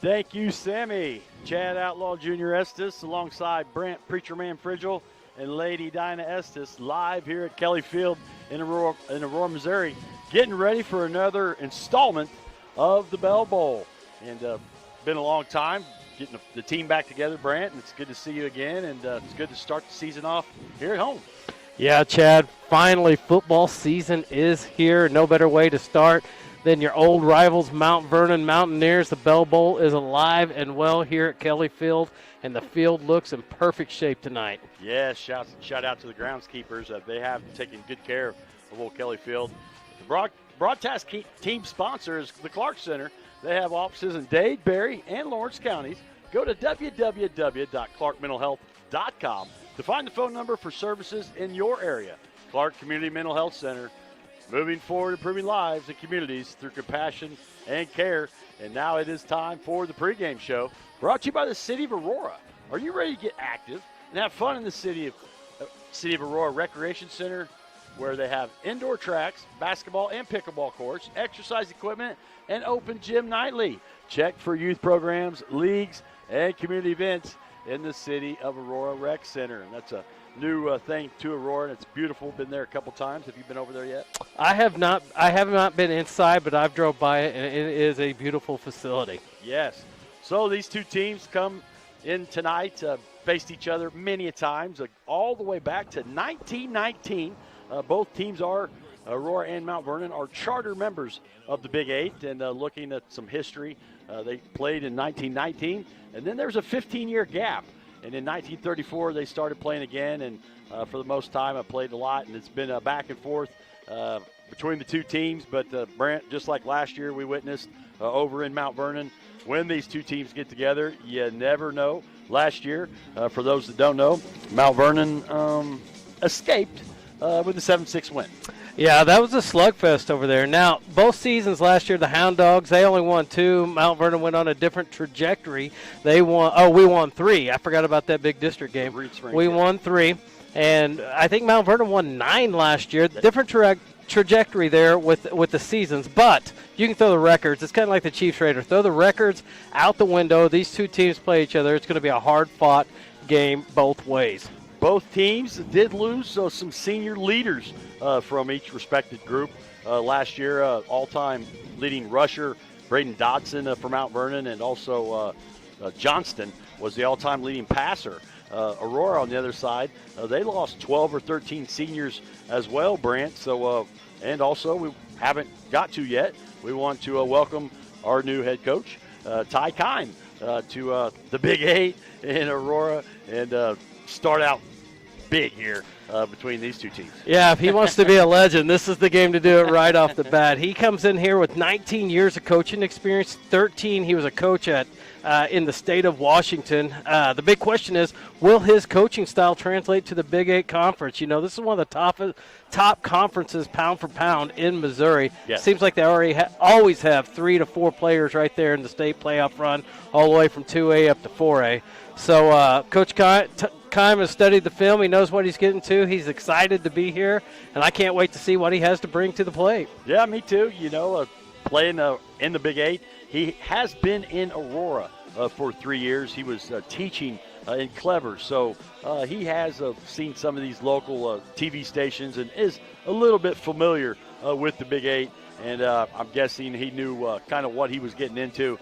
Thank you, Sammy. Chad Outlaw Jr. Estes alongside Brent Preacher Man Frigel and Lady Dinah Estes live here at Kelly Field in Aurora, Missouri, getting ready for another installment of the Bell Bowl. And been a long time getting the team back together, Brant, and it's good to see you again, and it's good to start the season off here at home. Yeah, Chad, finally football season is here. No better way to start than your old rivals, Mount Vernon Mountaineers. The Bell Bowl is alive and well here at Kelly Field, and the field looks in perfect shape tonight. Yeah, shout out to the groundskeepers. They have taken good care of old Kelly Field. The broadcast team sponsor is the Clark Center. They have offices in Dade, Berry, and Lawrence counties. Go to www.clarkmentalhealth.com to find the phone number for services in your area. Clark Community Mental Health Center, moving forward, improving lives and communities through compassion and care. And now it is time for the pregame show, brought to you by the City of Aurora. Are you ready to get active and have fun in the City of Aurora Recreation Center, where they have indoor tracks, basketball and pickleball courts, exercise equipment, and open gym nightly? Check for youth programs, leagues, and community events in the City of Aurora Rec Center. And that's a new thing to Aurora, and it's beautiful. Been there a couple times. Have you been over there yet? I have not been inside, but I've drove by it, and it is a beautiful facility. Yes. So these two teams come in tonight, faced each other many a times, all the way back to 1919. Both teams are, Aurora and Mount Vernon, are charter members of the Big Eight. And looking at some history, they played in 1919, and then there's a 15-year gap. And in 1934, they started playing again, and for the most time, I played a lot, and it's been back and forth between the two teams. But, Brant, just like last year, we witnessed over in Mount Vernon, when these two teams get together, you never know. Last year, for those that don't know, Mount Vernon escaped with a 7-6 win. Yeah, that was a slugfest over there. Now, both seasons last year, the Hound Dogs, they only won 2. Mount Vernon went on a different trajectory. We won 3. I forgot about that big district game. We won 3. And I think Mount Vernon won 9 last year. Different trajectory there with the seasons. But you can throw the records. It's kind of like the Chiefs Raider. Throw the records out the window. These two teams play each other. It's going to be a hard-fought game both ways. Both teams did lose some senior leaders from each respected group. Last year, all-time leading rusher Braden Dodson from Mount Vernon, and also Johnston was the all-time leading passer. Aurora, on the other side, they lost 12 or 13 seniors as well, Brant. So, and also we haven't got to yet. We want to welcome our new head coach, Ty Kime, to the Big Eight in Aurora, and start out big here between these two teams. Yeah, if he wants to be a legend, this is the game to do it right off the bat. He comes in here with 19 years of coaching experience, 13 he was a coach at in the state of Washington. The big question is, will his coaching style translate to the Big Eight Conference? You know, this is one of the top conferences pound for pound in Missouri. Yes. Seems like they always have 3 to 4 players right there in the state playoff run, all the way from 2A up to 4A. So Coach Kime has studied the film. He knows what he's getting to. He's excited to be here, and I can't wait to see what he has to bring to the plate. Yeah, me too. You know, playing in the Big Eight. He has been in Aurora for 3 years. He was teaching in Clever. So he has seen some of these local TV stations and is a little bit familiar with the Big Eight. And I'm guessing he knew kind of what he was getting into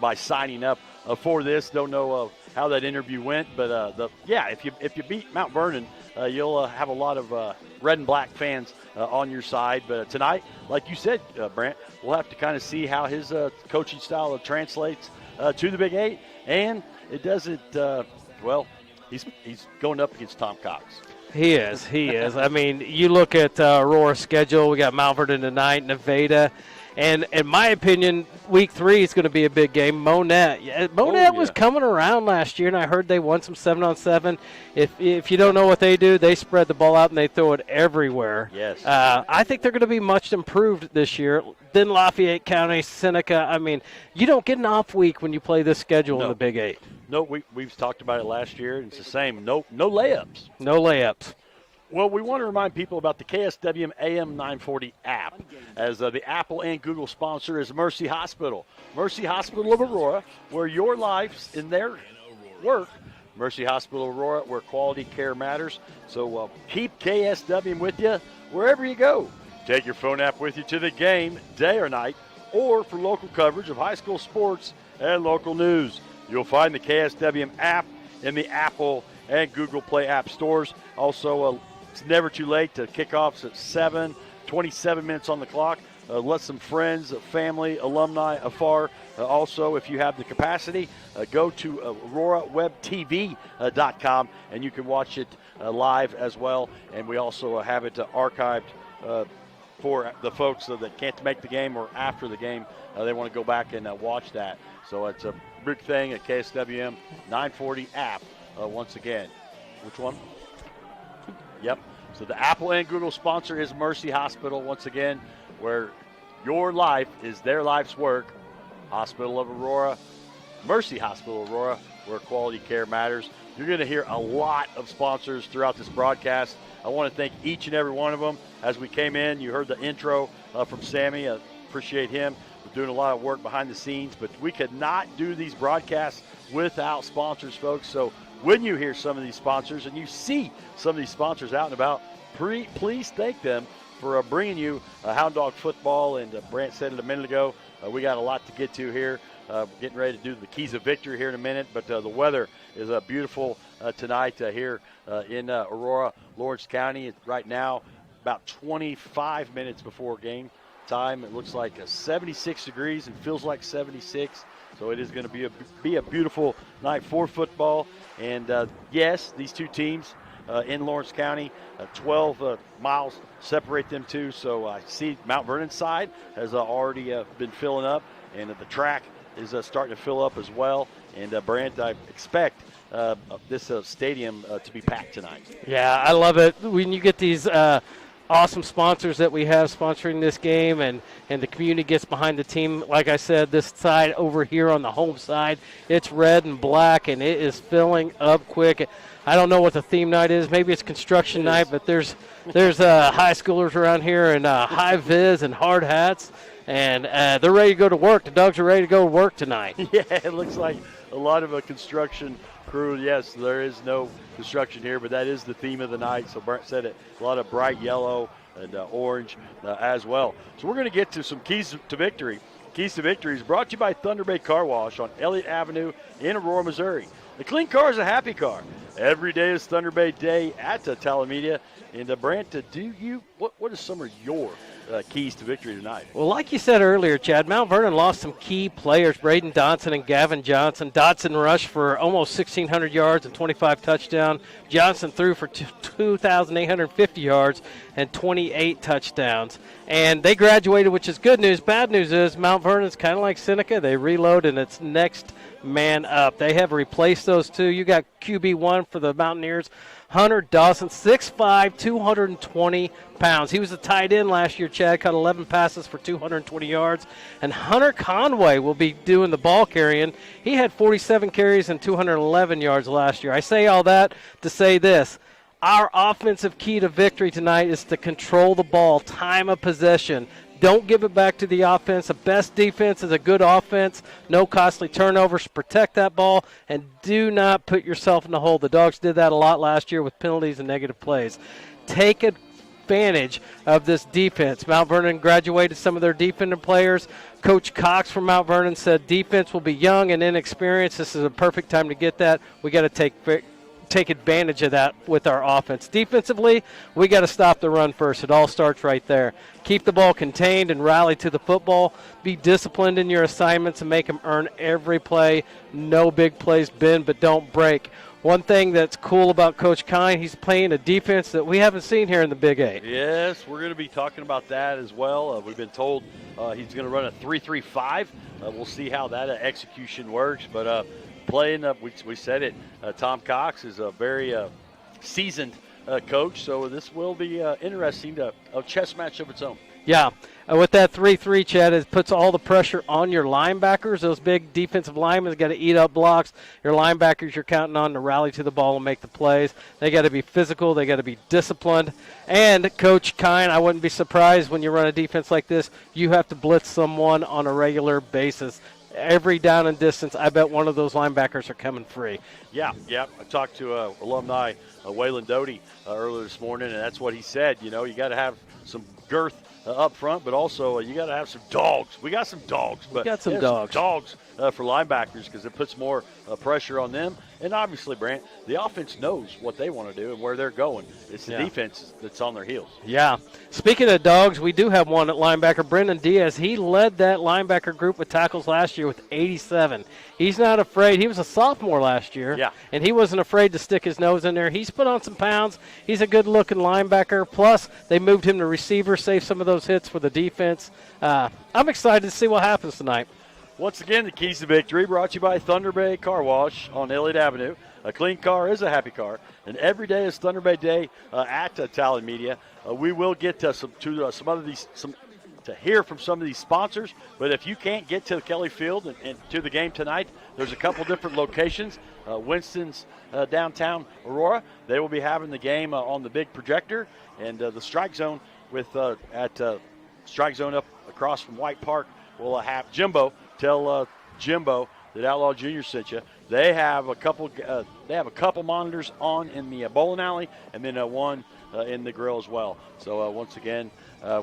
by signing up for this. Don't know how that interview went, but if you beat Mount Vernon, you'll have a lot of red and black fans on your side. But tonight, like you said, Brant, we'll have to kind of see how his coaching style translates to the Big Eight. And it doesn't, he's going up against Tom Cox. He is. I mean, you look at Aurora's schedule. We got Mount Vernon tonight, Nevada. And in my opinion, week 3 is going to be a big game. Monette was coming around last year, and I heard they won some 7-on-7. If you don't know what they do, they spread the ball out and they throw it everywhere. Yes. I think they're going to be much improved this year. Then Lafayette County, Seneca. I mean, you don't get an off week when you play this schedule in the Big Eight. No, we've talked about it last year, and it's the same. No layups. No layups. Well, we want to remind people about the KSWM AM 940 app, as the Apple and Google sponsor is Mercy Hospital. Mercy Hospital of Aurora, where your life's in their work. Mercy Hospital Aurora, where quality care matters. So keep KSWM with you wherever you go. Take your phone app with you to the game, day or night, or for local coverage of high school sports and local news. You'll find the KSWM app in the Apple and Google Play app stores. Also, it's never too late to kickoffs at 7, 27 minutes on the clock. Let some friends, family, alumni afar. Also, if you have the capacity, go to AuroraWebTV.com and you can watch it live as well. And we also have it archived for the folks that can't make the game or after the game. They want to go back and watch that. So it's a big thing at KSWM 940 app once again. Which one? Yep. So the Apple and Google sponsor is Mercy Hospital once again, where your life is their life's work. Hospital of Aurora, Mercy Hospital Aurora, where quality care matters. You're going to hear a lot of sponsors throughout this broadcast. I want to thank each and every one of them. As we came in, you heard the intro from Sammy. I appreciate him. We're doing a lot of work behind the scenes, but we could not do these broadcasts without sponsors, folks. So when you hear some of these sponsors and you see some of these sponsors out and about, please thank them for bringing you Hound Dog football. And Brant said it a minute ago, we got a lot to get to here. Getting ready to do the Keys of Victory here in a minute, but the weather is beautiful tonight here in Aurora, Lawrence County. Right now, about 25 minutes before game time. It looks like 76 degrees and feels like 76. So it is going to be a beautiful night for football. And yes, these two teams in Lawrence County, 12 miles separate them two. So I see Mount Vernon's side has already been filling up, and the track is starting to fill up as well. And Brant, I expect this stadium to be packed tonight. Yeah, I love it when you get these awesome sponsors that we have sponsoring this game, and the community gets behind the team. Like I said, this side over here on the home side, it's red and black, and it is filling up quick. I don't know what the theme night is. Maybe it's construction night, but there's high schoolers around here in high vis and hard hats, and they're ready to go to work. The Dogs are ready to go to work tonight. Yeah, it looks like a lot of a construction crew. Yes, there is no construction here, but that is the theme of the night. So Brent said it, a lot of bright yellow and orange as well. So we're going to get to some Keys to Victory. Keys to Victory is brought to you by Thunder Bay Car Wash on Elliott Avenue in Aurora, Missouri. The clean car is a happy car. Every day is Thunder Bay Day at Talamedia. And Brant, what is some of your keys to victory tonight? Well, like you said earlier, Chad, Mount Vernon lost some key players, Braden Dotson and Gavin Johnson. Dotson rushed for almost 1,600 yards and 25 touchdowns. Johnson threw for 2,850 yards and 28 touchdowns. And they graduated, which is good news. Bad news is Mount Vernon's kind of like Seneca. They reload, and it's next man up. They have replaced those two. You got QB1 for the Mountaineers, Hunter Dawson, 6'5", 220 pounds. He was a tight end last year, Chad, caught 11 passes for 220 yards. And Hunter Conway will be doing the ball carrying. He had 47 carries and 211 yards last year. I say all that to say this. Our offensive key to victory tonight is to control the ball, time of possession. Don't give it back to the offense. The best defense is a good offense. No costly turnovers. Protect that ball, and do not put yourself in the hole. The Dogs did that a lot last year with penalties and negative plays. Take advantage of this defense. Mount Vernon graduated some of their defender players. Coach Cox from Mount Vernon said defense will be young and inexperienced. This is a perfect time to get that. We got to take advantage of that with our offense. Defensively, we got to stop the run first. It all starts right there. Keep the ball contained and rally to the football. Be disciplined in your assignments and make them earn every play. No big plays bend, but don't break. One thing that's cool about Coach Kine, he's playing a defense that we haven't seen here in the Big 8. Yes, we're going to be talking about that as well. We've been told he's going to run a 3-3-5. We'll see how that execution works, but playing, we said it, Tom Cox is a very seasoned coach, so this will be interesting, a chess match of its own. Yeah. With that 3-3, Chad, it puts all the pressure on your linebackers. Those big defensive linemen got to eat up blocks. Your linebackers you're counting on to rally to the ball and make the plays. They got to be physical. They got to be disciplined. And Coach Kine, I wouldn't be surprised when you run a defense like this, you have to blitz someone on a regular basis. Every down and distance, I bet one of those linebackers are coming free. Yeah. I talked to alumni Waylon Doty earlier this morning, and that's what he said. You got to have some girth up front, but also you got to have some dogs. We got some dogs, but some dogs for linebackers because it puts more pressure on them. And obviously, Brant, the offense knows what they want to do and where they're going. It's the defense that's on their heels. Yeah. Speaking of dogs, we do have one at linebacker, Brendan Diaz. He led that linebacker group with tackles last year with 87. He's not afraid. He was a sophomore last year, and he wasn't afraid to stick his nose in there. He's put on some pounds. He's a good-looking linebacker. Plus, they moved him to receiver, save some of those hits for the defense. I'm excited to see what happens tonight. Once again, the keys to victory brought to you by Thunder Bay Car Wash on Elliott Avenue. A clean car is a happy car, and every day is Thunder Bay Day at Talon Media. We will get to to hear from some of these sponsors, but if you can't get to Kelly Field and to the game tonight, there's a couple different locations. Winston's downtown Aurora, they will be having the game on the big projector, and the Strike Zone at Strike Zone up across from White Park will have Jimbo. Tell Jimbo that Outlaw Junior sent you. They have a couple. They have a couple monitors on in the bowling alley, and then one in the grill as well. So once again,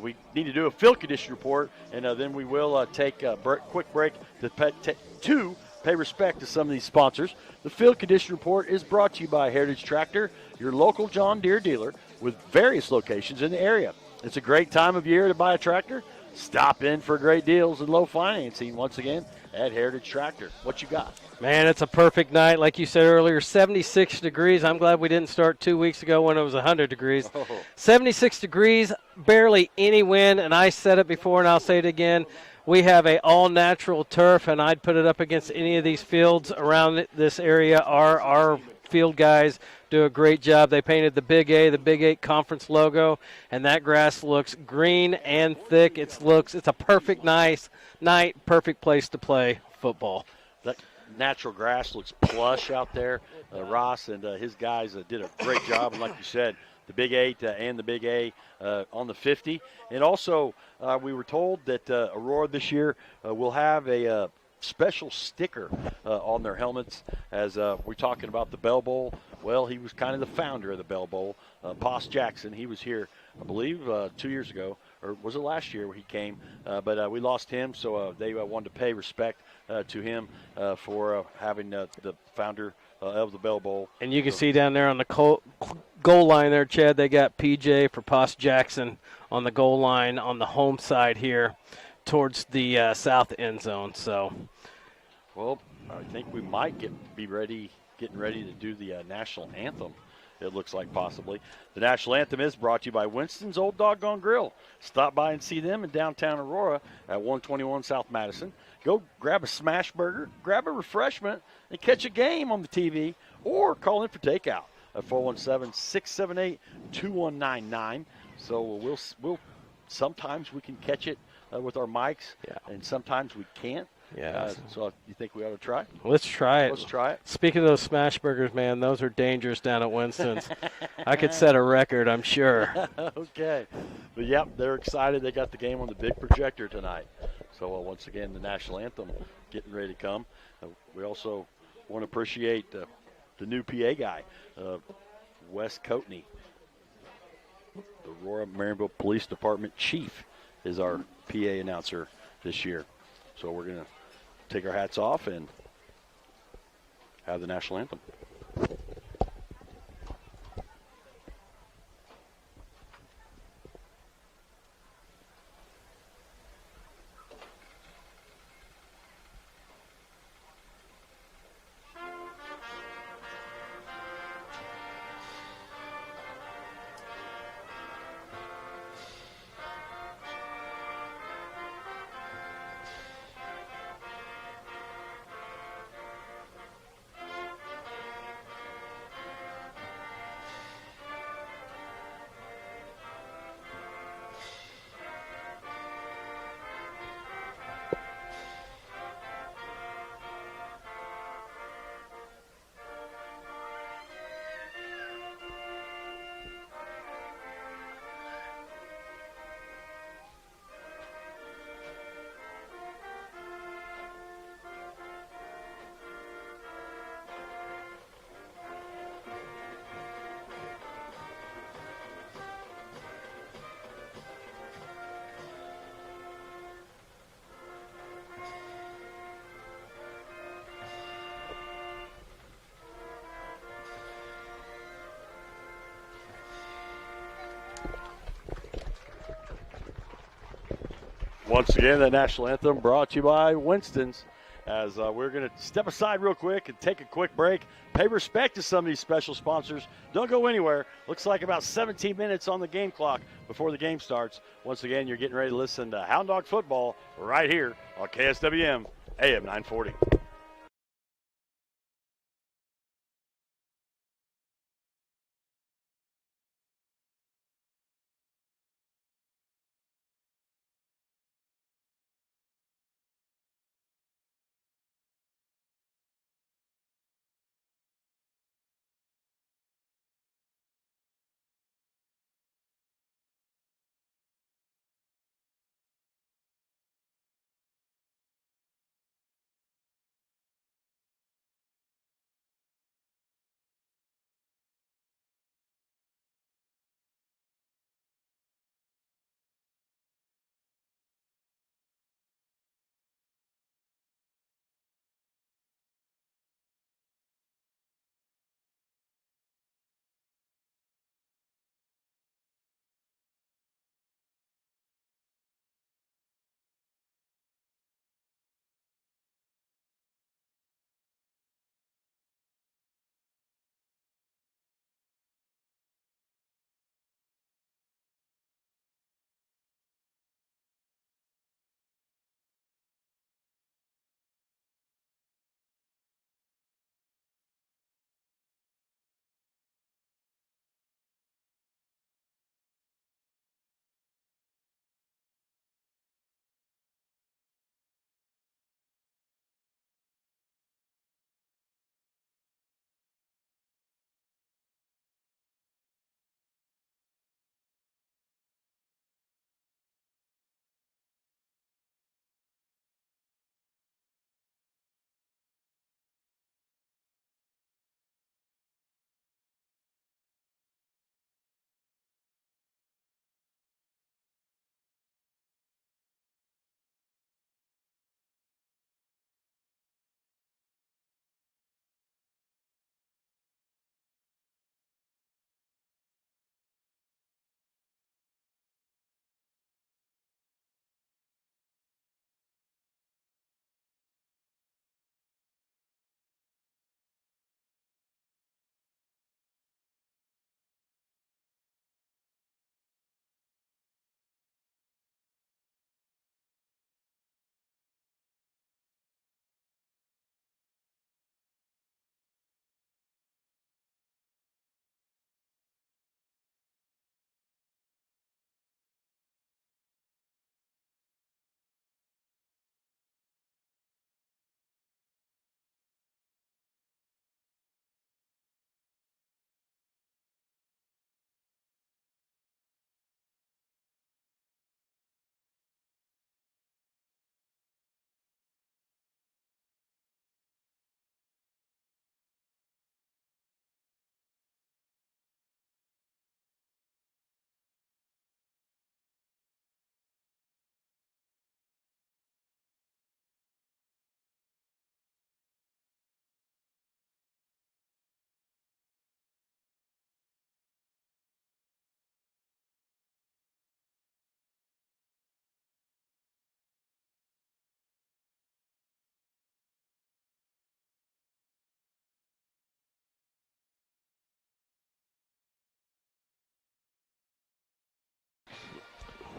we need to do a field condition report, and then we will take a quick break to pay respect to some of these sponsors. The field condition report is brought to you by Heritage Tractor, your local John Deere dealer with various locations in the area. It's a great time of year to buy a tractor. Stop in for great deals and low financing once again at Heritage Tractor. What you got? Man, it's a perfect night. Like you said earlier, 76 degrees. I'm glad we didn't start 2 weeks ago when it was 100 degrees. 76 degrees, barely any wind, and I said it before and I'll say it again. We have a all-natural turf, and I'd put it up against any of these fields around this area. Our field guys do a great job. They painted the Big A, the Big 8 conference logo, and that grass looks green and thick. It's a perfect night, perfect place to play football. That natural grass looks plush out there. Ross and his guys did a great job, and like you said, the Big 8 and the Big A on the 50. And also, we were told that Aurora this year will have a special sticker on their helmets as we're talking about the Bell Bowl. Well, he was kind of the founder of the Bell Bowl. Poss Jackson, he was here, I believe, 2 years ago, or was it last year where he came? But we lost him, so they wanted to pay respect to him for having the founder of the Bell Bowl. And you can see down there on the goal line there, Chad, they got PJ for Poss Jackson on the goal line on the home side here towards the south end zone. So, well, I think we might getting ready to do the national anthem. It looks like possibly. The national anthem is brought to you by Winston's Old Doggone Grill. Stop by and see them in downtown Aurora at 121 South Madison. Go grab a smash burger, grab a refreshment, and catch a game on the TV, or call in for takeout at 417-678-2199. So we'll sometimes we can catch it with our mics, and sometimes we can't. Yeah. So you think we ought to try? Let's try it. Let's try it. Speaking of those smash burgers, man, those are dangerous down at Winston's. I could set a record, I'm sure. Okay. But, yep, they're excited. They got the game on the big projector tonight. So, once again, the national anthem getting ready to come. We also want to appreciate the new PA guy, Wes Coatney. The Aurora Maryville Police Department chief is our PA announcer this year. So we're going to take our hats off and have the national anthem. Once again, the national anthem brought to you by Winston's. As we're going to step aside real quick and take a quick break. Pay respect to some of these special sponsors. Don't go anywhere. Looks like about 17 minutes on the game clock before the game starts. Once again, you're getting ready to listen to Hound Dog Football right here on KSWM AM 940.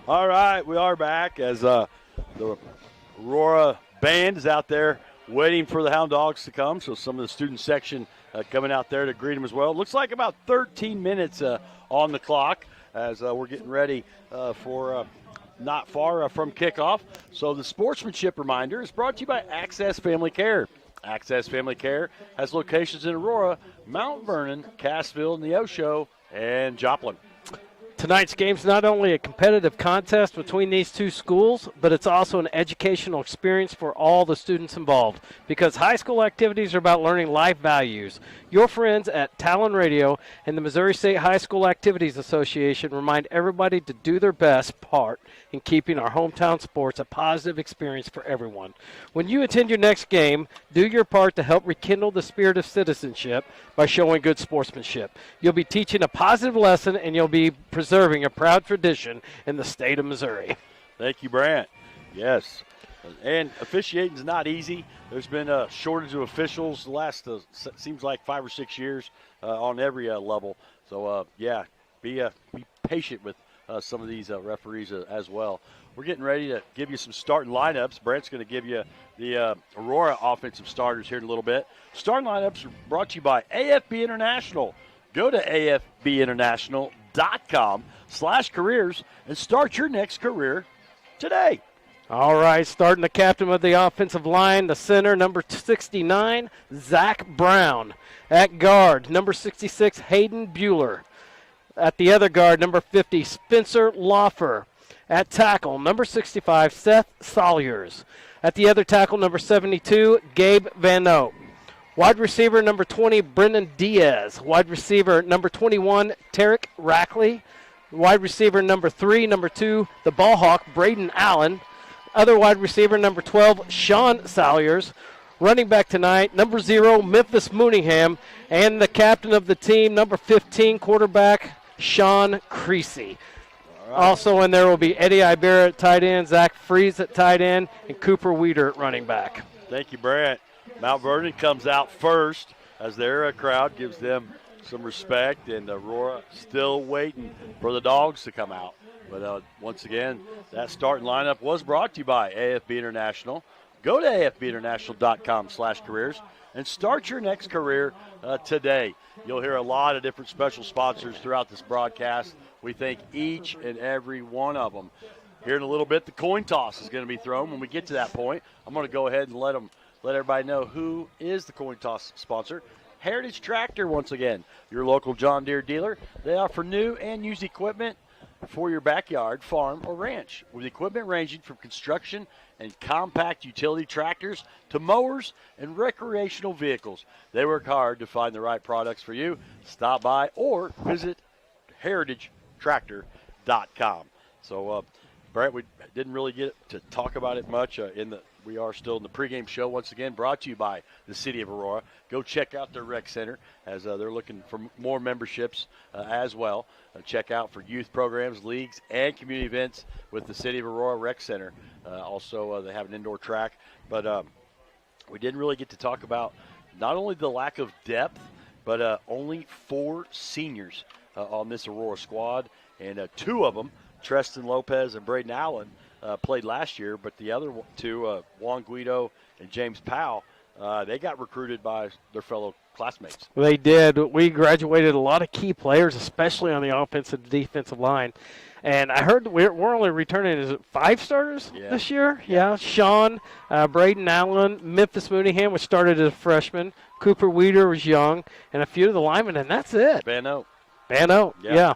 All right, we are back as the Aurora band is out there waiting for the Hound Dogs to come. So some of the student section coming out there to greet them as well. Looks like about 13 minutes on the clock as we're getting ready for not far from kickoff. So the sportsmanship reminder is brought to you by Access Family Care. Access Family Care has locations in Aurora, Mount Vernon, Cassville, Neosho, and Joplin. Tonight's game is not only a competitive contest between these two schools, but it's also an educational experience for all the students involved because high school activities are about learning life values. Your friends at Talon Radio and the Missouri State High School Activities Association remind everybody to do their best part in keeping our hometown sports a positive experience for everyone. When you attend your next game, do your part to help rekindle the spirit of citizenship by showing good sportsmanship. You'll be teaching a positive lesson and you'll be preserving a proud tradition in the state of Missouri. Thank you, Brant. Yes. And officiating is not easy. There's been a shortage of officials the last, seems like 5 or 6 years on every level. So, be patient with some of these referees as well. We're getting ready to give you some starting lineups. Brent's going to give you the Aurora offensive starters here in a little bit. Starting lineups are brought to you by AFB International. Go to afbinternational.com/careers and start your next career today. All right, starting the captain of the offensive line, the center, number 69, Zach Brown. At guard, number 66, Hayden Bueller. At the other guard, number 50, Spencer Loffer. At tackle, number 65, Seth Salyers. At the other tackle, number 72, Gabe Van Note. Wide receiver, number 20, Brendan Diaz. Wide receiver, number 21, Tarek Rackley. Wide receiver, number 3, number 2, the ball hawk, Braden Allen. Other wide receiver, number 12, Sean Salyers. Running back tonight, number 0, Memphis Mooningham. And the captain of the team, number 15, quarterback, Sean Creasy. Right. Also in there will be Eddie Ibera at tight end, Zach Fries at tight end, and Cooper Weeder at running back. Thank you, Brent. Mount Vernon comes out first as their crowd gives them some respect, and Aurora still waiting for the dogs to come out. But once again, that starting lineup was brought to you by AFB International. Go to afbinternational.com/careers and start your next career today. You'll hear a lot of different special sponsors throughout this broadcast. We thank each and every one of them. Here in a little bit, the coin toss is going to be thrown. When we get to that point, I'm going to go ahead and let everybody know who is the coin toss sponsor. Heritage Tractor, once again, your local John Deere dealer. They offer new and used equipment for your backyard, farm, or ranch, with equipment ranging from construction and compact utility tractors to mowers and recreational vehicles. They work hard to find the right products for you. Stop by or visit heritagetractor.com. So, Brett, we didn't really get to talk about it much we are still in the pregame show, once again, brought to you by the City of Aurora. Go check out their rec center as they're looking for more memberships as well. Check out for youth programs, leagues, and community events with the City of Aurora Rec Center. Also, they have an indoor track. But we didn't really get to talk about not only the lack of depth, but only 4 seniors on this Aurora squad. And 2 of them, Treston Lopez and Braden Allen, played last year, but the other 2, Juan Guido and James Powell, they got recruited by their fellow classmates. They did. We graduated a lot of key players, especially on the offensive and defensive line. And I heard we're only returning, is it 5 starters this year? Yeah. Sean, Braden Allen, Memphis Mooningham, which started as a freshman. Cooper Weeder was young, and a few of the linemen, and that's it. Van Oak. Yeah.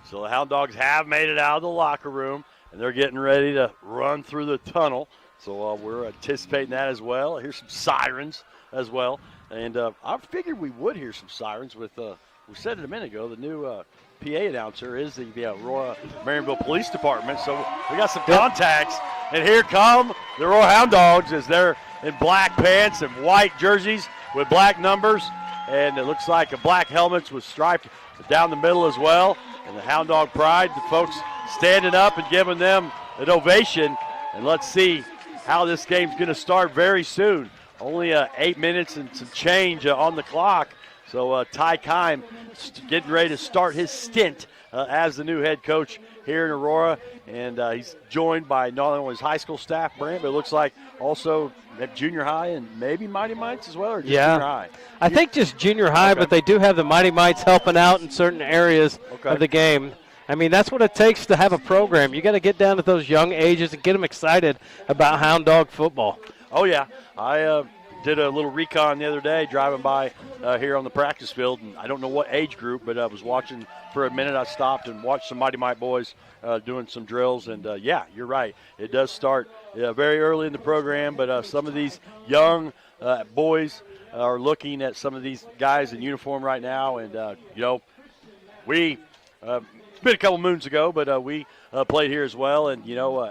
So the Hound Dogs have made it out of the locker room, and they're getting ready to run through the tunnel. So we're anticipating that as well. I hear some sirens as well. And I figured we would hear some sirens with, we said it a minute ago, the new PA announcer is the Aurora Marionville Police Department. So we got some contacts. And here come the Aurora Hound Dogs as they're in black pants and white jerseys with black numbers. And it looks like a black helmets with striped down the middle as well. And the Hound Dog Pride, the folks standing up and giving them an ovation. And let's see how this game's going to start very soon. Only 8 minutes and some change on the clock. So Ty Kime getting ready to start his stint as the new head coach here in Aurora. And he's joined by not only his high school staff, Brent, but it looks like also at junior high and maybe Mighty Mites as well, or just junior high? I think just junior high, but they do have the Mighty Mites helping out in certain areas of the game. I mean, that's what it takes to have a program. You got to get down to those young ages and get them excited about Hound Dog football. Oh, yeah. I did a little recon the other day driving by here on the practice field, and I don't know what age group, but I was watching for a minute. I stopped and watched some Mighty Mite boys doing some drills, and, yeah, you're right. It does start very early in the program, but some of these young boys are looking at some of these guys in uniform right now, and, we it's been a couple moons ago, but we played here as well, and,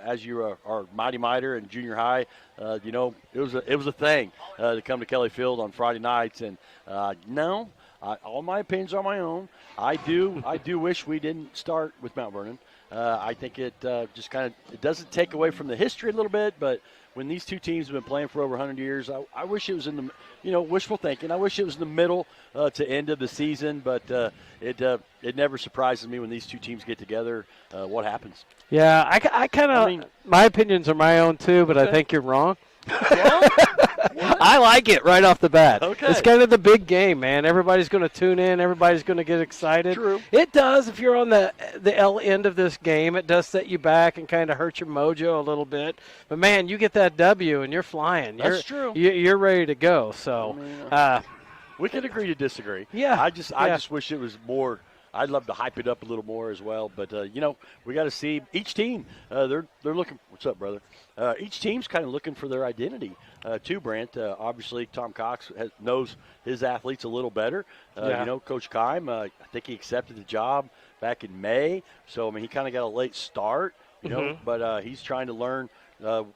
as you are Mighty Miter in junior high, it was a thing to come to Kelly Field on Friday nights, and all my opinions are my own. I do wish we didn't start with Mount Vernon. I think it just kind of it doesn't take away from the history a little bit, but when these two teams have been playing for over 100 years, I wish it was in the, wishful thinking. I wish it was in the middle to end of the season, but it never surprises me when these two teams get together. What happens? Yeah, I kind of my opinions are my own too, but I think you're wrong. I like it right off the bat. Okay. It's kind of the big game, man. Everybody's going to tune in. Everybody's going to get excited. True. It does. If you're on the L end of this game, it does set you back and kind of hurt your mojo a little bit. But, man, you get that W and you're flying. That's true. You're ready to go. So, we can agree to disagree. Yeah. I just wish it was more. I'd love to hype it up a little more as well, but we got to see each team. They're looking. What's up, brother? Each team's kind of looking for their identity too. Brant, obviously, Tom Cox knows his athletes a little better. Coach Keim, I think he accepted the job back in May, so I mean he kind of got a late start, but he's trying to learn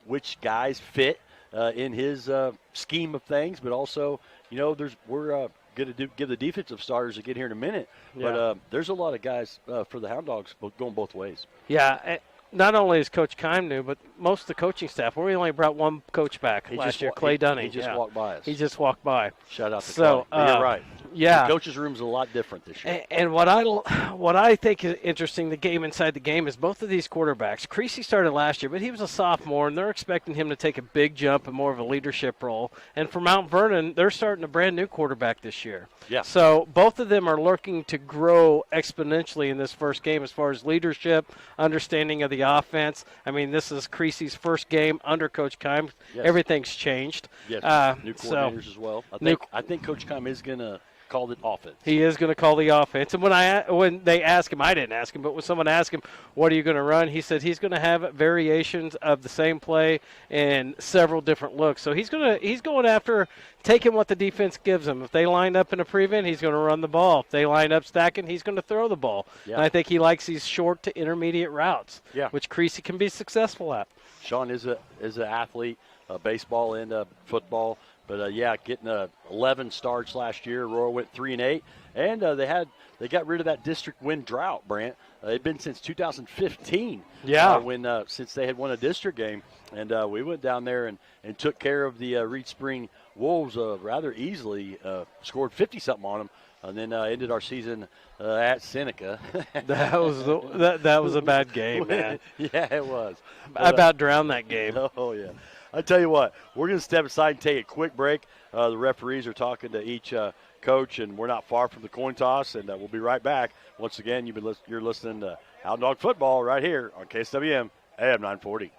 which guys fit in his scheme of things, but also we're going to give the defensive starters a get here in a minute. Yeah. But there's a lot of guys for the Hound Dogs going both ways. Yeah, not only is Coach Keim new, but most of the coaching staff. We only brought one coach back last year, Clay Dunning. He just walked by us. He just walked by. Shout out to Clay. You're right. Yeah, the coach's room is a lot different this year. And what I think is interesting, the game inside the game, is both of these quarterbacks. Creasy started last year, but he was a sophomore, and they're expecting him to take a big jump and more of a leadership role. And for Mount Vernon, they're starting a brand new quarterback this year. Yeah. So both of them are looking to grow exponentially in this first game as far as leadership, understanding of the offense. I mean, this is Creasy's first game under Coach Keim. Yes. Everything's changed. Yes. New coordinators as well. I think Coach Keim is going to call the offense. He is going to call the offense. And when they ask him, I didn't ask him, but when someone asked him, what are you going to run? He said he's going to have variations of the same play and several different looks. So he's going after taking what the defense gives him. If they line up in a prevent, he's going to run the ball. If they line up stacking, he's going to throw the ball. Yeah. And I think he likes these short to intermediate routes, which Creasy can be successful at. Sean is an athlete, baseball and football. But getting 11 starts last year. Aurora went 3-8, and they got rid of that district win drought. Brant, it'd been since 2015. Yeah, since they had won a district game, and we went down there and took care of the Reed Spring Wolves rather easily. Scored 50-something on them, and then ended our season at Seneca. that was a bad game, man. Yeah, it was. I about drowned that game. Oh yeah. I tell you what, we're going to step aside and take a quick break. The referees are talking to each coach, and we're not far from the coin toss, and we'll be right back. Once again, you're listening to Hound Dog Football right here on KSWM AM 940.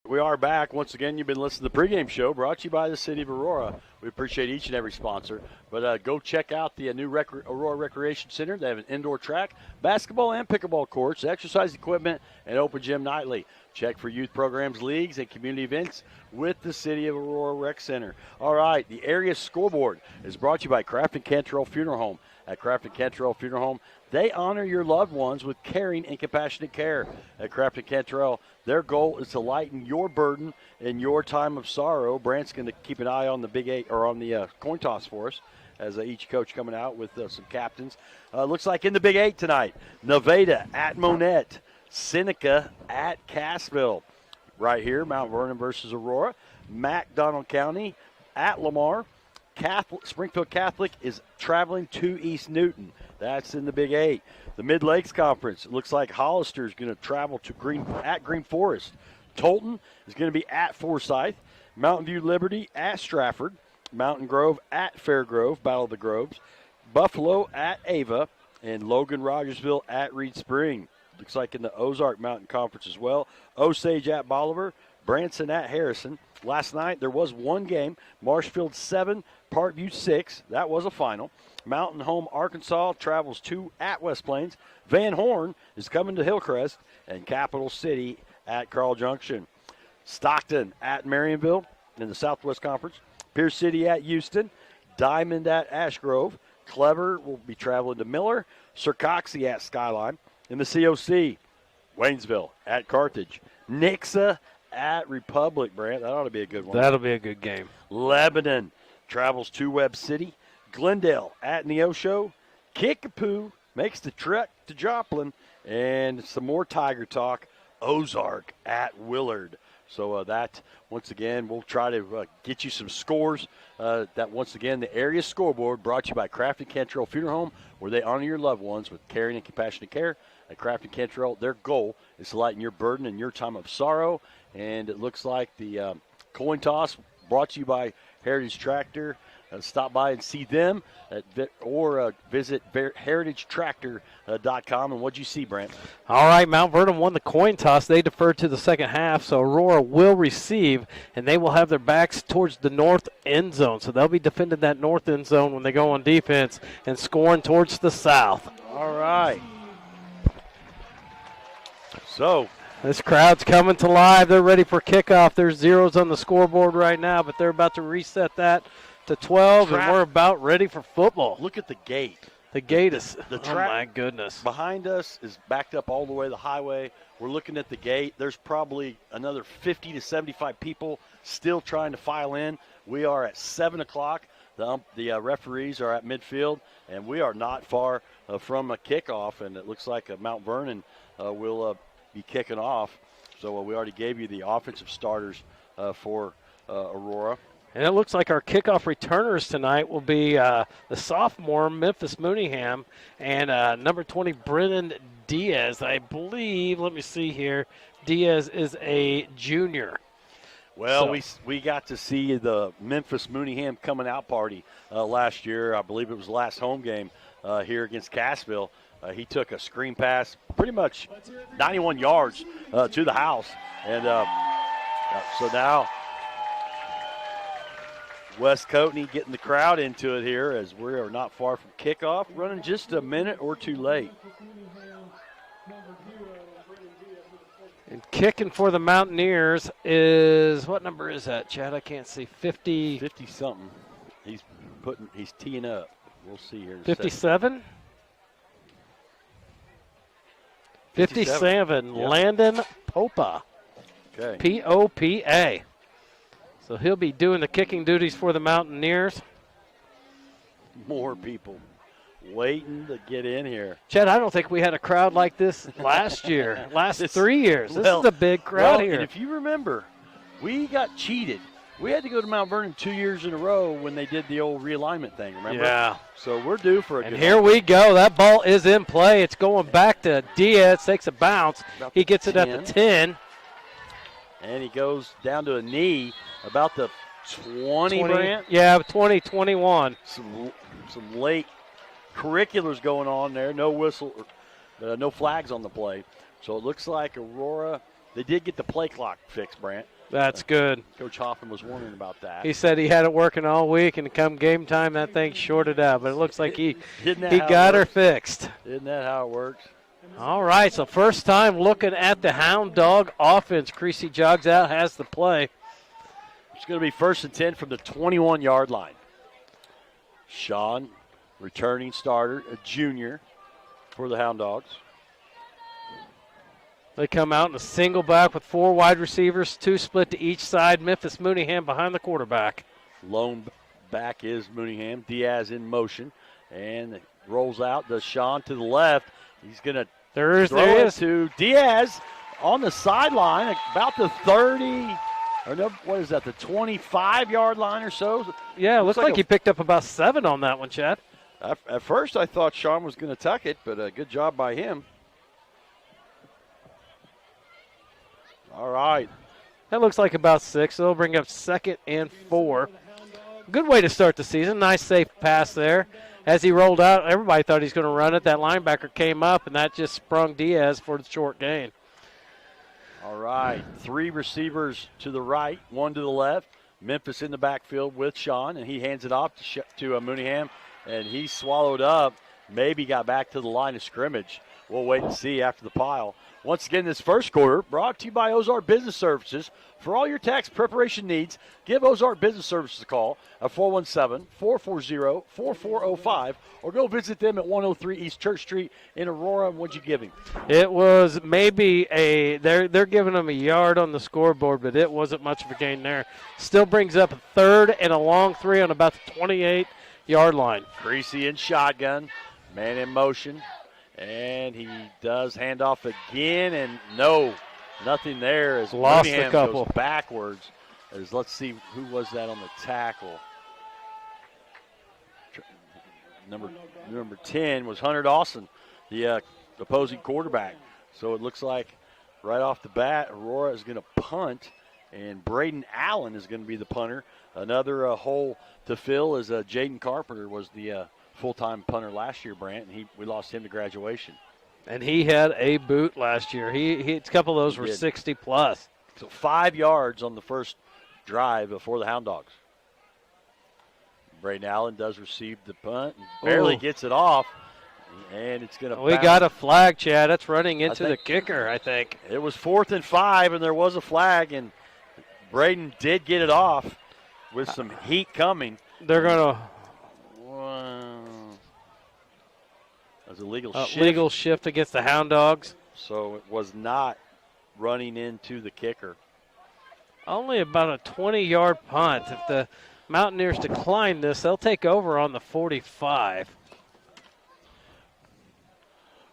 We are back. Once again, you've been listening to the Pregame Show brought to you by the City of Aurora. We appreciate each and every sponsor. But go check out the new Aurora Recreation Center. They have an indoor track, basketball and pickleball courts, exercise equipment, and open gym nightly. Check for youth programs, leagues, and community events with the City of Aurora Rec Center. All right, the area scoreboard is brought to you by Craft and Cantrell Funeral Home. At Craft and Cantrell Funeral Home, they honor your loved ones with caring and compassionate care. At Craft and Cantrell, their goal is to lighten your burden in your time of sorrow. Brant's going to keep an eye on the Big Eight or on the coin toss for us as each coach coming out with some captains. Looks like in the Big Eight tonight, Nevada at Monette, Seneca at Cassville. Right here, Mount Vernon versus Aurora, McDonald County at Lamar. Springfield Catholic is traveling to East Newton. That's in the Big Eight. The Mid-Lakes Conference, it looks like Hollister is going to travel to Green Forest. Tolton is going to be at Forsyth. Mountain View Liberty at Stratford. Mountain Grove at Fairgrove, Battle of the Groves. Buffalo at Ava. And Logan Rogersville at Reed Spring. Looks like in the Ozark Mountain Conference as well. Osage at Bolivar. Branson at Harrison. Last night there was one game. Marshfield 7, Parkview 6. That was a final. Mountain Home Arkansas travels to at West Plains. Van Horn is coming to Hillcrest. And Capital City at Carl Junction. Stockton at Marionville in the Southwest Conference. Pierce City at Houston. Diamond at Ashgrove. Clever will be traveling to Miller. Sircoxie at Skyline. In the COC, Waynesville at Carthage. Nixa at Republic, Brant. That ought to be a good one. That'll be a good game. Lebanon travels to Webb City. Glendale at Neosho. Kickapoo makes the trek to Joplin. And some more Tiger talk. Ozark at Willard. So that, once again, we'll try to get you some scores. That, once again, the area scoreboard brought to you by Craft and Cantrell Funeral Home, where they honor your loved ones with caring and compassionate care. At Craft and Cantrell, their goal is to lighten your burden in your time of sorrow. And it looks like the coin toss brought to you by Heritage Tractor. Stop by and see them or visit heritagetractor.com. And what'd you see, Brent? All right, Mount Vernon won the coin toss. They deferred to the second half, so Aurora will receive, and they will have their backs towards the north end zone. So they'll be defending that north end zone when they go on defense and scoring towards the south. All right. So this crowd's coming to life. They're ready for kickoff. There's zeros on the scoreboard right now, but they're about to reset that to 12, and we're about ready for football. Look at the gate. The gate is, the track, oh my goodness. Behind us is backed up all the way to the highway. We're looking at the gate. There's probably another 50 to 75 people still trying to file in. We are at 7 o'clock. The referees are at midfield, and we are not far from a kickoff, and it looks like Mount Vernon will be kicking off. So we already gave you the offensive starters for Aurora. And it looks like our kickoff returners tonight will be the sophomore Memphis Mooneyham and number 20 Brennan Diaz. I believe, let me see here, Diaz is a junior. Well, we got to see the Memphis Mooneyham coming out party last year. I believe it was the last home game here against Cassville. He took a screen pass, pretty much 91 yards to the house. And so now West Coatney getting the crowd into it here as we are not far from kickoff, running just a minute or two late. And kicking for the Mountaineers is, what number is that, Chad? I can't see. 50-something. He's teeing up. We'll see here. 57? 57. Yep. Landon Popa. Okay. P-O-P-A. So he'll be doing the kicking duties for the Mountaineers. More people waiting to get in here. Chad, I don't think we had a crowd like this last year, last 3 years. This is a big crowd here. And if you remember, we got cheated. We had to go to Mount Vernon 2 years in a row when they did the old realignment thing, remember? Yeah. So we're due for a good And here we go. That ball is in play. It's going back to Diaz. Takes a bounce. He gets it at the 10. And he goes down to a knee about the 20, Brant? Yeah, 20, 21. Some late curriculars going on there. No whistle, no flags on the play. So it looks like Aurora, they did get the play clock fixed, Brant. That's good. Coach Hoffman was wondering about that. He said he had it working all week, and come game time, that thing shorted out. But it looks like he got her fixed. Isn't that how it works? All right, so first time looking at the Hound Dog offense. Creasy jogs out, has the play. It's going to be 1st and 10 from the 21-yard line. Sean, returning starter, a junior for the Hound Dogs. They come out in a single back with 4 wide receivers, 2 split to each side. Memphis Mooneyham behind the quarterback. Lone back is Mooneyham. Diaz in motion. And it rolls out. Does Sean to the left. He's going to throw it to Diaz on the sideline, about the 30, or no, what is that, the 25-yard line or so? Yeah, it looks like he picked up about 7 on that one, Chad. At first I thought Sean was going to tuck it, but a good job by him. All right. That looks like about 6. They'll bring up 2nd and 4. Good way to start the season. Nice, safe pass there. As he rolled out, everybody thought he was going to run it. That linebacker came up, and that just sprung Diaz for the short gain. All right. 3 receivers to the right, 1 to the left. Memphis in the backfield with Sean, and he hands it off to Mooneyham, and he swallowed up. Maybe got back to the line of scrimmage. We'll wait and see after the pile. Once again, this first quarter brought to you by Ozark Business Services. For all your tax preparation needs, give Ozark Business Services a call at 417-440-4405 or go visit them at 103 East Church Street in Aurora. And what'd you give him? It was maybe they're giving him a yard on the scoreboard, but it wasn't much of a gain there. Still brings up a 3rd and a long 3 on about the 28-yard line. Creasy in shotgun, man in motion. And he does hand off again, and no, nothing there as lost Mooneyham a couple. goes backwards. As let's see who was that on the tackle. Number 10 was Hunter Dawson, the opposing quarterback. So it looks like right off the bat, Aurora is going to punt, and Braden Allen is going to be the punter. Another hole to fill is Jaden Carpenter was the full-time punter last year, Brant, and we lost him to graduation. And he had a boot last year. A couple of those were 60-plus. So 5 yards on the first drive for the Hound Dogs. Braden Allen does receive the punt and barely gets it off, and it's going to We got a flag, Chad. That's running into the kicker, I think. It was 4th and 5, and there was a flag, and Braden did get it off with some heat coming. They're going to... That's a legal shift. Legal shift against the Hound Dogs. So it was not running into the kicker. Only about a 20-yard punt. If the Mountaineers decline this, they'll take over on the 45.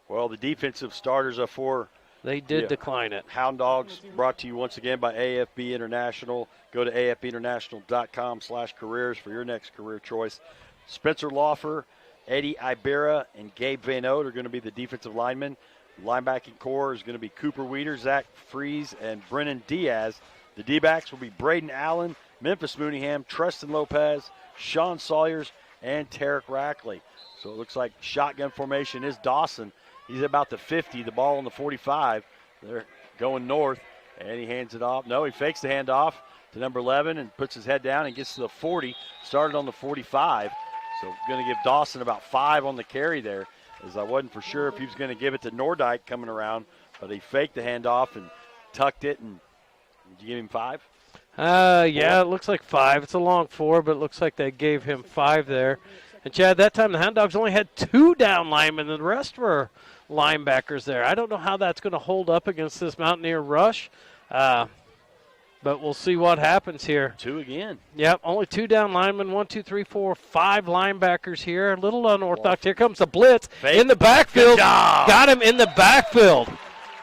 Well, the defensive starters are for They did decline it. Hound Dogs, brought to you once again by AFB International. Go to afbinternational.com/careers for your next career choice. Spencer Laufer, Eddie Ibera, and Gabe Van Oud are going to be the defensive linemen. Linebacking core is going to be Cooper Weeder, Zach Freeze, and Brennan Diaz. The D-backs will be Braden Allen, Memphis Mooneyham, Treston Lopez, Sean Sawyers, and Tarek Rackley. So it looks like shotgun formation is Dawson. He's about the 50, the ball on the 45. They're going north, and he hands it off. No, he fakes the handoff to number 11 and puts his head down and gets to the 40. Started on the 45. So going to give Dawson about 5 on the carry there, as I wasn't for sure if he was going to give it to Nordyke coming around, but he faked the handoff and tucked it. And did you give him 5? Yeah, it looks like 5. It's a long 4, but it looks like they gave him 5 there. And, Chad, that time the Hound Dogs only had 2 down linemen, and the rest were linebackers there. I don't know how that's going to hold up against this Mountaineer rush, but we'll see what happens here. 2 again. Yep, only 2 down linemen, 1, 2, 3, 4, 5 linebackers here. A little unorthodox. Here comes the blitz in the backfield. Got him in the backfield.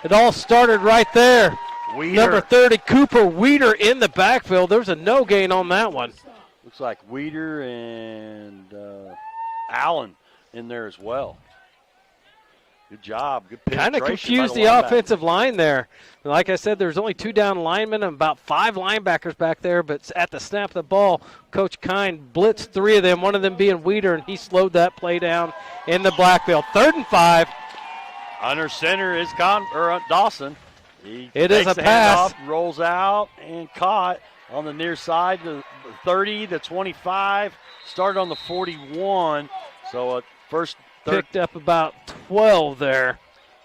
It all started right there. Weeder. Number 30, Cooper Weeder in the backfield. There was a no gain on that one. Looks like Weeder and Allen in there as well. Good job. Good penetration. Kind of confused the offensive line there. Like I said, there's only 2 down linemen and about 5 linebackers back there, but at the snap of the ball, Coach Kine blitzed 3 of them, one of them being Weeder, and he slowed that play down in the backfield. 3rd and 5. Under center is Dawson. It is a pass. Handoff, rolls out and caught on the near side, the 30, the 25, started on the 41. So first picked up about 12 there.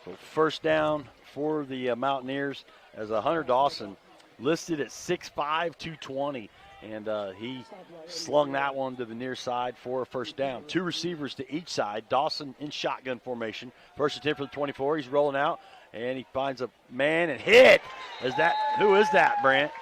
So first down for the Mountaineers as Hunter Dawson listed at 6'5", 220. And he slung that one to the near side for a first down. Two receivers to each side. Dawson in shotgun formation. First attempt for the 24. He's rolling out, and he finds a man and hit. Who is that, Brant?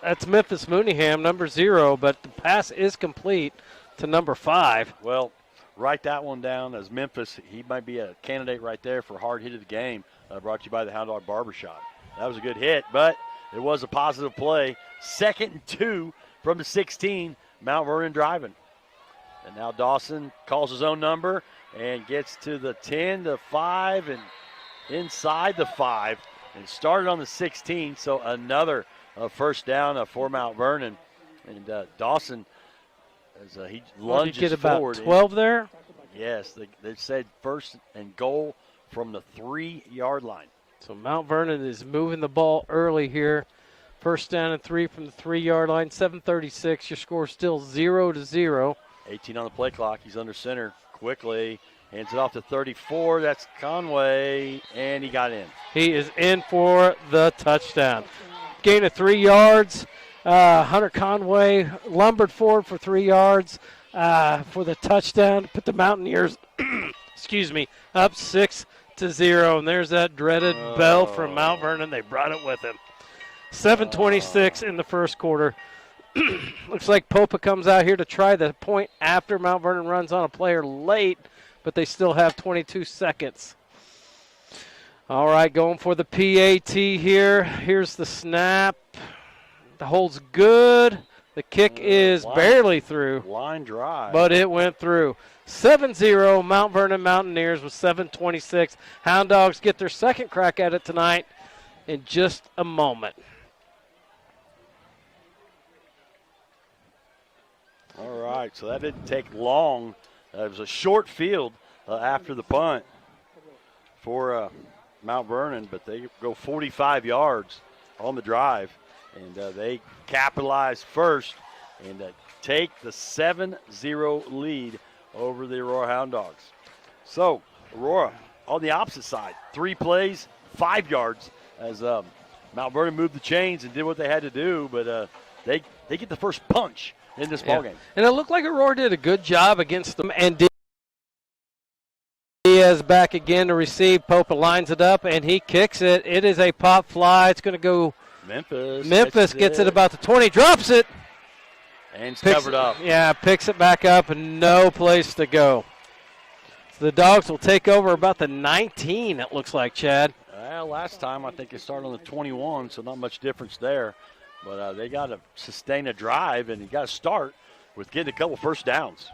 That's Memphis Mooneyham, number 0, but the pass is complete to number 5. Well, write that one down as Memphis. He might be a candidate right there for hard hit of the game. Brought to you by the Hound Dog Barbershop. That was a good hit, but it was a positive play. 2nd and 2 from the 16. Mount Vernon driving. And now Dawson calls his own number and gets to the 10, the 5, and inside the 5. And started on the 16, so another first down for Mount Vernon. And Dawson, as he lunges get forward. About 12 there? Yes, they said first and goal from the 3-yard line. So Mount Vernon is moving the ball early here. First down and 3 from the 3-yard line. 7:36. Your score still 0-0. 18 on the play clock. He's under center quickly. Hands it off to 34. That's Conway, and he got in. He is in for the touchdown. Gain of 3 yards. Hunter Conway lumbered forward for 3 yards for the touchdown. Put the Mountaineers, up 6-0. And there's that dreaded bell from Mount Vernon. They brought it with them. 7:26 in the first quarter. Looks like Popa comes out here to try the point after Mount Vernon runs on a player late, but they still have 22 seconds. All right, going for the PAT here. Here's the snap. The hold's good. The kick is barely through. Line drive. But it went through. 7-0, Mount Vernon Mountaineers with 7:26. Hound Dogs get their second crack at it tonight in just a moment. All right, so that didn't take long. It was a short field after the punt for Mount Vernon, but they go 45 yards on the drive, and they capitalize first and take the 7-0 lead over the Aurora Hound Dogs. So Aurora on the opposite side, 3 plays, 5 yards as Mount Vernon moved the chains and did what they had to do, but they get the first punch in this ballgame. And it looked like Aurora did a good job against them. And Diaz back again to receive. Popa lines it up, and he kicks it. It is a pop fly. It's going to go. Memphis gets it about the 20, drops it. And it's covered up. Yeah, picks it back up, and no place to go. So the Dogs will take over about the 19, it looks like, Chad. Well, last time I think they started on the 21, so not much difference there. But they got to sustain a drive, and you got to start with getting a couple first downs.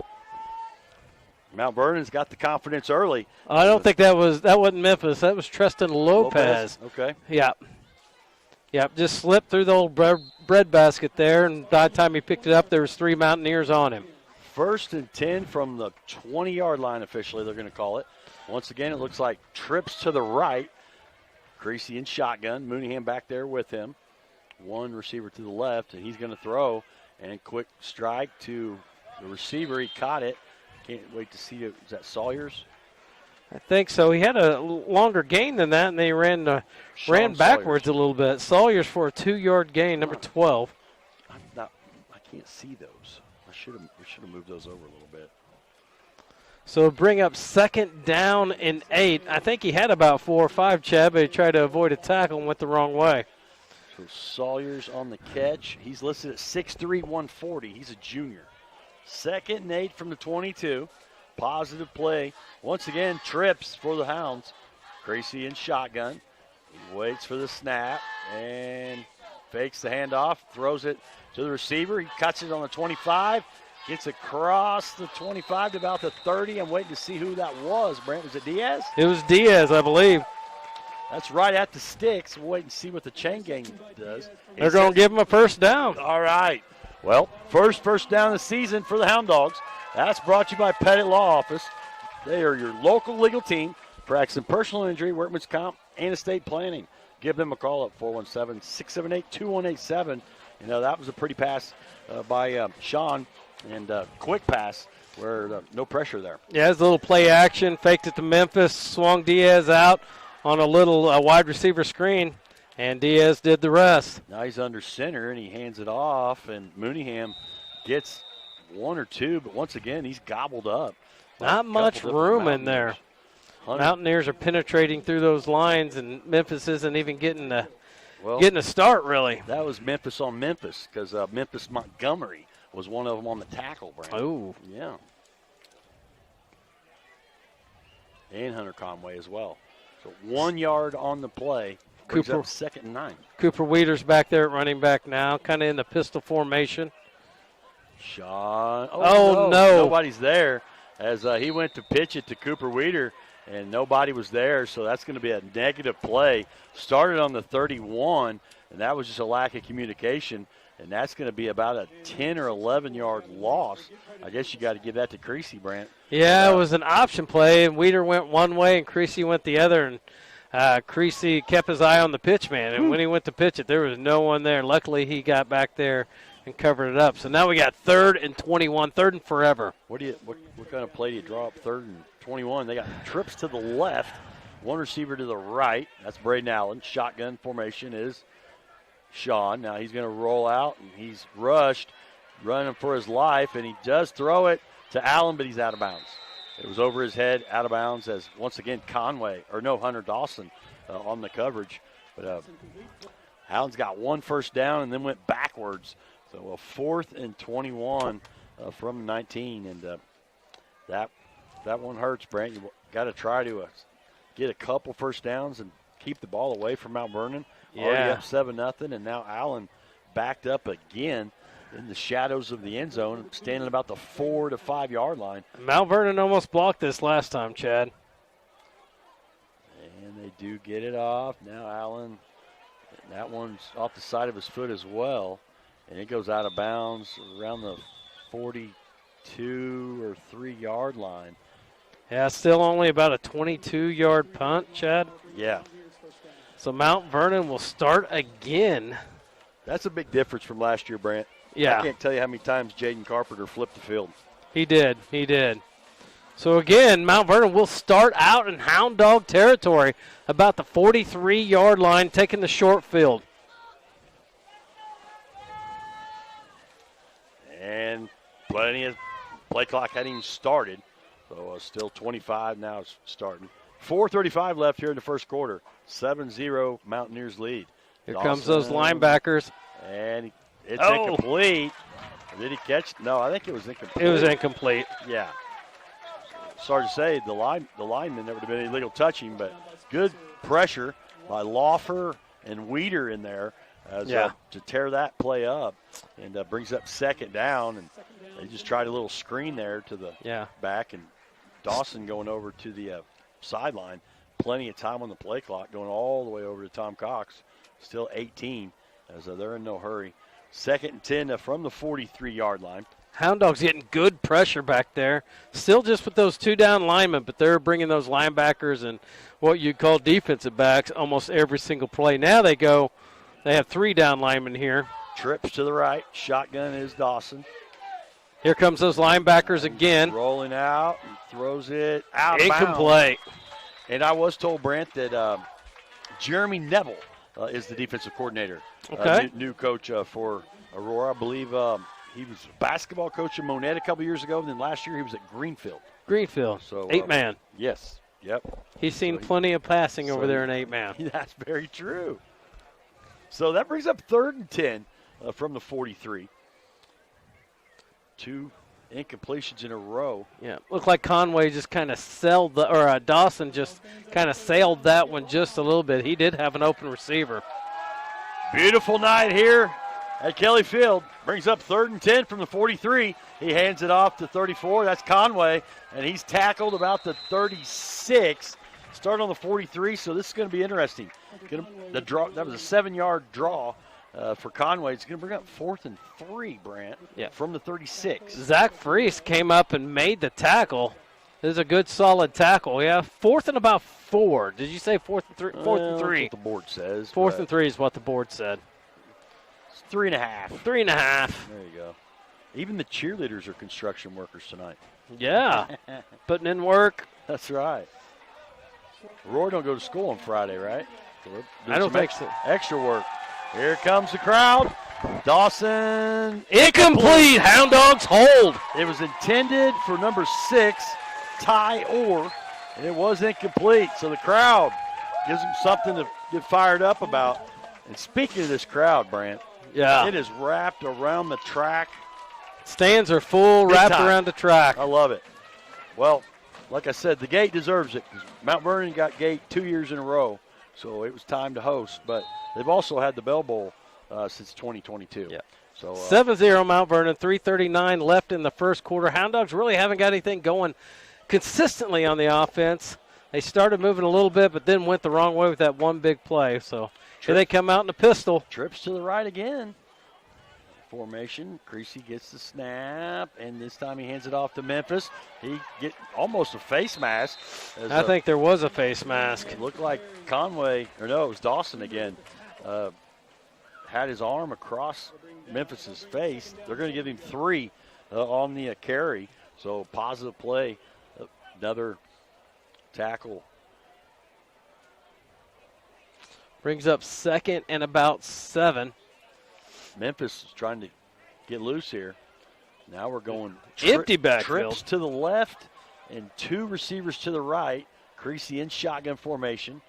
Mount Vernon's got the confidence early. I don't think that wasn't Memphis. That was Tristan Lopez. Okay. Yeah. Yep, just slipped through the old bread basket there, and by the time he picked it up, there was 3 Mountaineers on him. 1st and 10 from the 20-yard line officially, they're going to call it. Once again, it looks like trips to the right. Creasy in shotgun. Mooneyham back there with him. One receiver to the left, and he's going to throw. And quick strike to the receiver. He caught it. Can't wait to see it. Is that Sawyers? I think so. He had a longer gain than that, and they ran backwards a little bit. Sawyers for a 2-yard gain, number 12. I can't see those. We should have moved those over a little bit. So bring up 2nd down and 8. I think he had about 4 or 5, Chad, but he tried to avoid a tackle and went the wrong way. So Sawyers on the catch. He's listed at 6'3", 140. He's a junior. 2nd and 8 from the 22. Positive play. Once again, trips for the Hounds. Creasy in shotgun. He waits for the snap and fakes the handoff. Throws it to the receiver. He cuts it on the 25. Gets across the 25 to about the 30. I'm waiting to see who that was, Brent. Was it Diaz? It was Diaz, I believe. That's right at the sticks. We'll wait and see what the chain gang does. They're going to give him a first down. All right. Well, first down of the season for the Hound Dogs. That's brought to you by Pettit Law Office. They are your local legal team practicing personal injury, workman's comp, and estate planning. Give them a call at 417-678-2187. That was a pretty pass by Sean, and quick pass where no pressure there. Yeah, it's a little play action. Faked it to Memphis, swung Diaz out on a little wide receiver screen, and Diaz did the rest. Now he's under center, and he hands it off, and Mooneyham gets one or two, but once again, he's gobbled up. Not much room in there. Mountaineers are penetrating through those lines, and Memphis isn't even getting a start, really. That was Memphis on Memphis, because Memphis Montgomery was one of them on the tackle, Brandon. Oh. Yeah. And Hunter Conway as well. So 1 yard on the play. Cooper, up 2nd and 9. Cooper Weeder's back there at running back now, kind of in the pistol formation. Sean. Oh, no. Nobody's there as he went to pitch it to Cooper Weeder, and nobody was there, so that's going to be a negative play. Started on the 31, and that was just a lack of communication, and that's going to be about a 10 or 11-yard loss. I guess you got to give that to Creasy, Brant. Yeah, it was an option play, and Weeder went one way and Creasy went the other, and Creasy kept his eye on the pitch man, and when he went to pitch it, there was no one there. Luckily, he got back there and covered it up. So now we got 3rd and 21, 3rd and forever. What kind of play do you draw up 3rd and 21? They got trips to the left, one receiver to the right. That's Braden Allen. Shotgun formation is Sean. Now he's going to roll out, and he's rushed, running for his life, and he does throw it to Allen, but he's out of bounds. It was over his head, out of bounds, as once again Hunter Dawson on the coverage. But Allen's got 1 first down and then went backwards. So a 4th and 21 from 19, and that one hurts, Brant. You got to try to get a couple first downs and keep the ball away from Mount Vernon. Yeah. Already up 7-0, and now Allen backed up again in the shadows of the end zone, standing about the 4 to 5 yard line. Mount Vernon almost blocked this last time, Chad. And they do get it off. Now Allen, that one's off the side of his foot as well. And it goes out of bounds around the 42 or 3 yard line. Yeah, still only about a 22-yard punt, Chad. Yeah. So Mount Vernon will start again. That's a big difference from last year, Brant. Yeah. I can't tell you how many times Jaden Carpenter flipped the field. He did. So again, Mount Vernon will start out in Hound Dog territory, about the 43-yard line, taking the short field. And plenty of play clock hadn't even started. So still 25 now starting. 4:35 left here in the first quarter. 7-0 Mountaineers lead. Here comes those linebackers. And it's incomplete. Did he catch? No, I think it was incomplete. It was incomplete. Yeah. Sorry to say, the lineman, there would have been illegal touching, but good pressure by Laufer and Weeder in there to tear that play up, and brings up 2nd down, and they just tried a little screen there to the back, and Dawson going over to the sideline. Plenty of time on the play clock, going all the way over to Tom Cox. Still 18, as they're in no hurry. 2nd and 10 from the 43-yard line. Hound Dogs getting good pressure back there. Still just with those 2 down linemen, but they're bringing those linebackers and what you call defensive backs almost every single play. Now they have 3 down linemen here. Trips to the right. Shotgun is Dawson. Here comes those linebackers again. Rolling out and throws it out of incomplete. Bounds. And I was told, Brent, that Jeremy Neville is the defensive coordinator. Okay. New coach for Aurora. I believe he was a basketball coach in Monette a couple years ago, and then last year he was at Greenfield. So 8-man. Yes. Yep. He's seen plenty of passing over there in 8-man. That's very true. So that brings up 3rd and 10 from the 43. 2 incompletions in a row. Yeah, looked like Conway just kind of Dawson just kind of sailed that one just a little bit. He did have an open receiver. Beautiful night here at Kelly Field. Brings up 3rd and 10 from the 43. He hands it off to 34. That's Conway, and he's tackled about the 36. Start on the 43, so this is going to be interesting. The draw, that was a 7-yard draw for Conway. It's going to bring up 4th and 3, Brant, from the 36. Zach Freese came up and made the tackle. This is a good, solid tackle. Yeah, 4th and about 4. Did you say 4th and 3? 4th and 3. That's what the board says. 4th and 3 is what the board said. It's 3.5. 3.5. There you go. Even the cheerleaders are construction workers tonight. Yeah, putting in work. That's right. Aurora don't go to school on Friday, right? So I don't think so. Extra work. Here comes the crowd. Dawson. Incomplete. Hound Dogs hold. It was intended for number 6, Ty Orr, and it was incomplete. So the crowd gives them something to get fired up about. And speaking of this crowd, Brant, yeah, it is wrapped around the track. Stands are full, wrapped around the track. I love it. Well, like I said, the gate deserves it because Mount Vernon got gate 2 years in a row, so it was time to host. But they've also had the Bell Bowl since 2022. Yeah. So 7-0 Mount Vernon, 3:39 left in the first quarter. Hound Dogs really haven't got anything going consistently on the offense. They started moving a little bit, but then went the wrong way with that one big play. So here they come out in a pistol. Trips to the right again. Formation. Creasy gets the snap, and this time he hands it off to Memphis. He get almost a face mask. I think there was a face mask. It looked like Conway, or no, it was Dawson again. Had his arm across Memphis's face. They're going to give him 3 on the carry. So positive play. Another tackle. Brings up 2nd and about 7. Memphis is trying to get loose here. Now we're going empty backfield. Trips to the left and 2 receivers to the right. Creasy in shotgun formation.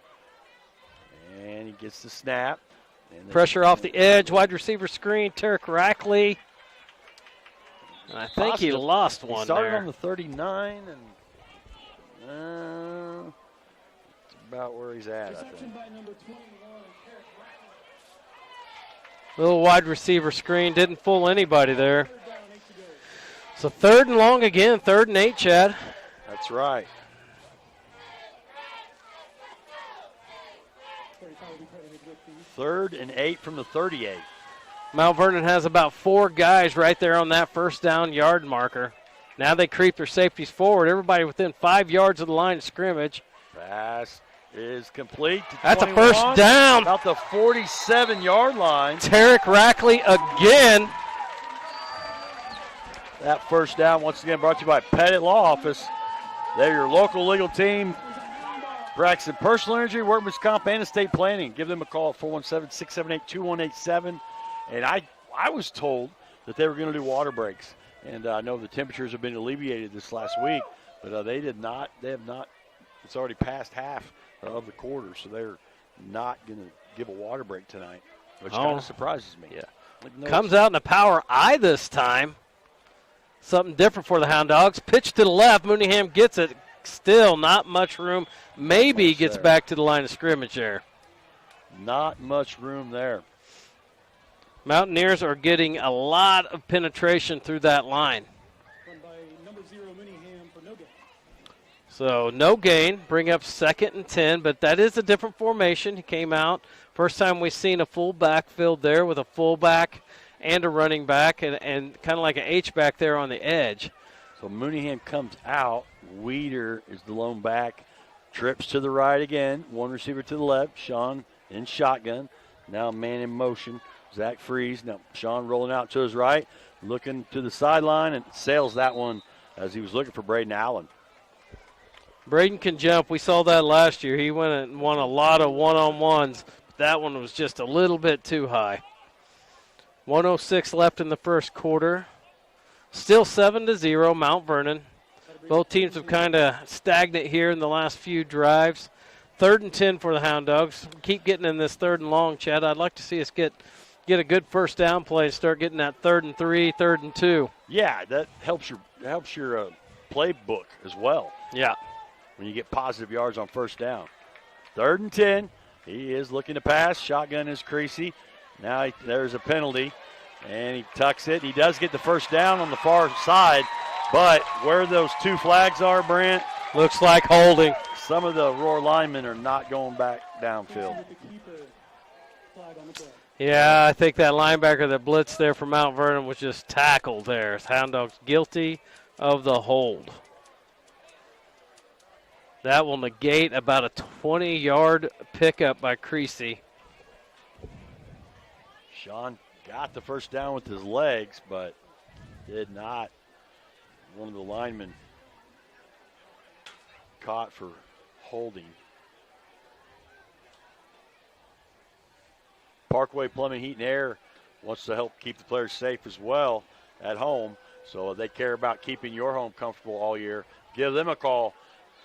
And he gets the snap. Pressure off the edge, wide receiver screen, Tarek Rackley. I think he lost one there. He started on the 39, and it's about where he's at, I think. Little wide receiver screen, didn't fool anybody there. So 3rd and long again, 3rd and 8, Chad. That's right. Third and 8 from the 38. Mount Vernon has about 4 guys right there on that first down yard marker. Now they creep their safeties forward. Everybody within 5 yards of the line of scrimmage. Pass is complete. That's a first down. About the 47-yard line. Tarek Rackley again. That first down, once again, brought to you by Pettit Law Office. They're your local legal team. Braxton, personal injury, workman's comp, and estate planning. Give them a call at 417-678-2187. And I was told that they were going to do water breaks. And I know the temperatures have been alleviated this last week, but they did not. They have not. It's already past half of the quarter, so they're not going to give a water break tonight, which kind of surprises me. Yeah. Comes out in a power I this time. Something different for the Hound Dogs. Pitch to the left. Mooneyham gets it. Still not much room. Maybe gets back to the line of scrimmage there. Not much room there. Mountaineers are getting a lot of penetration through that line. So no gain. Bring up 2nd and 10, but that is a different formation. He came out. First time we've seen a full backfield there with a fullback and a running back and kind of like an H-back there on the edge. So Mooneyham comes out. Weeder is the lone back. Trips to the right again. 1 receiver to the left. Sean in shotgun. Now man in motion. Zach Freeze. Now Sean rolling out to his right. Looking to the sideline and sails that one as he was looking for Braden Allen. Braden can jump. We saw that last year. He went and won a lot of one-on-ones. That one was just a little bit too high. 1:06 left in the first quarter. Still 7-0, Mount Vernon. Both teams have kind of stagnant here in the last few drives. 3rd and 10 for the Hound Dogs. Keep getting in this 3rd and long, Chad. I'd like to see us get a good first down play and start getting that 3rd and 3, 3rd and 2. Yeah, that helps your playbook as well. Yeah. When you get positive yards on first down. 3rd and 10. He is looking to pass. Shotgun is Creasy. Now there's a penalty, and he tucks it. He does get the first down on the far side, but where those 2 flags are, Brent, looks like holding. Some of the Aurora linemen are not going back downfield. Yeah, I think that linebacker that blitzed there for Mount Vernon was just tackled there. Hound Dogs guilty of the hold. That will negate about a 20-yard pickup by Creasy. Sean got the first down with his legs, but did not. One of the linemen caught for holding. Parkway Plumbing, Heat and Air wants to help keep the players safe as well at home. So they care about keeping your home comfortable all year. Give them a call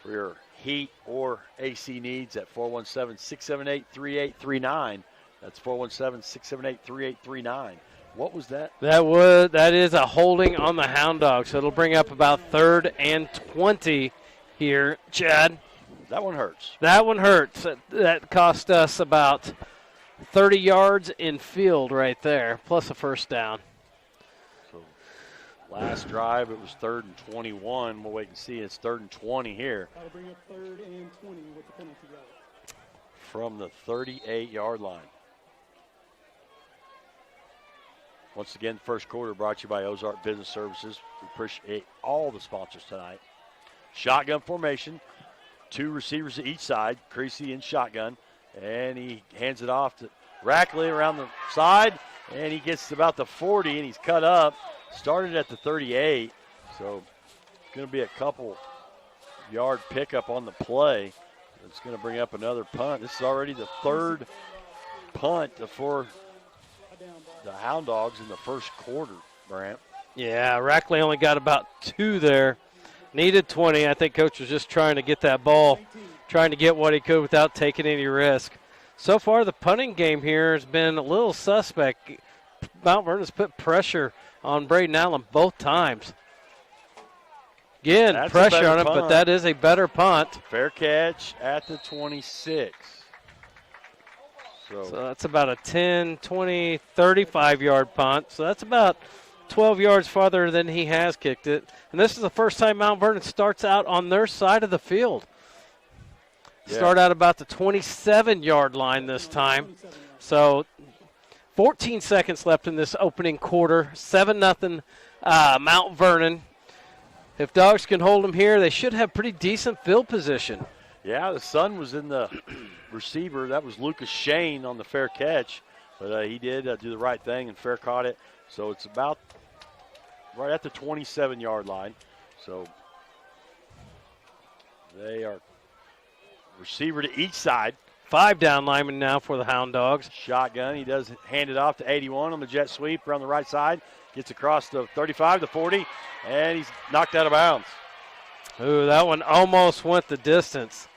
for your heat or AC needs at 417-678-3839. That's 417-678-3839. What was that? That is a holding on the Hound Dog, so it'll bring up about 3rd and 20 here, Chad. That one hurts. That one hurts. That cost us about 30 yards in field right there, plus a first down. So last drive, it was 3rd and 21. We'll wait and see. It's 3rd and 20 here. That'll bring up 3rd and 20 with the penalty yard. From the 38-yard line. Once again, first quarter brought to you by Ozark Business Services. We appreciate all the sponsors tonight. Shotgun formation. 2 receivers at each side. Creasy in shotgun. And he hands it off to Rackley around the side. And he gets to about the 40, and he's cut up. Started at the 38. So it's going to be a couple yard pickup on the play. It's going to bring up another punt. This is already the 3rd punt for the Hound Dogs in the first quarter, Brant. Yeah, Rackley only got about 2 there. Needed 20. I think Coach was just trying to get that ball, trying to get what he could without taking any risk. So far, the punting game here has been a little suspect. Mount Vernon's put pressure on Braden Allen both times. Again, That's pressure on him, but that is a better punt. Fair catch at the 26. So that's about a 10, 20, 35-yard punt. So that's about 12 yards farther than he has kicked it. And this is the first time Mount Vernon starts out on their side of the field. Yeah. Start out about the 27-yard line this time. So 14 seconds left in this opening quarter. 7-0 Mount Vernon. If Dogs can hold them here, they should have pretty decent field position. Yeah, the sun was in the receiver. That was Lucas Shane on the fair catch. But he did do the right thing and fair caught it. So it's about right at the 27-yard line. So they are receiver to each side. 5 down linemen now for the Hound Dogs. Shotgun. He does hand it off to 81 on the jet sweep around the right side. Gets across the 35, the 40, and he's knocked out of bounds. Ooh, that one almost went the distance.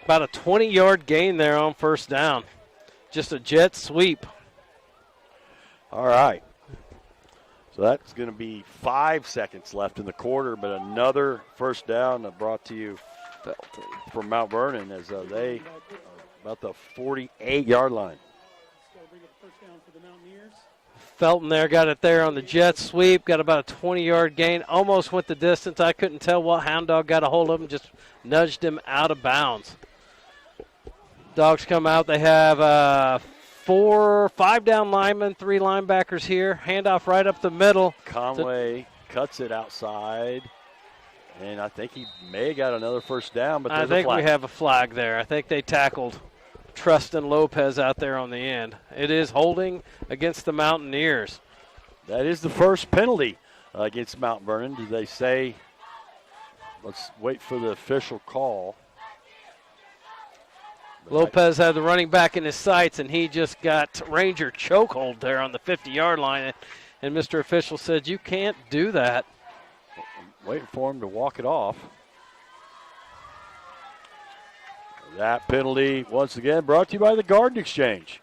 About a 20-yard gain there on first down. Just a jet sweep. All right. So that's going to be 5 seconds left in the quarter, but another first down brought to you from Mount Vernon as they are about the 48-yard line. Felton there got it there on the jet sweep, got about a 20-yard gain, almost went the distance. I couldn't tell what Hound Dog got a hold of him, just nudged him out of bounds. Dogs come out. They have 5 down linemen, 3 linebackers here. Handoff right up the middle. Conway cuts it outside, and I think he may have got another first down, but I think we have a flag there. I think they tackled Trustin Lopez out there on the end. It is holding against the Mountaineers. That is the first penalty against Mount Vernon. Did they say, let's wait for the official call. Lopez had the running back in his sights, and he just got Ranger chokehold there on the 50-yard line. And Mr. Official said, you can't do that. I'm waiting for him to walk it off. That penalty, once again, brought to you by the Garden Exchange,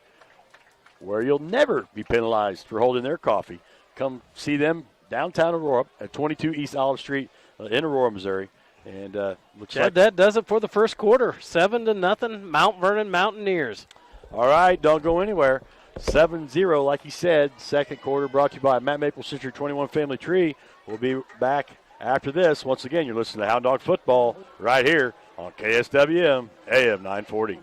where you'll never be penalized for holding their coffee. Come see them downtown Aurora at 22 East Olive Street in Aurora, Missouri. And looks like that does it for the first quarter. 7-0 Mount Vernon Mountaineers. All right, don't go anywhere. 7-0, like he said. Second quarter brought to you by Matt Maple Century 21 Family Tree. We'll be back after this. Once again, you're listening to Hound Dog Football right here on KSWM AM 940.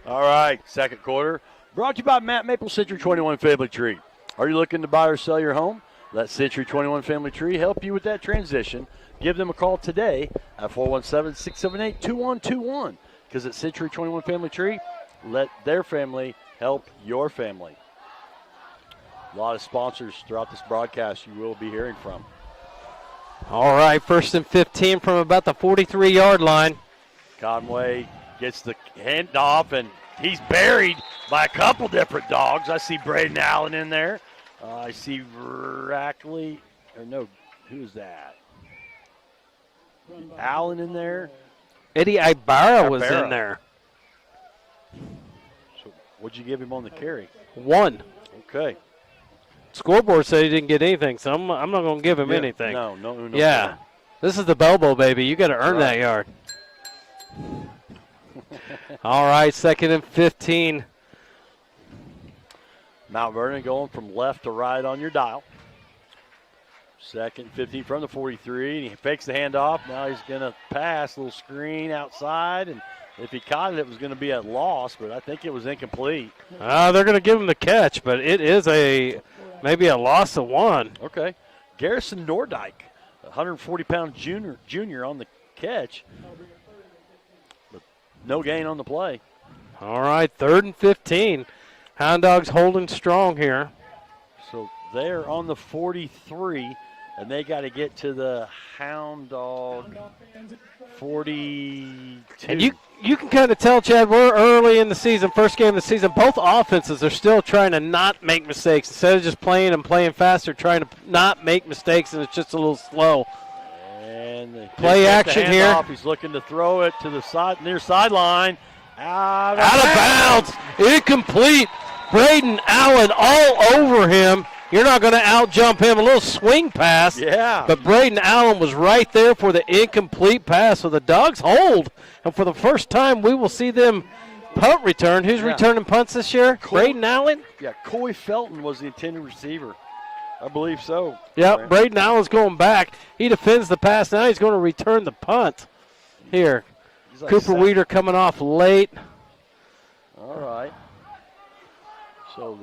All right, second quarter. Brought to you by Maple Century 21 Family Tree. Are you looking to buy or sell your home? Let Century 21 Family Tree help you with that transition. Give them a call today at 417-678-2121. Because at Century 21 Family Tree, let their family help your family. A lot of sponsors throughout this broadcast you will be hearing from. All right, 1st and 15 from about the 43-yard line. Conway gets the handoff, and he's buried by a couple different dogs. I see Braden Allen in there. I see Rackley, or no, who's that? Allen in there. Eddie Ibarra was in there. So what'd you give him on the carry? 1. Okay. Scoreboard said he didn't get anything, so I'm not going to give him anything. No. Yeah. This is the Belbo, baby. You got to earn that yard. All right, 2nd and 15. Mount Vernon going from left to right on your dial. 2nd and 15 from the 43, and he fakes the handoff. Now he's going to pass, a little screen outside, and if he caught it, it was going to be a loss, but I think it was incomplete. They're going to give him the catch, but it is maybe a loss of 1. Okay. Garrison Nordyke, 140-pound junior on the catch. But no gain on the play. All right, 3rd and 15. Hound Dogs holding strong here. So they're on the 43, and they got to get to the Hound Dog 42. And you can kind of tell, Chad, we're early in the season, first game of the season. Both offenses are still trying to not make mistakes. Instead of just playing and playing faster, trying to not make mistakes, and it's just a little slow. And play action here. Off. He's looking to throw it to the side, near sideline. Out of bounds. Incomplete. Braden Allen all over him. You're not going to out-jump him. A little swing pass. Yeah. But Braden Allen was right there for the incomplete pass. So the Dogs hold. And for the first time, we will see them punt return. Who's returning punts this year? Braden Allen? Yeah, Coy Felton was the intended receiver. I believe so. Yeah, Braden Allen's going back. He defends the pass. Now he's going to return the punt. Here. Like Cooper Weeder coming off late. All right. So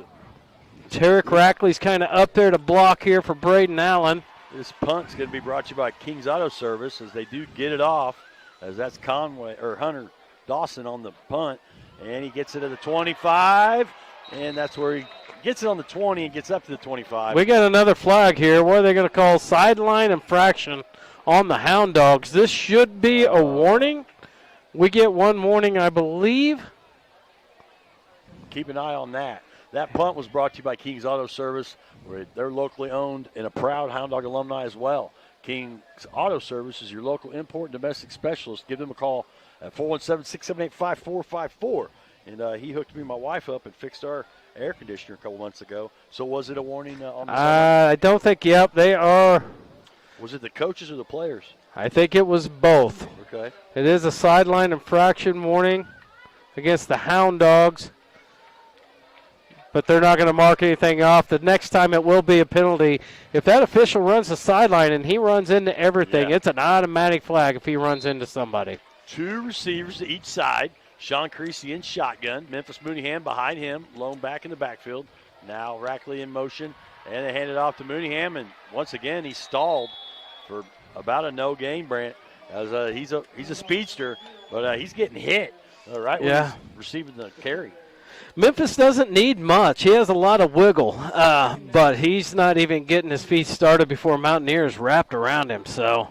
Tarek Rackley's kind of up there to block here for Braden Allen. This punt's going to be brought to you by King's Auto Service as they do get it off, as that's Hunter Dawson on the punt, and he gets it at the 25, and that's where he gets it on the 20 and gets up to the 25. We got another flag here. What are they going to call? Sideline infraction on the Hound Dogs. This should be a warning. We get one warning, I believe. Keep an eye on that. That punt was brought to you by King's Auto Service, where they're locally owned and a proud Hound Dog alumni as well. King's Auto Service is your local import and domestic specialist. Give them a call at 417-678-5454. And he hooked me and my wife up and fixed our air conditioner a couple months ago. So was it a warning on the I don't think, they are. Was it the coaches or the players? I think it was both. Okay. It is a sideline infraction warning against the Hound Dogs. But they're not going to mark anything off. The next time it will be a penalty. If that official runs the sideline and he runs into everything, it's an automatic flag if he runs into somebody. 2 receivers to each side. Sean Creasy in shotgun. Memphis Mooneyham behind him, lone back in the backfield. Now Rackley in motion, and they hand it off to Mooneyham, and once again he stalled for about a no gain, Brant. As he's a speedster, but he's getting hit right when he's receiving the carry. Memphis doesn't need much. He has a lot of wiggle, but he's not even getting his feet started before Mountaineers wrapped around him. So,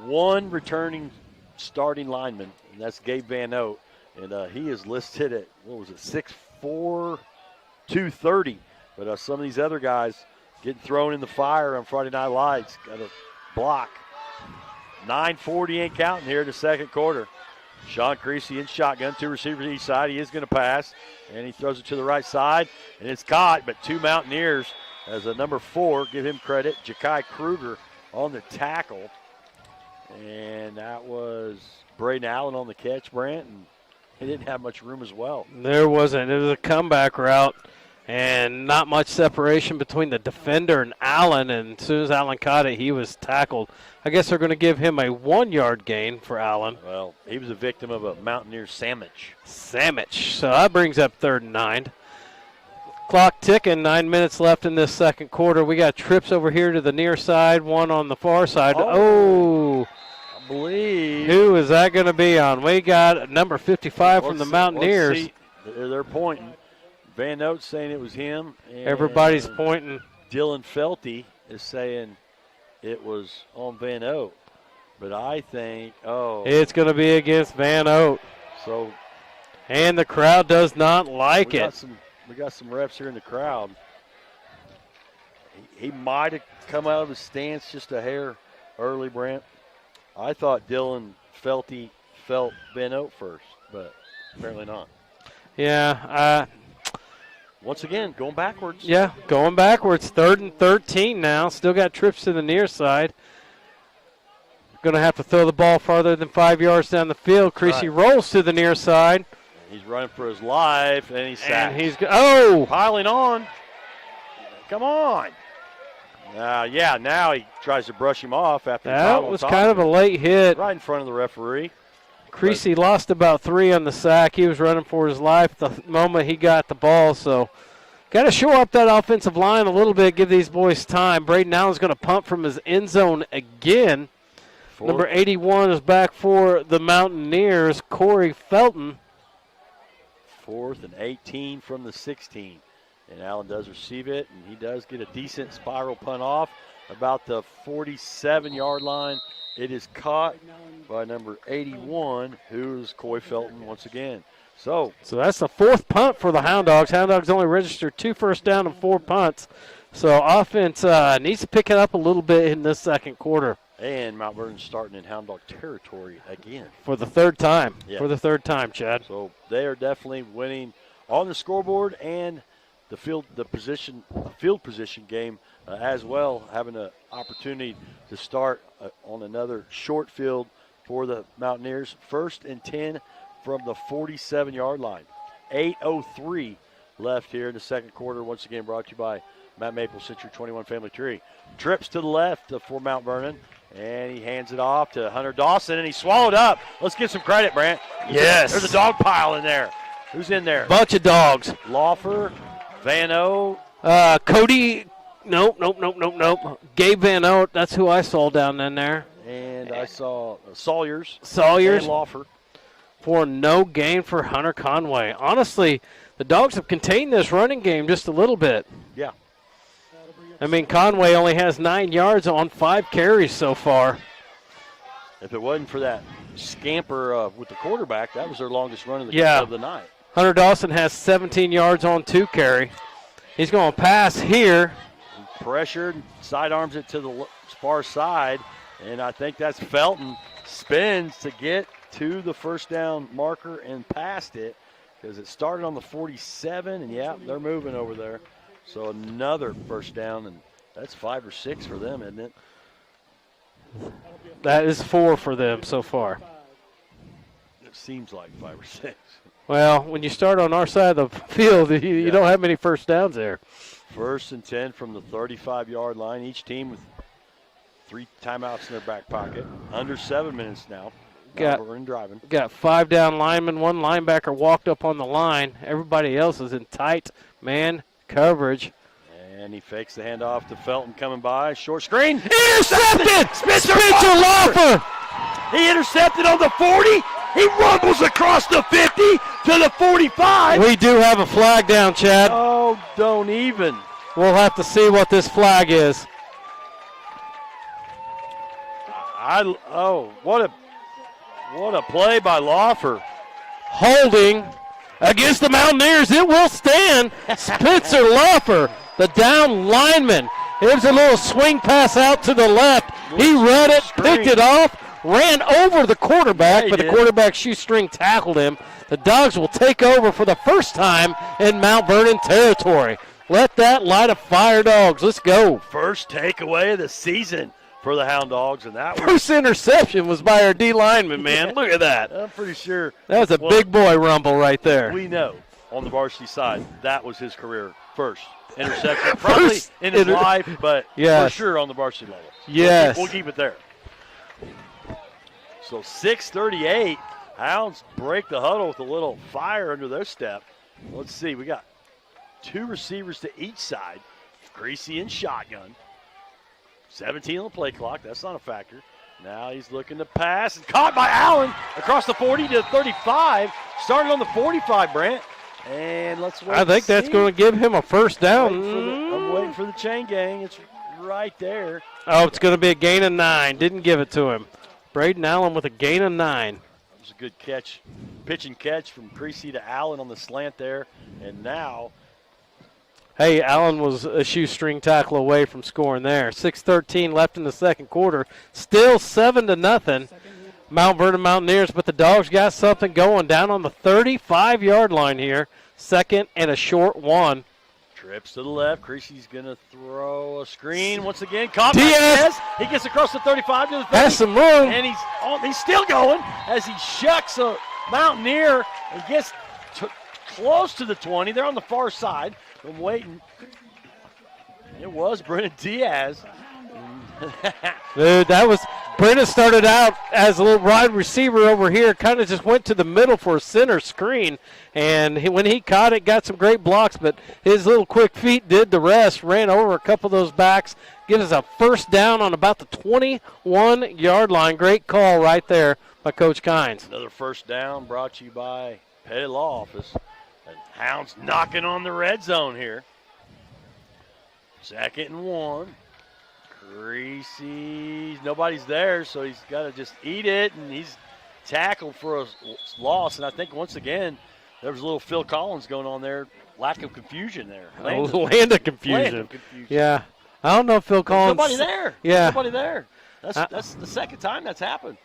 one returning starting lineman, and that's Gabe Van Oat, and he is listed at 6'4", 230. But some of these other guys getting thrown in the fire on Friday Night Lights got a block. 9:40 ain't counting here in the second quarter. Sean Creasy in shotgun, 2 receivers each side. He is going to pass, and he throws it to the right side, and it's caught, but 2 Mountaineers as a number 4, give him credit, Ja'Kai Kruger on the tackle. And that was Braden Allen on the catch, Brant, and he didn't have much room as well. There wasn't. It was a comeback route, And not much separation between the defender and Allen, and as soon as Allen caught it, he was tackled. I guess they're going to give him a 1-yard gain for Allen. Well, he was a victim of a Mountaineer sandwich. So that brings up 3rd and 9. Clock ticking, 9 minutes left in this second quarter. We got trips over here to the near side, one on the far side. I believe. Who is that going to be on? We got number 55 from the Mountaineers. Let's see. They're pointing. Van Note's saying it was him. And Everybody's pointing. Dylan Felty is saying it was on Van Note. But I think, it's going to be against Van Note. So, and the crowd does not like it. We got some refs here in the crowd. He might have come out of his stance just a hair early, Brent. I thought Dylan Felty felt Van Note first, but apparently not. Yeah. Once again, going backwards. Yeah, going backwards. 3rd and 13 now. Still got trips to the near side. Going to have to throw the ball farther than 5 yards down the field. Creasy rolls to the near side. He's running for his life, and he's sacked. And he's piling on. Come on. Now he tries to brush him off after that was kind of a late hit. Right in front of the referee. Creasy lost about 3 on the sack. He was running for his life the moment he got the ball. So got to shore up that offensive line a little bit, give these boys time. Braden Allen's going to punt from his end zone again. Number 81 is back for the Mountaineers, Corey Felton. 4th and 18 from the 16. And Allen does receive it, and he does get a decent spiral punt off about the 47-yard line. It is caught by number 81, who's Coy Felton once again. So that's the 4th punt for the Hound Dogs. Hound Dogs only registered 2 first down and 4 punts. So offense needs to pick it up a little bit in this second quarter. And Mount Vernon's starting in Hound Dog territory again. For the 3rd time. Yeah. For the 3rd time, Chad. So they are definitely winning on the scoreboard and the field position game as well, having an opportunity to start on another short field for the Mountaineers. 1st and 10 from the 47-yard line. 8:03 left here in the second quarter. Once again, brought to you by Matt Maple Century 21 Family Tree. Trips to the left for Mount Vernon, and he hands it off to Hunter Dawson, and he swallowed up. Let's give some credit, Brant. Yes. There's a dog pile in there. Who's in there? Bunch of dogs. Laufer, Van O. Cody. Nope. Gabe Van Oat. That's who I saw down in there. And I saw Sawyers. And Laufer. For no gain for Hunter Conway. Honestly, the Dogs have contained this running game just a little bit. Yeah. I mean, Conway only has 9 yards on 5 carries so far. If it wasn't for that scamper with the quarterback, that was their longest run of the night. Hunter Dawson has 17 yards on 2 carry. He's going to pass here. Pressured, sidearms it to the far side, and I think that's Felton. Spins to get to the first down marker and past it because it started on the 47, and they're moving over there. So another first down, and that's 5 or 6 for them, isn't it? That is 4 for them so far. It seems like 5 or 6. Well, when you start on our side of the field, you don't have many first downs there. 1st and 10 from the 35-yard line. Each team with 3 timeouts in their back pocket. Under 7 minutes now. We're in driving. Got 5 down linemen. 1 linebacker walked up on the line. Everybody else is in tight man coverage. And he fakes the handoff to Felton coming by. Short screen. Intercepted! Spencer Laufer! He intercepted on the 40. He rumbles across the 50 to the 45. We do have a flag down, Chad. Oh, don't even. We'll have to see what this flag is. What a play by Laufer. Holding against the Mountaineers. It will stand. Spencer Laufer, the down lineman. Here's a little swing pass out to the left. He read it, picked it off, ran over the quarterback, but the quarterback shoestring tackled him. The Dogs will take over for the first time in Mount Vernon territory. Let that light a fire, Dogs. Let's go. First takeaway of the season for the Hound Dogs, and that first interception was by our D lineman, man. Look at that. I'm pretty sure that was a big boy rumble right there. We know on the varsity side that was his career first interception, probably First in his life, but Yes. for sure on the varsity level. Yes. We'll keep it there. So 6:38, Hounds break the huddle with a little fire under their step. Let's see, we got 2 receivers to each side. Creasy in shotgun. 17 on the play clock, that's not a factor. Now he's looking to pass, and caught by Allen across the 40 to 35. Started on the 45, Brant. And let's wait. I think that's going to give him a first down. I'm waiting for the chain gang. It's right there. Oh, it's going to be a gain of 9. Didn't give it to him. Braden Allen with a gain of 9. That was a good catch. Pitch and catch from Creasy to Allen on the slant there. And now. Hey, Allen was a shoestring tackle away from scoring there. 6:13 left in the second quarter. Still 7-0. Mount Vernon Mountaineers, but the Dogs got something going down on the 35-yard line here. Second and a short 1. Trips to the left. Creasy's going to throw a screen once again. Caught by Diaz. Diaz. He gets across the 35 to the 30. Has some room. And he's still going as he shucks a Mountaineer and gets close to the 20. They're on the far side. I'm waiting. It was Brennan Diaz. Dude, that was Brennan started out as a little wide receiver over here, kind of just went to the middle for a center screen, and when he caught it, got some great blocks, but his little quick feet did the rest, ran over a couple of those backs, gives us a first down on about the 21-yard line. Great call right there by Coach Kynes. Another first down brought to you by Petty Law Office. And Hounds knocking on the red zone here. 2nd and 1. Creasy, nobody's there, so he's got to just eat it, and he's tackled for a loss. And I think once again, there was a little Phil Collins going on there. Lack of confusion there. Land of confusion. Yeah. I don't know if Phil Collins. There's nobody there. Yeah. There's nobody there. That's the second time that's happened.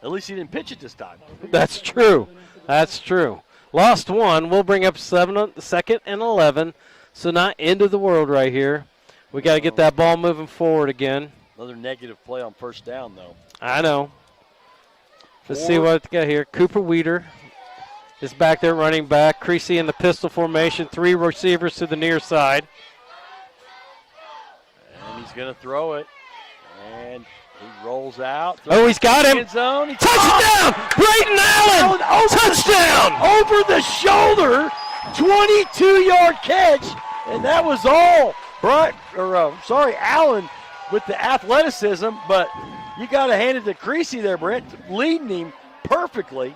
At least he didn't pitch it this time. That's true. That's true. Lost 1. We'll bring up 2nd and 11. So not end of the world right here. We got to get that ball moving forward again. Another negative play on first down, though. I know. Let's see what we got here. Cooper Weeder is back there running back. Creasy in the pistol formation. 3 receivers to the near side. And he's going to throw it. And he rolls out. Oh, he's got him. Zone. Touchdown! Braden Allen! Touchdown! Over the shoulder. 22-yard catch. And that was all. Allen with the athleticism, but you got to hand it to Creasy there, Brent, leading him perfectly.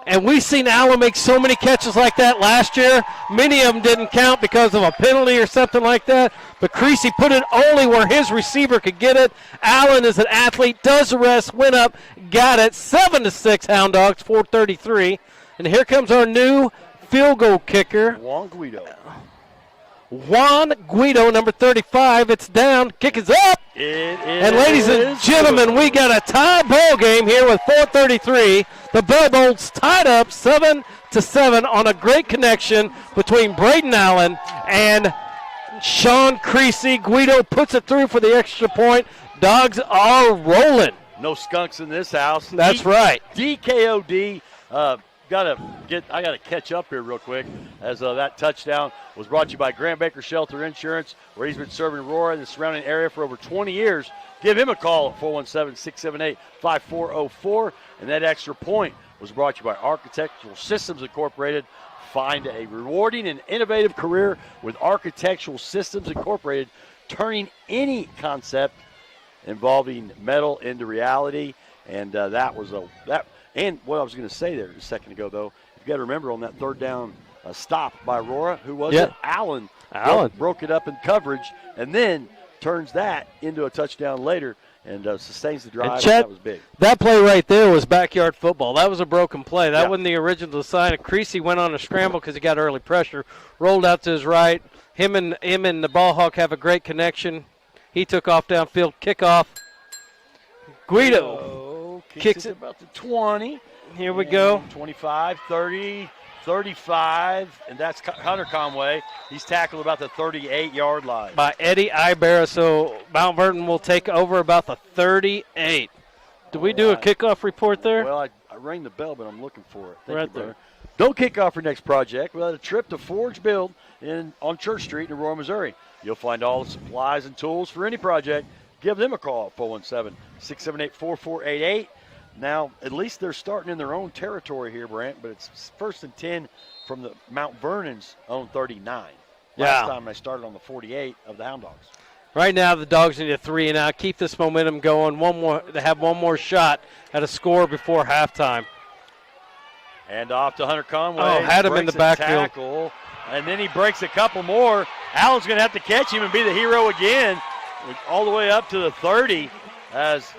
And we've seen Allen make so many catches like that last year. Many of them didn't count because of a penalty or something like that, but Creasy put it only where his receiver could get it. Allen is an athlete, does the rest, went up, got it. 7-6 Hound Dogs, 4:33. And here comes our new field goal kicker. Juan Guido, number 35. It's down. Kick is up. And ladies and gentlemen, we got a tie ball game here with 4:33. The Bellbolts tied up 7-7 on a great connection between Braden Allen and Sean Creasy. Guido puts it through for the extra point. Dogs are rolling. No skunks in this house. That's right. DKOD. I got to catch up here real quick as that touchdown was brought to you by Grant Baker Shelter Insurance, where he's been serving Aurora and the surrounding area for over 20 years. Give him a call at 417-678-5404. And that extra point was brought to you by Architectural Systems Incorporated. Find a rewarding and innovative career with Architectural Systems Incorporated, turning any concept involving metal into reality. And that was that. And what I was going to say there a second ago, though, you've got to remember on that third down stop by Aurora, who was it? Allen. Broke it up in coverage and then turns that into a touchdown later and sustains the drive. And Chet, that was big. That play right there was backyard football. That was a broken play. That wasn't the original design. Creasy went on a scramble because he got early pressure, rolled out to his right. Him and the ball hawk have a great connection. He took off downfield, kickoff. Guido kicks it about the 20. Here we go. 25, 30, 35, and that's Hunter Conway. He's tackled about the 38-yard line. By Eddie Ibarra, so Mount Vernon will take over about the 38. Did we do a kickoff report there? Well, I rang the bell, but I'm looking for it. Thank Right you, brother. there. Don't kick off your next project without a trip to Forge Build on Church Street in Aurora, Missouri. You'll find all the supplies and tools for any project. Give them a call at 417-678-4488. Now, at least they're starting in their own territory here, Brant, but it's 1st and 10 from the Mount Vernon's own 39. Last time they started on the 48 of the Hound Dogs. Right now, the Dogs need a 3 and out. Keep this momentum going. They have one more shot at a score before halftime. And off to Hunter Conway. Oh, had him in the backfield. Tackle, and then he breaks a couple more. Allen's going to have to catch him and be the hero again, all the way up to the 30 as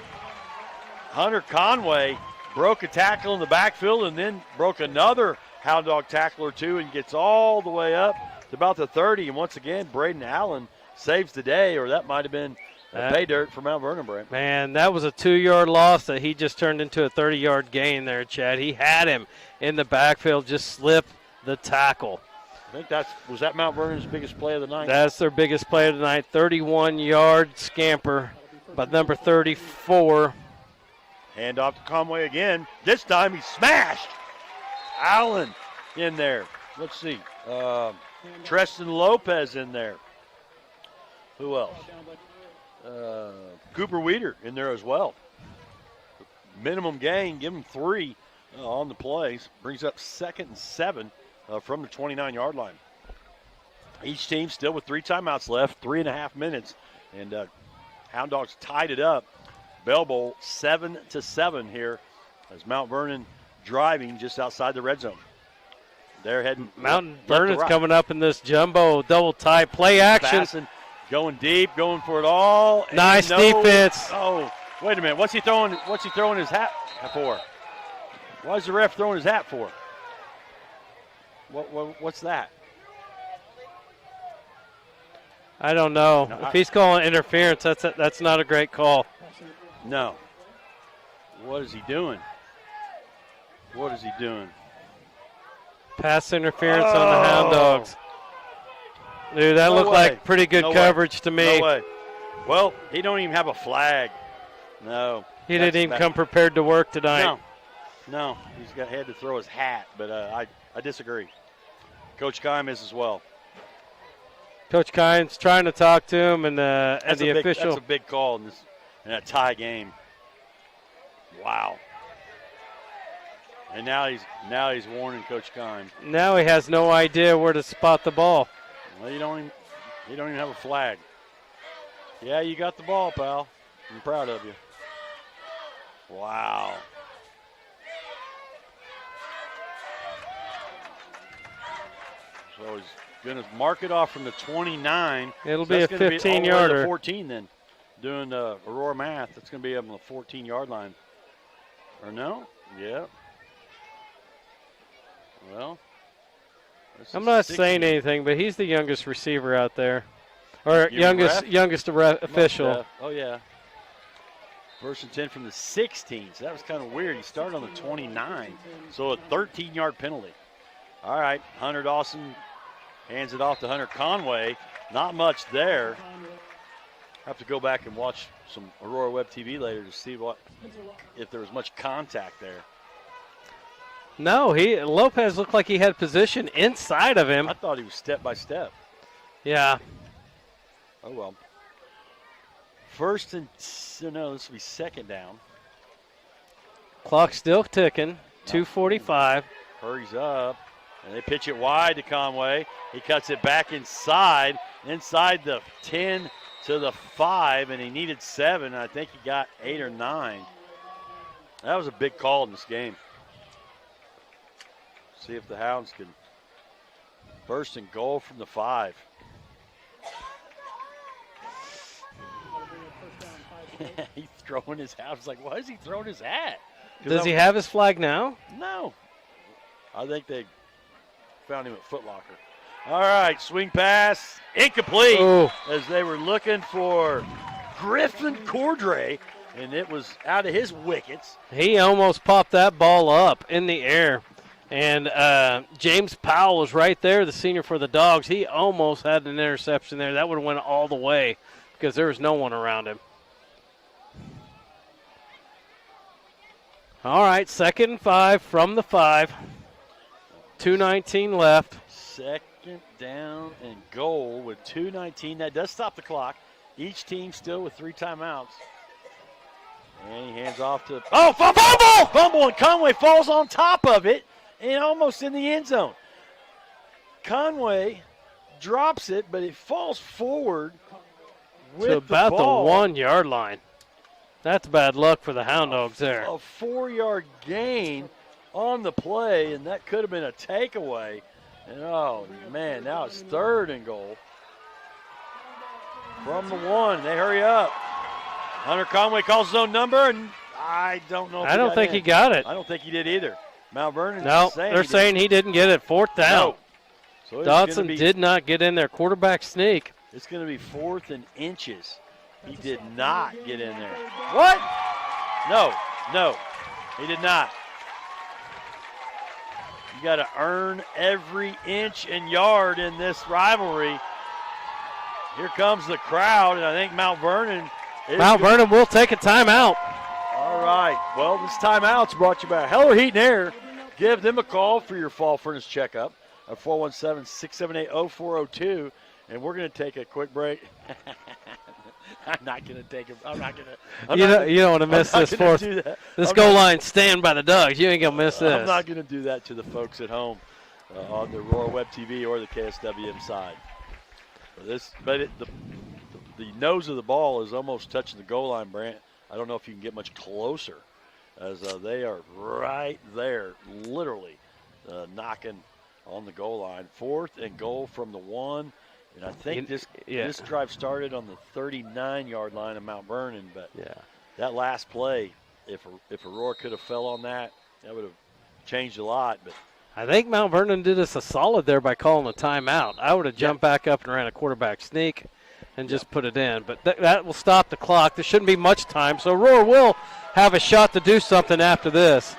Hunter Conway broke a tackle in the backfield and then broke another Hound Dog tackle or two and gets all the way up to about the 30. And once again, Braden Allen saves the day, or that might have been pay dirt for Mount Vernon, Brent. Man, that was a 2-yard loss that he just turned into a 30-yard gain there, Chad. He had him in the backfield, just slipped the tackle. I think was that Mount Vernon's biggest play of the night? That's their biggest play of the night, 31-yard scamper by number 34. Hand off to Conway again. This time he smashed Allen in there. Let's see. Treston Lopez in there. Who else? Cooper Weeder in there as well. Minimum gain, give him 3 on the plays. Brings up 2nd and 7 from the 29-yard line. Each team still with 3 timeouts left, 3.5 minutes. And Hound Dogs tied it up. Bell Bowl 7-7 here as Mount Vernon driving just outside the red zone. They're heading. Mount Vernon's coming up in this jumbo double tie play action. Passing, going deep, going for it all. Nice defense. Oh, wait a minute. What's he throwing his hat for? Why is the ref throwing his hat for? What's that? I don't know. No, if he's calling interference, that's not a great call. No. What is he doing? What is he doing? Pass interference on the Hound Dogs. Dude, that looked like pretty good coverage to me. No way. Well, he don't even have a flag. No. He didn't even come prepared to work tonight. No. He's had to throw his hat, but I disagree. Coach Keim is as well. Coach Kine's trying to talk to him, and the official. That's a big call in a tie game. Wow. And now he's warning Coach Keim. Now he has no idea where to spot the ball. Well, you don't even have a flag. Yeah, you got the ball, pal. I'm proud of you. Wow. So he's going to mark it off from the 29. It'll be a 15-yarder. 14 then. Doing Aurora math, that's going to be up on the 14-yard line. Or no? Yeah. Well. I'm not saying anything, but he's the youngest receiver out there. Or youngest official. Oh, yeah. 1st and 10 from the 16. So that was kind of weird. He started on the 29. So a 13-yard penalty. All right, Hunter Dawson hands it off to Hunter Conway. Not much there. Have to go back and watch some Aurora Web TV later to see if there was much contact there. No, Lopez looked like he had position inside of him. I thought he was step by step. Yeah. Oh, well. 1st and this will be 2nd down. Clock still ticking. 2:45. Hurries up. And they pitch it wide to Conway. He cuts it back inside the 10 to the 5, and he needed 7. I think he got 8 or 9. That was a big call in this game. See if the Hounds can burst and goal from the 5. He's throwing his hat. I was like, why is he throwing his hat? Does he have his flag now? No. I think they found him at Foot Locker. All right, swing pass, incomplete. Ooh. As they were looking for Griffin Cordray, and it was out of his wickets. He almost popped that ball up in the air. And James Powell was right there, the senior for the Dogs. He almost had an interception there. That would have went all the way because there was no one around him. All right, 2nd and 5 from the 5. 2:19 left. Second down and goal with 2:19. That does stop the clock. Each team still with 3 timeouts. And he hands off to, fumble! Fumble, and Conway falls on top of it and almost in the end zone. Conway drops it, but it falls forward with to about the ball. The 1-yard line. That's bad luck for the Hound Dogs there. A 4-yard gain on the play, and that could have been a takeaway. And oh man, now it's 3rd and goal. From the 1, they hurry up. Hunter Conway calls his own number, and I don't know if I don't think he got it. I don't think he did either. Mount Vernon they're saying he didn't get it. 4th down. No. So Dodson did not get in there. Quarterback sneak. It's going to be 4th and inches. He did not get in there. What? No, he did not. You got to earn every inch and yard in this rivalry. Here comes the crowd, and I think Mount Vernon will take a timeout. All right. Well, this timeout's brought to you by Heller Heat and Air. Give them a call for your fall furnace checkup at 417-678-0402. And we're going to take a quick break. I'm not going to take it. You don't want to miss this goal line stand by the Dogs. You ain't going to miss this. I'm not going to do that to the folks at home on the Aurora Web TV or the KSWM side. The nose of the ball is almost touching the goal line, Brant. I don't know if you can get much closer, as they are right there, literally knocking on the goal line. 4th and goal from the 1. And I think this drive started on the 39-yard line of Mount Vernon, but that last play, if Aurora could have fell on that would have changed a lot. But I think Mount Vernon did us a solid there by calling a timeout. I would have jumped back up and ran a quarterback sneak and just put it in. But that will stop the clock. There shouldn't be much time, so Aurora will have a shot to do something after this.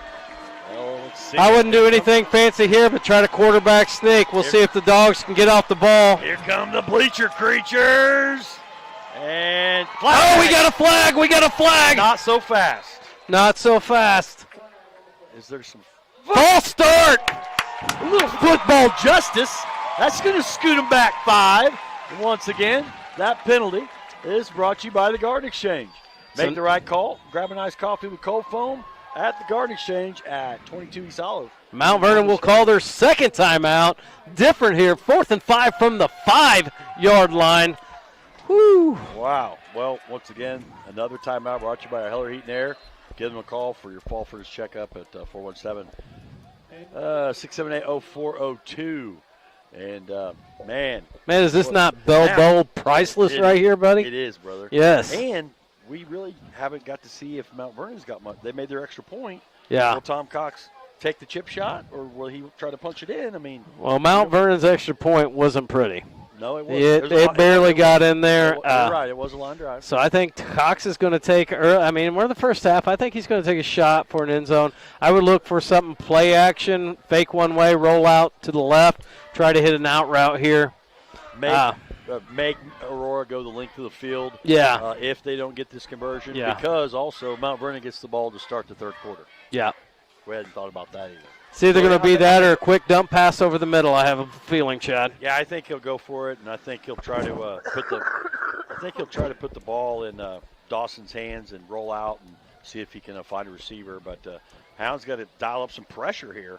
Well, let's see. I wouldn't do anything fancy here, but try to quarterback sneak. We'll see if the Dogs can get off the ball. Here come the bleacher creatures. And flag. Oh, we got a flag. We got a flag. Not so fast. Not so fast. Is there some false start? A little football justice. That's going to scoot them back 5. And once again, that penalty is brought to you by the Garden Exchange. Make the right call. Grab a nice coffee with cold foam at the Garden Exchange at 22 East Olive. Mount Vernon will call their 2nd timeout. Different here. 4th and 5 from the 5-yard line. Whew. Wow. Well, once again, another timeout brought to you by Heller Heat and Air. Give them a call for your fall furnace checkup at 417-678-0402. And, man, is this not Bell Bowl priceless right here, buddy? It is, brother. Yes. And we really haven't got to see if Mount Vernon's got much. They made their extra point. Yeah. Will Tom Cox take the chip shot, or will he try to punch it in? I mean. Well, Mount Vernon's extra point wasn't pretty. No, it wasn't. It barely got in there. You're right. It was a line drive. So I think Cox is going to take, we're the first half. I think he's going to take a shot for an end zone. I would look for something play action, fake one way, roll out to the left, try to hit an out route here. Make Aurora go the length of the field. Yeah. If they don't get this conversion. Yeah. Because also Mount Vernon gets the ball to start the 3rd quarter. Yeah. We hadn't thought about that either. It's either going to be that or a quick dump pass over the middle, I have a feeling, Chad. Yeah, I think he'll go for it, and I think he'll try to put the ball in Dawson's hands and roll out and see if he can find a receiver. But Hound's got to dial up some pressure here.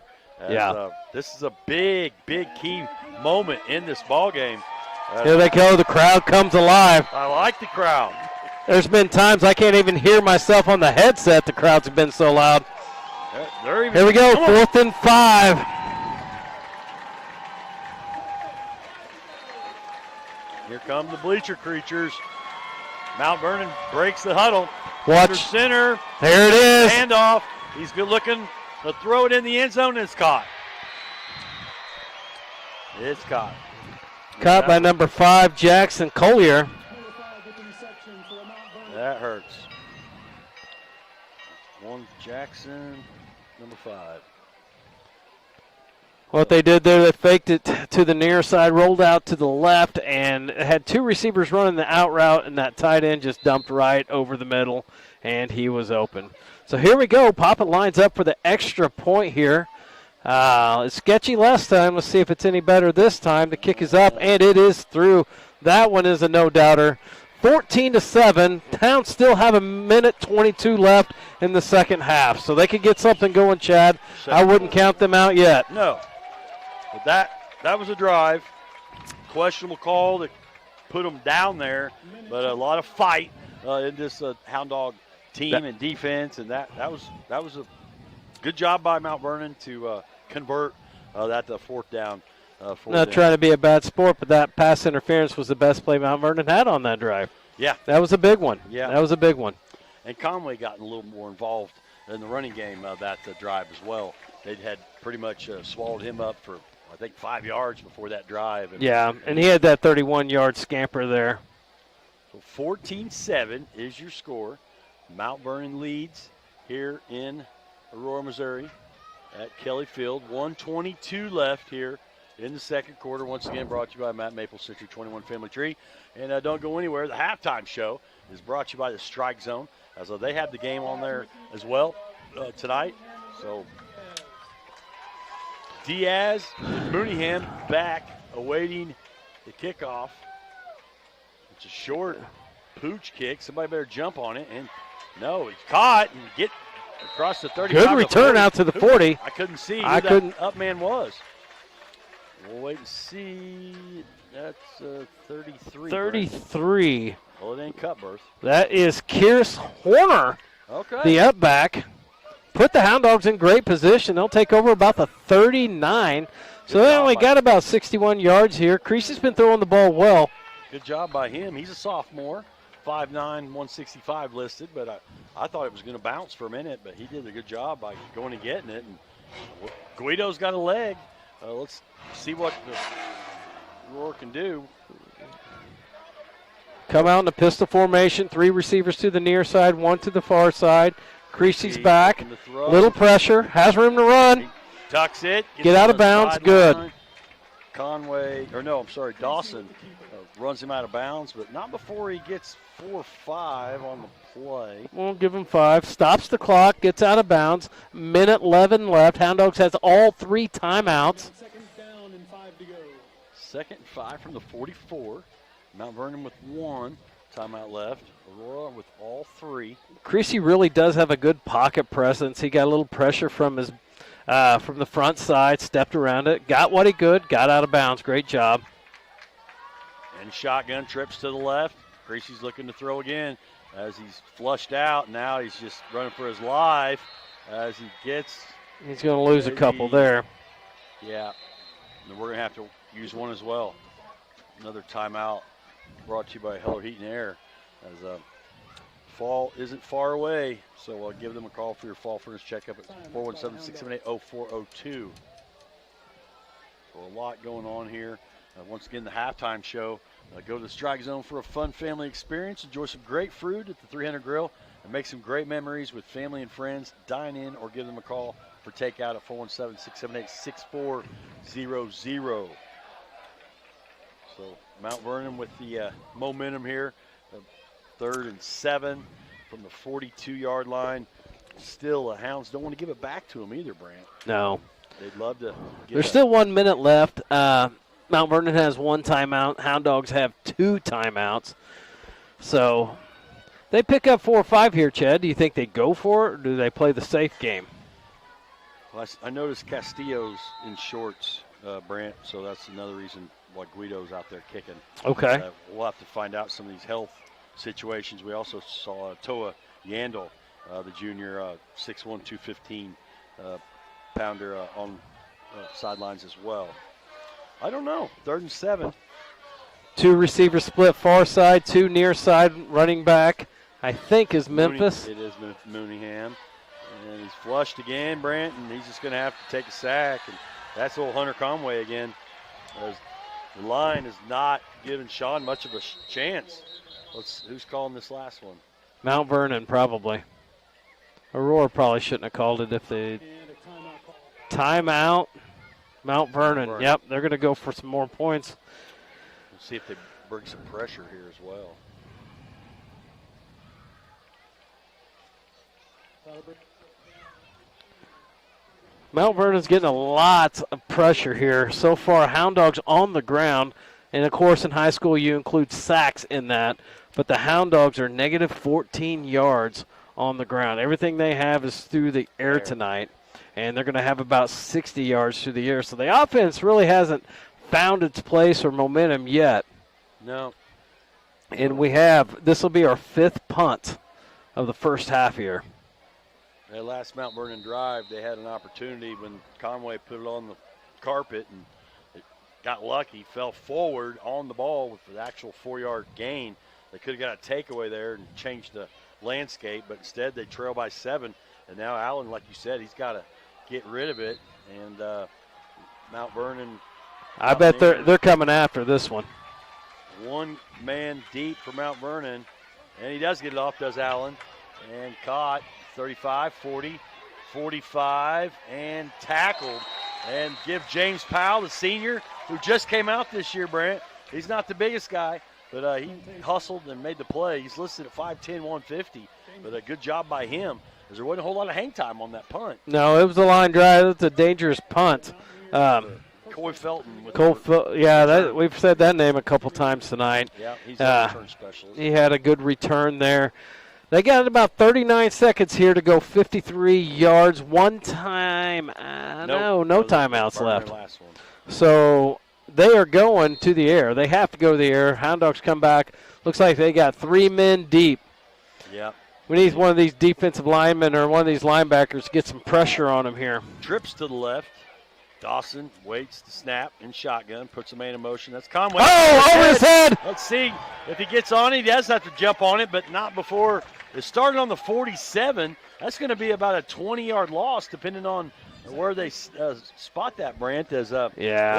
This is a big, big key moment in this ball game. Here they go. The crowd comes alive. I like the crowd. There's been times I can't even hear myself on the headset. The crowds have been so loud. Here we go, 4th and 5. Here come the bleacher creatures. Mount Vernon breaks the huddle. Watch. Under center. There it is. Handoff. He's good looking to throw it in the end zone, and it's caught. It's caught. Caught by number 5, Jackson Collier. That hurts. One Jackson, number 5. What they did there, they faked it to the near side, rolled out to the left, and had 2 receivers running the out route, and that tight end just dumped right over the middle, and he was open. So here we go. Poppet lines up for the extra point here. It's sketchy last time. Let's see if it's any better this time. The kick is up, and it is through. That one is a no-doubter. 14-7. Towns still have a minute 22 left in the second half, so they could get something going, Chad. I wouldn't count them out yet. No. But that was a drive. Questionable call that put them down there, but a lot of fight in this Hound Dog team and defense, and that was a good job by Mount Vernon to convert that to fourth down. Not trying to be a bad sport, but that pass interference was the best play Mount Vernon had on that drive. Yeah. That was a big one. Yeah. That was a big one. And Conway got a little more involved in the running game of that drive as well. They had pretty much swallowed him up for, I think, 5 yards before that drive. And he had that 31-yard scamper there. So 14-7 is your score. Mount Vernon leads here in Aurora, Missouri at Kelly Field. 1:22 left here in the second quarter. Once again, brought to you by Matt Maple Citrus 21 Family Tree. And don't go anywhere. The halftime show is brought to you by the Strike Zone. So they have the game on there as well tonight. So Diaz and Mooneyham back awaiting the kickoff. It's a short pooch kick. Somebody better jump on it. And no, he's caught and get across the 35. Good return out to the 40. I couldn't see who that up man was. We'll wait and see. That's 33. 33. Right? Well, it ain't Cutbirth. That is Kierce Horner, the up back. Put the Hound Dogs in great position. They'll take over about the 39. So they only got about 61 yards here. Creasy's been throwing the ball well. Good job by him. He's a sophomore. 5'9", 165 listed, but I thought it was going to bounce for a minute, but he did a good job by going and getting it. And Guido's got a leg. Let's see what the Aurora can do. Come out in the pistol formation. 3 receivers to the near side, 1 to the far side. Creasy's back. Little pressure. Has room to run. He tucks it. Get out of bounds. Good. Dawson runs him out of bounds, but not before he gets 4 or 5 on the play. We'll give him 5. Stops the clock, gets out of bounds. Minute 11 left. Hound Dogs has all 3 timeouts. Second down and 5 to go. Second and 5 from the 44. Mount Vernon with 1 timeout left. Aurora with all 3. Creasy really does have a good pocket presence. He got a little pressure from his from the front side, stepped around it, got what he could, got out of bounds. Great job. And shotgun trips to the left. Creasy's looking to throw again as he's flushed out. Now he's just running for his life as he gets. He's going to lose a couple there. Yeah. And we're going to have to use one as well. Another timeout brought to you by Heller Heat and Air as fall isn't far away. So give them a call for your fall furnace checkup at 417-678-0402. So a lot going on here. Once again, the halftime show. Go to the Strike Zone for a fun family experience. Enjoy some great food at the 300 Grill and make some great memories with family and friends. Dine in or give them a call for takeout at 417-678-6400. So Mount Vernon with the momentum here. 3rd and 7 from the 42-yard line. Still, the Hounds don't want to give it back to them either, Brant. No. They'd love to. There's still 1 minute left. Mount Vernon has 1 timeout. Hound Dogs have 2 timeouts. So they pick up 4 or 5 here, Chad. Do you think they go for it, or do they play the safe game? Well, I noticed Castillo's in shorts, Brant, so that's another reason why Guido's out there kicking. Okay. We'll have to find out some of these health situations. We also saw Toa Yandel, the junior, 6'1", 215 pounder on sidelines as well. I don't know. 3rd and 7. 2 receivers split far side, 2 near side running back, I think is Memphis. It is Mooneyham. And he's flushed again, Brant, and he's just going to have to take a sack. And that's old Hunter Conway again. As the line is not giving Sean much of a chance. Who's calling this last one? Mount Vernon, probably. Aurora probably shouldn't have called it if they. Timeout. Mount Vernon. Yep, they're going to go for some more points. We'll see if they bring some pressure here as well. Mount Vernon's getting a lot of pressure here. So far, Hound Dogs on the ground. And, of course, in high school, you include sacks in that. But the Hound Dogs are negative 14 yards on the ground. Everything they have is through the air tonight. And they're going to have about 60 yards through the air. So the offense really hasn't found its place or momentum yet. No. And this will be our 5th punt of the first half here. That last Mount Vernon drive, they had an opportunity when Conway put it on the carpet and it got lucky, fell forward on the ball with the actual 4-yard gain. They could have got a takeaway there and changed the landscape, but instead they trail by 7. And now Allen, like you said, he's got to get rid of it. And Mount Vernon. I bet they're coming after this one. One man deep for Mount Vernon. And he does get it off, does Allen. And caught. 35, 40, 45, and tackled. And give James Powell, the senior, who just came out this year, Brant. He's not the biggest guy, but he hustled and made the play. He's listed at 5'10", 150, but a good job by him, as there wasn't a whole lot of hang time on that punt. No, it was a line drive. It's a dangerous punt. Coy Felton. We've said that name a couple times tonight. Yeah, he's a return specialist. He had a good return there. They got about 39 seconds here to go 53 yards. One time. No timeouts left. So they are going to the air. They have to go to the air. Hound Dogs come back. Looks like they got 3 men deep. Yeah. We need one of these defensive linemen or one of these linebackers to get some pressure on him here. Trips to the left. Dawson waits to snap in shotgun, puts a man in motion. That's Conway. Oh, over his head. Let's see if he gets on it. He does have to jump on it, but not before it started on the 47. That's going to be about a 20-yard loss, depending on where they spot that, Brant. I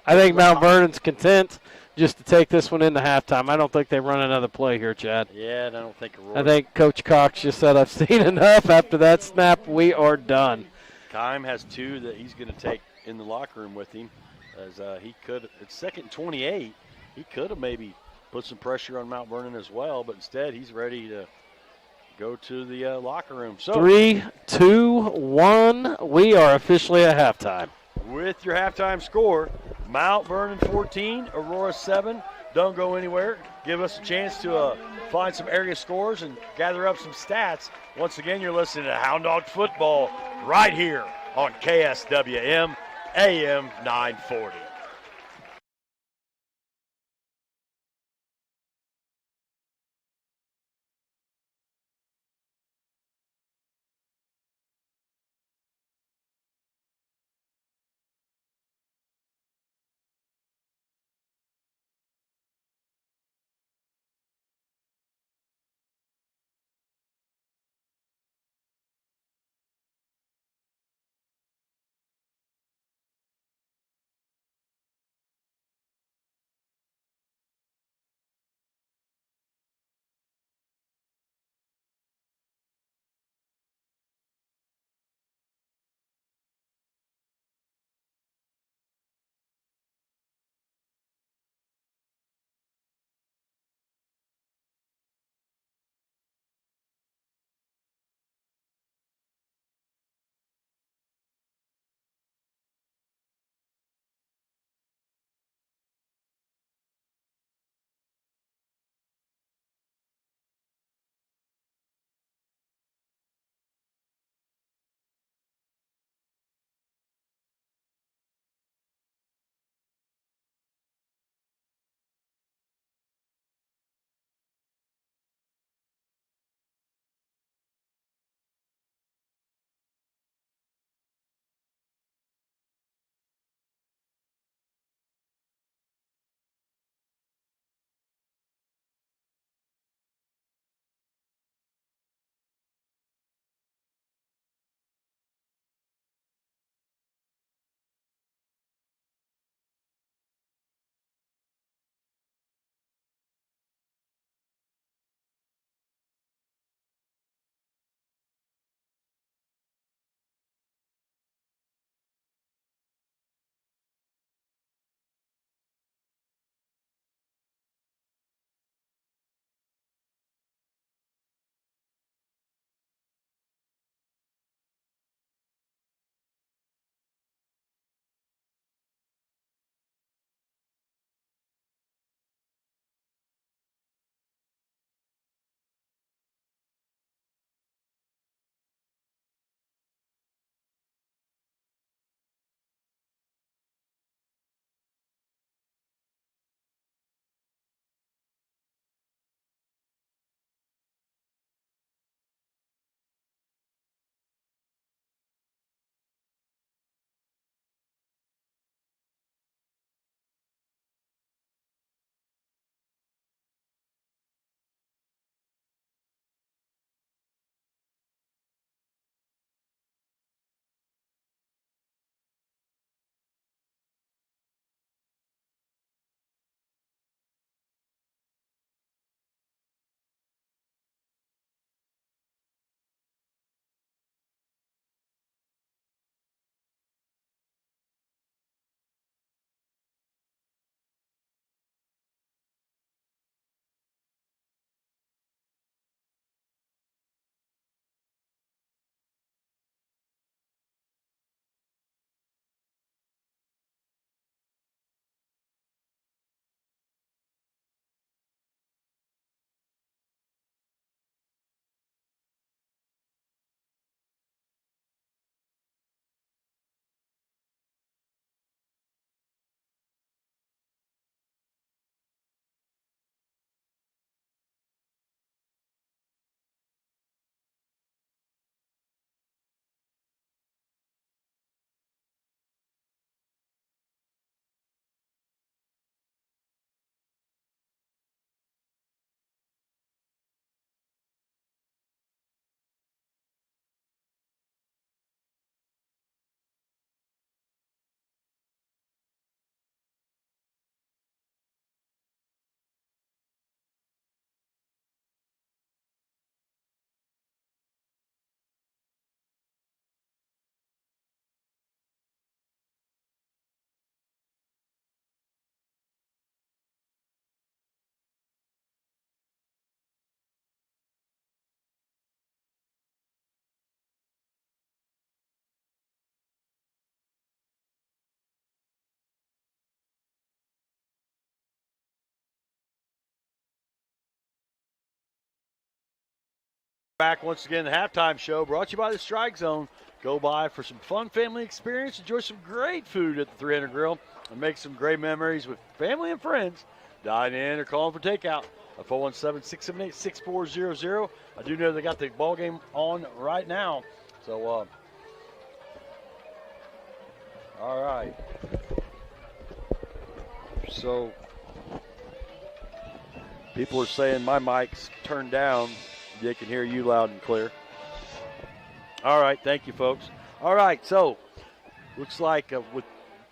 think Mount Vernon's content just to take this one into halftime. I don't think they run another play here, Chad. Yeah, and I don't think Aurora. I think Coach Cox just said, I've seen enough. After that snap, we are done. Kime has 2 that he's going to take in the locker room with him, as he could. It's 2nd and 28. He could have maybe put some pressure on Mount Vernon as well, but instead he's ready to go to the locker room. So 3, 2, 1. We are officially at halftime. With your halftime score, Mount Vernon 14, Aurora 7. Don't go anywhere. Give us a chance to find some area scores and gather up some stats. Once again, you're listening to Hound Dog Football right here on KSWM AM 940. back once again. The halftime show brought to you by the Strike Zone. Go by for some fun family experience. Enjoy some great food at the 300 Grill and make some great memories with family and friends. Dine in or call them for takeout at 417-678-6400. I do know they got the ball game on right now. So, all right. So, people are saying my mic's turned down. They can hear you loud and clear. All right, thank you, folks. All right, so looks like with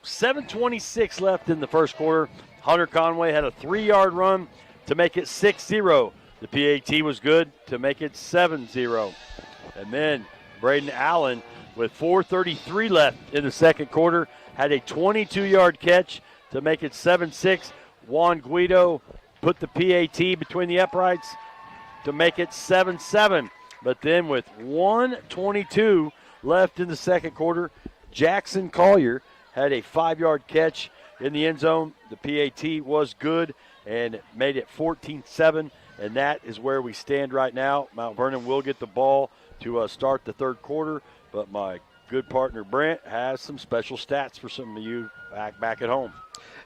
7:26 left in the first quarter, Hunter Conway had a 3-yard run to make it 6-0. The PAT was good to make it 7-0. And then Braden Allen, with 4:33 left in the second quarter, had a 22-yard catch to make it 7-6. Juan Guido put the PAT between the uprights to make it 7-7. But then with 1:22 left in the second quarter, Jackson Collier had a 5-yard catch in the end zone. The PAT was good and made it 14-7, and that is where we stand right now. Mount Vernon will get the ball to start the third quarter, but my good partner Brent has some special stats for some of you back at home.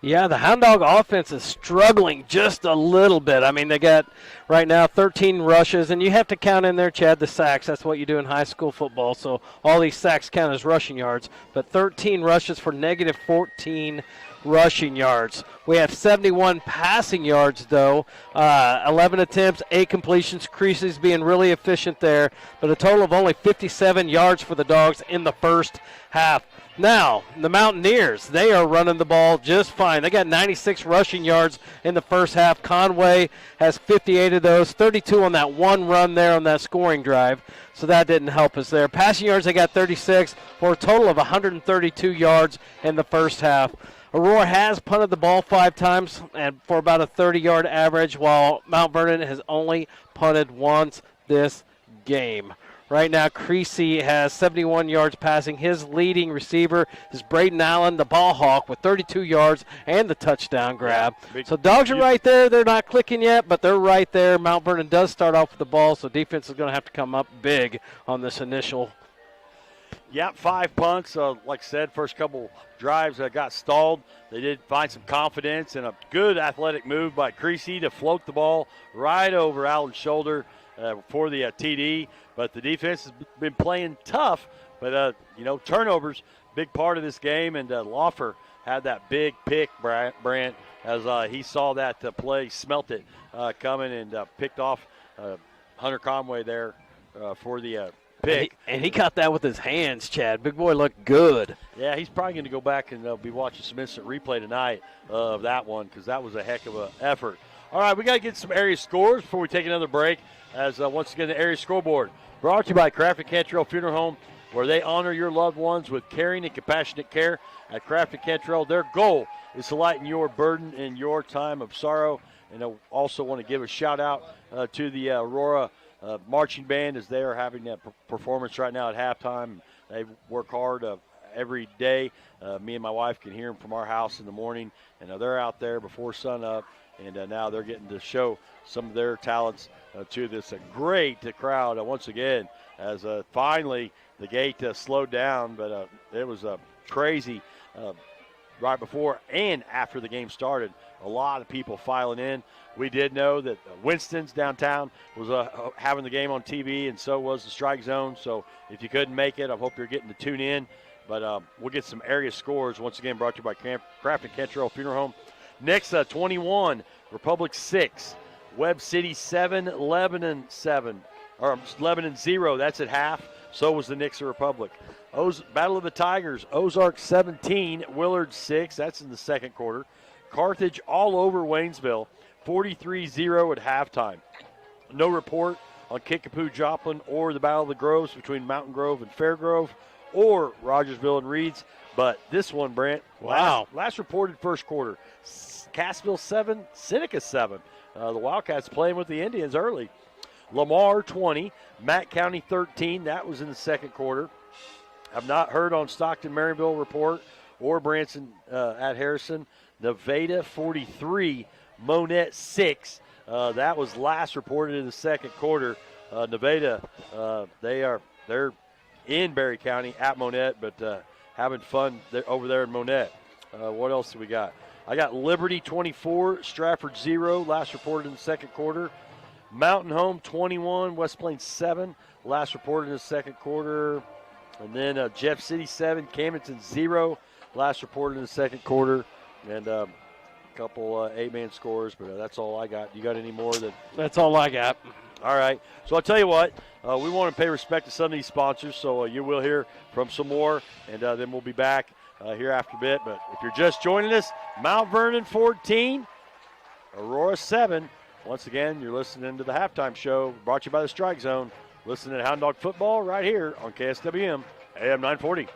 Yeah, the Hound Dog offense is struggling just a little bit. I mean, they got right now 13 rushes, and you have to count in there, Chad, the sacks. That's what you do in high school football, so all these sacks count as rushing yards. But 13 rushes for negative 14 rushing yards. We have 71 passing yards, though. 11 attempts, 8 completions. Creasy's being really efficient there, but a total of only 57 yards for the Dogs in the first half. Now, the Mountaineers, they are running the ball just fine. They got 96 rushing yards in the first half. Conway has 58 of those, 32 on that one run there on that scoring drive, so that didn't help us there. Passing yards, they got 36 for a total of 132 yards in the first half. Aurora has punted the ball 5 times and for about a 30-yard average, while Mount Vernon has only punted once this game. Right now, Creasy has 71 yards passing. His leading receiver is Braden Allen, the ball hawk, with 32 yards and the touchdown grab. So Dogs are right there. They're not clicking yet, but they're right there. Mount Vernon does start off with the ball, so defense is going to have to come up big on this initial. Yeah, 5 punts. Like I said, first couple drives got stalled. They did find some confidence and a good athletic move by Creasy to float the ball right over Allen's shoulder for the TD. But the defense has been playing tough. But, turnovers, big part of this game. And Lawfer had that big pick, Brant, as he saw that play, smelt it coming, and picked off Hunter Conway there for the pick. And he caught that with his hands, Chad. Big boy looked good. Yeah, he's probably going to go back and be watching some instant replay tonight of that one, because that was a heck of an effort. All right, we got to get some area scores before we take another break. As once again, the area scoreboard brought to you by Craft and Cantrell Funeral Home, where they honor your loved ones with caring and compassionate care. At Craft and Cantrell, their goal is to lighten your burden in your time of sorrow. And I also want to give a shout out to the Aurora marching band, as they are having that performance right now at halftime. They work hard every day. Me and my wife can hear them from our house in the morning, and they're out there before sun up, and now they're getting to show some of their talents to this great crowd once again, as finally the gate slowed down, but it was crazy right before and after the game started. A lot of people filing in. We did know that Winston's downtown was having the game on TV, and so was the Strike Zone. So if you couldn't make it, I hope you're getting to tune in. But we'll get some area scores, once again, brought to you by Craft and Cantrell Funeral Home. Next, 21, Republic 6, Webb City 7, Lebanon 7. Or Lebanon 0, that's at half. So was the Nixa Republic. Battle of the Tigers, Ozark 17, Willard 6. That's in the second quarter. Carthage all over Waynesville, 43-0 at halftime. No report on Kickapoo Joplin or the Battle of the Groves between Mountain Grove and Fairgrove or Rogersville and Reeds. But this one, Brent, wow. Last reported first quarter. Cassville 7, Seneca 7. The Wildcats playing with the Indians early. Lamar 20, Matt County 13. That was in the second quarter. I've not heard on Stockton-Maryville report or Branson at Harrison. Nevada 43, Monette 6. That was last reported in the second quarter. Nevada, they're in Berry County at Monette, but having fun over there in Monette. What else do we got? I got Liberty 24, Stratford 0, last reported in the second quarter. Mountain Home 21, West Plains 7, last reported in the second quarter. And then Jeff City 7, Camdenton 0, last reported in the second quarter. And a couple 8-man scores, but that's all I got. You got any more? That's all I got. All right. So I'll tell you what, we want to pay respect to some of these sponsors, so you will hear from some more, and then we'll be back here after a bit. But if you're just joining us, Mount Vernon 14, Aurora 7. Once again, you're listening to the halftime show brought to you by the Strike Zone. Listening to Hound Dog Football right here on KSWM AM 940.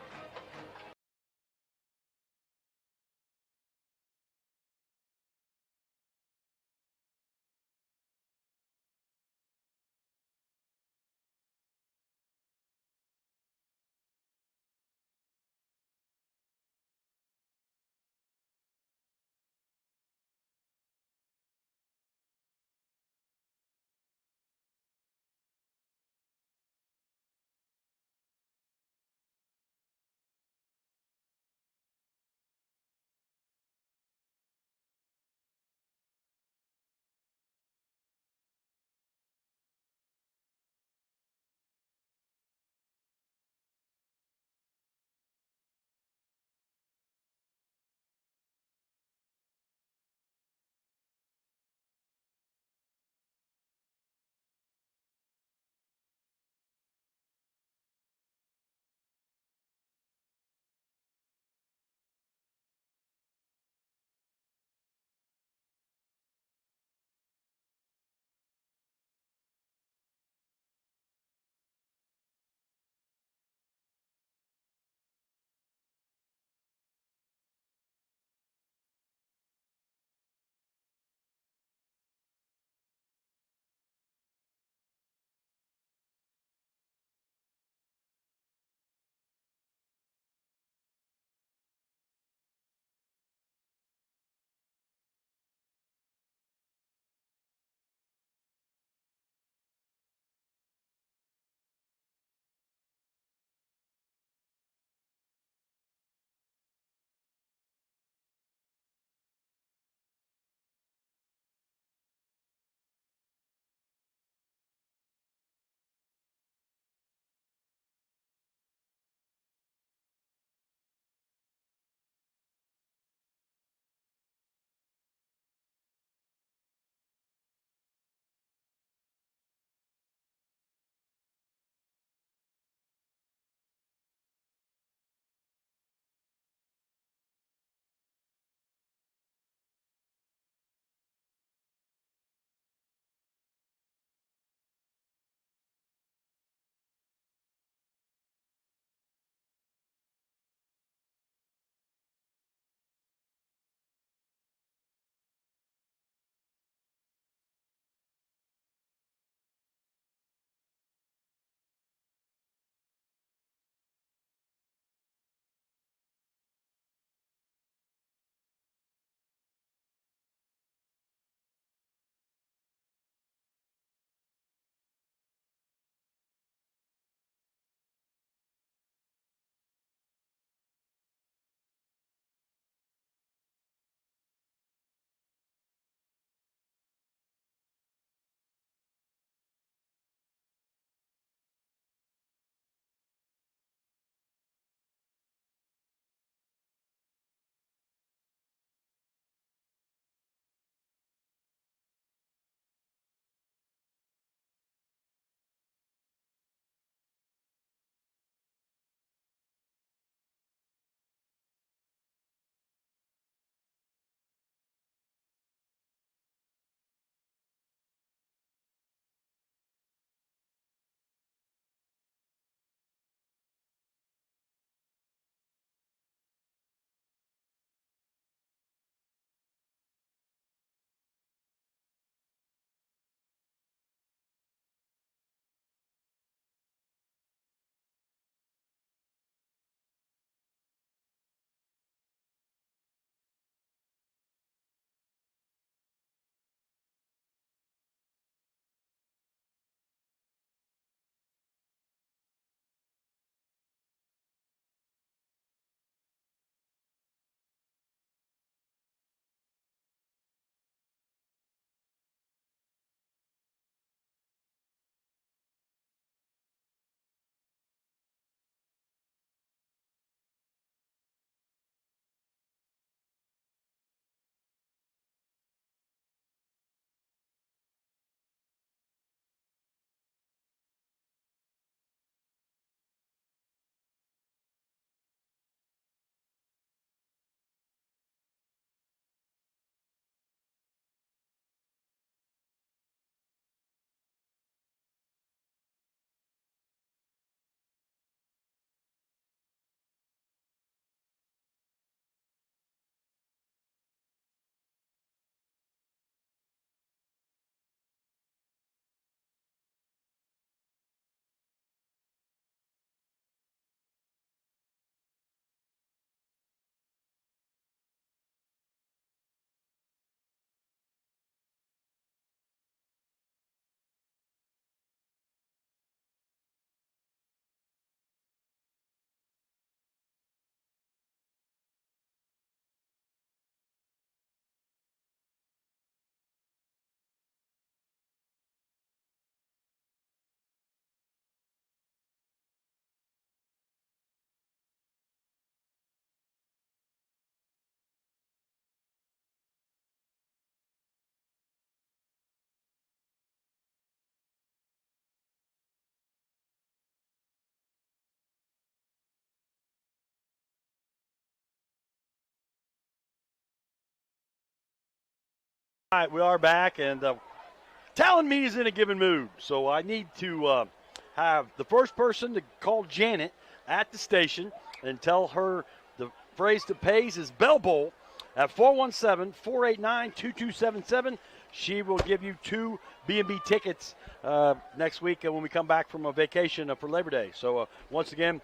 All right, we are back, and telling me is in a given mood. So I need to have the first person to call Janet at the station and tell her the phrase that pays is Bell Bowl at 417-489-2277. She will give you 2 B&B tickets next week when we come back from a vacation for Labor Day. So once again,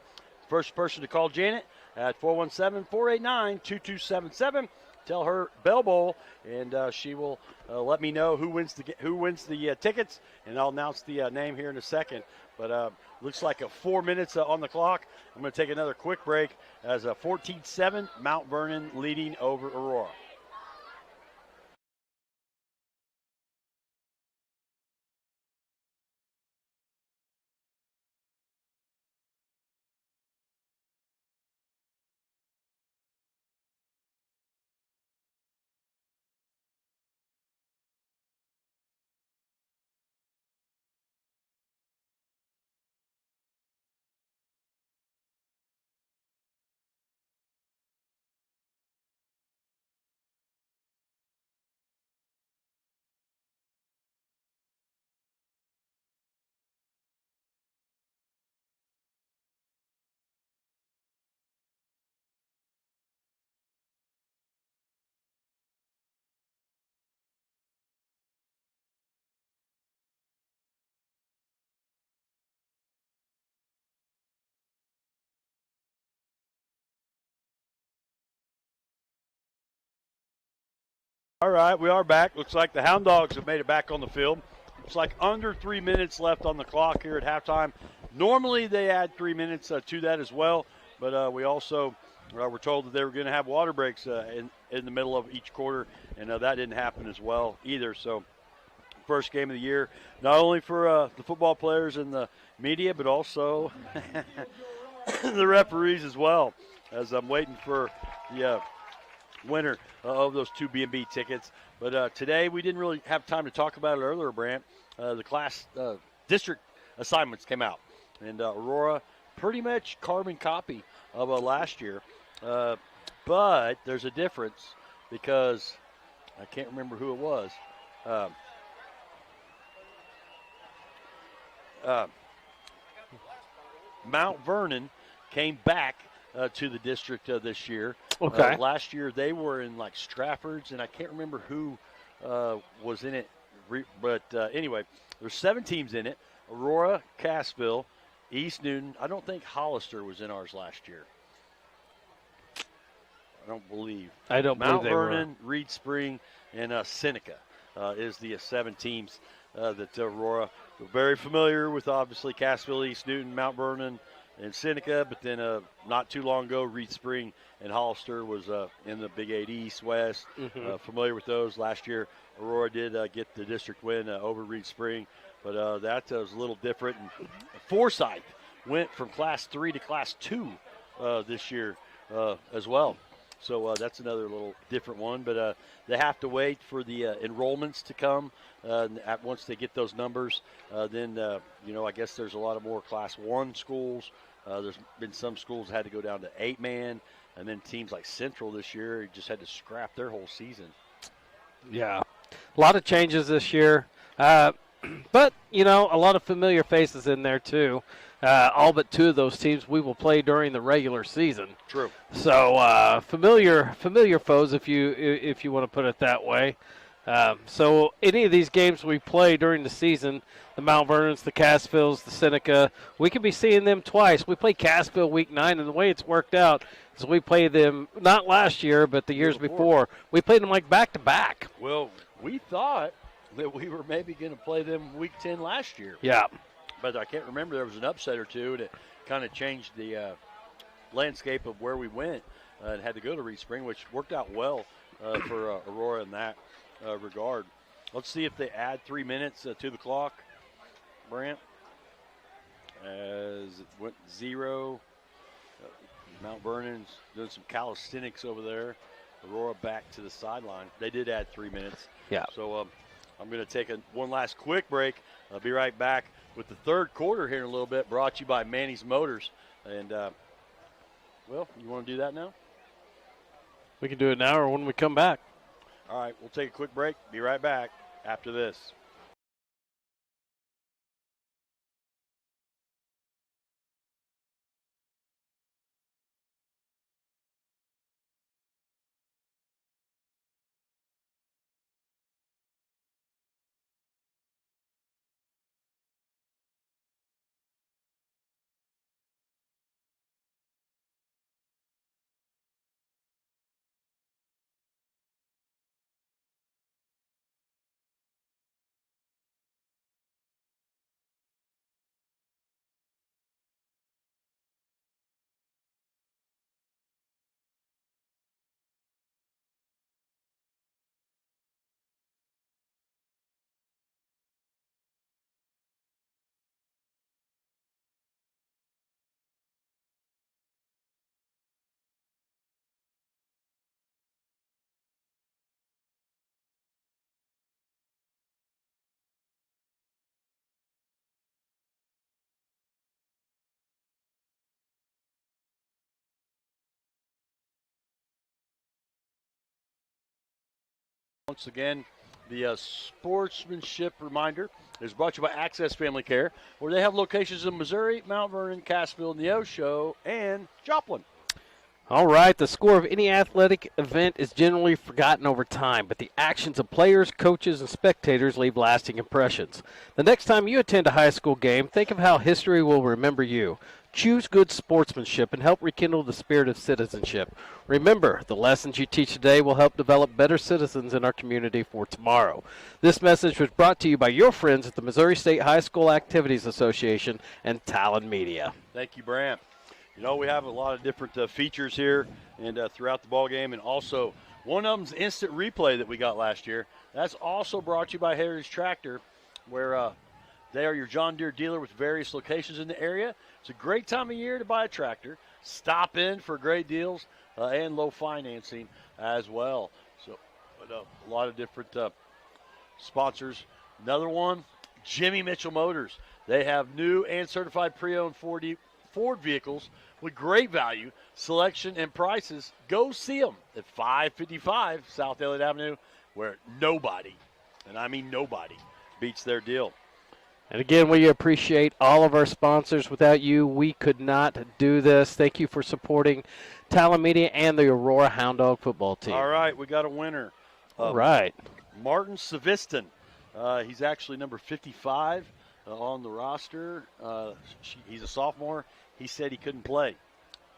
first person to call Janet at 417-489-2277. Tell her Bell Bowl, and she will let me know who wins the tickets, and I'll announce the name here in a second. But looks like 4 minutes on the clock. I'm going to take another quick break as 14-7, Mount Vernon leading over Aurora. All right, we are back. Looks like the Hound Dogs have made it back on the field. Looks like under 3 minutes left on the clock here at halftime. Normally they add 3 minutes to that as well, but we also were told that they were going to have water breaks in the middle of each quarter, and that didn't happen as well either. So first game of the year, not only for the football players and the media, but also the referees as well, as I'm waiting for the winner of those 2 B&B tickets. But today we didn't really have time to talk about it earlier, Brant. The class district assignments came out, and Aurora pretty much carbon copy of last year. But there's a difference because I can't remember who it was. Mount Vernon came back to the district this year. Okay. Last year they were in like Stratford's, and I can't remember who was in it. But anyway, there's 7 teams in it. Aurora, Cassville, East Newton. I don't think Hollister was in ours last year. I don't believe. Mount Vernon, Reed Spring, and Seneca is the 7 teams that Aurora were very familiar with. Obviously, Cassville, East Newton, Mount Vernon, and Seneca. But then not too long ago, Reed Spring and Hollister was in the Big 8 East, West. Familiar with those. Last year, Aurora did get the district win over Reed Spring. But that was a little different. And Forsyth went from Class 3 to Class 2 this year as well. So that's another little different one. But they have to wait for the enrollments to come. Once they get those numbers, then, I guess there's a lot of more Class 1 schools. There's been some schools that had to go down to 8-man. And then teams like Central this year just had to scrap their whole season. Yeah. A lot of changes this year. But, a lot of familiar faces in there, too. All but 2 of those teams we will play during the regular season. True. So familiar foes, if you want to put it that way. So any of these games we play during the season, the Mount Vernons, the Cassvilles, the Seneca, we could be seeing them twice. We play Cassville week 9, and the way it's worked out is we play them not last year, but the years before. We played them like back-to-back. Well, we thought that we were maybe going to play them week 10 last year. Yeah. But I can't remember. There was an upset or two that kind of changed the landscape of where we went and had to go to Reed Spring, which worked out well for Aurora in that regard. Let's see if they add 3 minutes to the clock, Brant. As it went 0. Mount Vernon's doing some calisthenics over there. Aurora back to the sideline. They did add 3 minutes. Yeah. So I'm going to take one last quick break. I'll be right back with the third quarter here in a little bit, brought to you by Manny's Motors. And, you want to do that now? We can do it now or when we come back. All right, we'll take a quick break. Be right back after this. Once again, the sportsmanship reminder is brought to you by Access Family Care, where they have locations in Missouri, Mount Vernon, Cassville, Neosho, and Joplin. All right, the score of any athletic event is generally forgotten over time, but the actions of players, coaches, and spectators leave lasting impressions. The next time you attend a high school game, think of how history will remember you. Choose good sportsmanship and help rekindle the spirit of citizenship. Remember, the lessons you teach today will help develop better citizens in our community for tomorrow. This message was brought to you by your friends at the Missouri State High School Activities Association and Talon Media. Thank you, Brant. You know, we have a lot of different features here and throughout the ball game, and also one of them's instant replay that we got last year. That's also brought to you by Heritage Tractor, where they are your John Deere dealer with various locations in the area. It's a great time of year to buy a tractor. Stop in for great deals and low financing as well. So, but, a lot of different sponsors. Another one, Jimmy Mitchell Motors. They have new and certified pre-owned Ford vehicles with great value, selection, and prices. Go see them at 555 South Elliott Avenue, where nobody, and I mean nobody, beats their deal. And again, we appreciate all of our sponsors. Without you, we could not do this. Thank you for supporting Talon Media and the Aurora Hound Dog football team. All right, we got a winner. All right. Martin Saviston. He's actually number 55 on the roster. He's a sophomore. He said he couldn't play,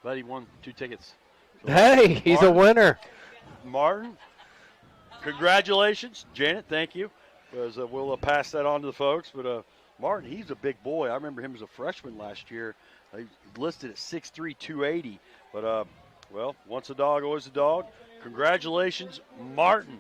but he won 2 tickets. So hey, he's a winner. Martin, congratulations. Janet, thank you. We'll pass that on to the folks. But Martin, he's a big boy. I remember him as a freshman last year. He's listed at 6'3", 280. But, well, once a dog, always a dog. Congratulations, Martin.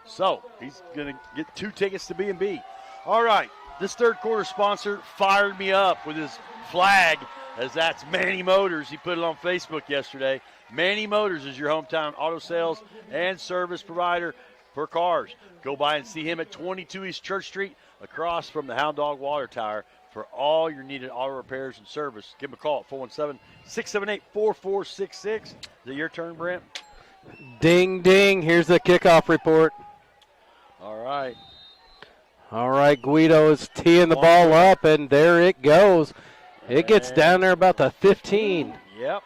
So he's going to get 2 tickets to B&B. All right, this third quarter sponsor fired me up with his flag, as that's Manny Motors. He put it on Facebook yesterday. Manny Motors is your hometown auto sales and service provider for cars. Go by and see him at 22 East Church Street, across from the Hound Dog Water Tower, for all your needed auto repairs and service. Give him a call at 417-678-4466. Is it your turn, Brent? Ding, ding. Here's the kickoff report. All right. All right, Guido is teeing the ball up, and there it goes. It gets down there about the 15. Yep,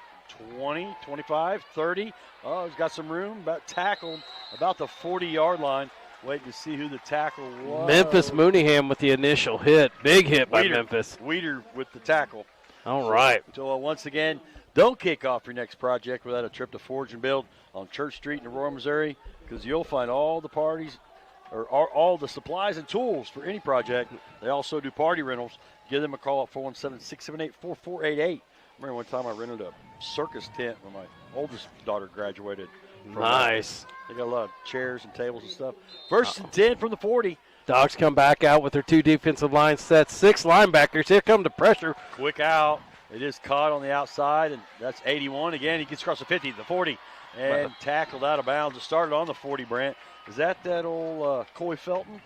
20, 25, 30. Oh, he's got some room. About tackled about the 40-yard line. Waiting to see who the tackle was. Memphis Mooneyham with the initial hit. Big hit by Memphis. Weeder with the tackle. All right. So once again, don't kick off your next project without a trip to Forge and Build on Church Street in Aurora, Missouri, because you'll find all the parties or all the supplies and tools for any project. They also do party rentals. Give them a call at 417-678-4488. Remember one time I rented a circus tent when my oldest daughter graduated. Nice. They got a lot of chairs and tables and stuff. First and 10 from the 40. Dogs come back out with their 2 defensive line sets. 6 linebackers. Here come the pressure. Quick out. It is caught on the outside, and that's 81. Again, he gets across the 50, the 40, and tackled out of bounds. It started on the 40, Brant. Is that old Coy Felton?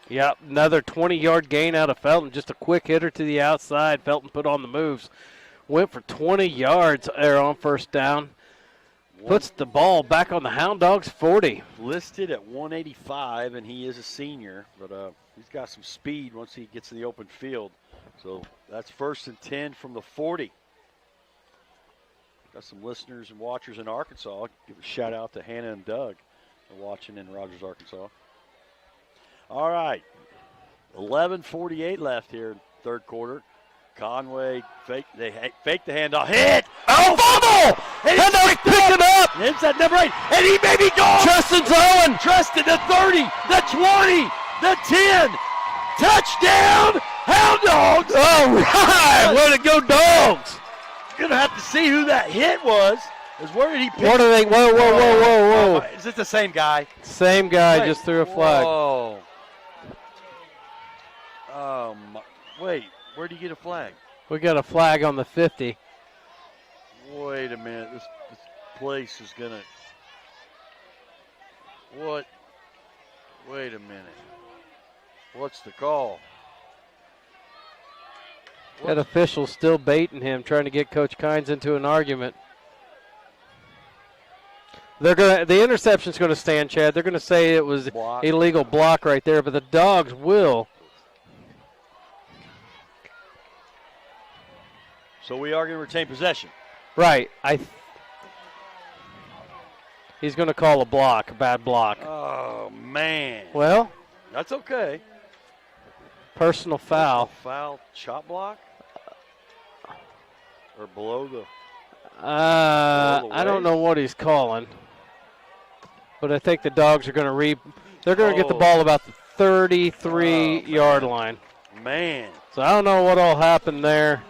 Yep, another 20-yard gain out of Felton. Just a quick hitter to the outside. Felton put on the moves. Went for 20 yards there on first down. Puts the ball back on the Hound Dogs 40. Listed at 185, and he is a senior, but he's got some speed once he gets in the open field. So that's 1st and 10 from the 40. Got some listeners and watchers in Arkansas. I'll give a shout out to Hannah and Doug. They're watching in Rogers, Arkansas. All right, 11:48 left here in third quarter. Conway fake the handoff. Hit! Oh, fumble! And they picked it up! Inside number 8, and he may be gone! Justin's Owen! Tristan, the 30, the 20, the 10. Touchdown, Hound Dogs! All right! Way to go, Dogs! You're going to have to see who that hit was. Where did he pick? What are they? Whoa. Is it the same guy? Same guy just threw a flag. Whoa. Wait, where do you get a flag? We got a flag on the 50. Wait a minute. This place is going to. What? Wait a minute. What's the call? That official's still baiting him, trying to get Coach Kynes into an argument. The interception's going to stand, Chad. They're going to say it was illegal block right there, but the Dogs will. So we are going to retain possession. Right. He's going to call a block, a bad block. Oh, man. Well, that's okay. Personal foul. Foul, chop block? Or below the I don't know what he's calling. But I think the Dogs are going to they're going to get the ball about the 33-yard line. Man. So I don't know what all happened there.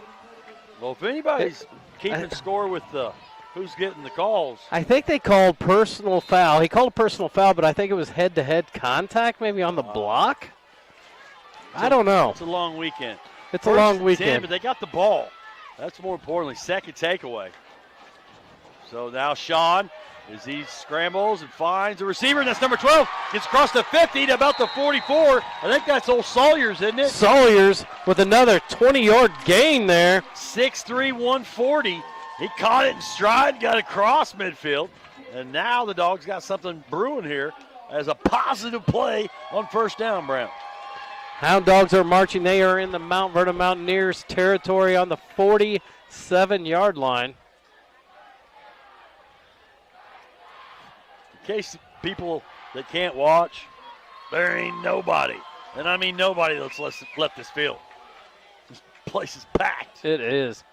Well, if anybody's keeping score with who's getting the calls. I think they called personal foul. He called a personal foul, but I think it was head-to-head contact maybe on the block. I don't know. It's a long weekend. It's a long weekend. 10, but they got the ball. That's more importantly, second takeaway. So now Sean, as he scrambles and finds a receiver, and that's number 12. Gets across the 50 to about the 44. I think that's old Sawyers, isn't it? Sawyers with another 20-yard gain there. 6'3", 140. He caught it in stride, got across midfield. And now the Dogs got something brewing here as a positive play on first down, Brown. Hound Dogs are marching. They are in the Mount Vernon Mountaineers territory on the 47-yard line. In case people that can't watch, there ain't nobody. And I mean nobody that's left this field. This place is packed. It is.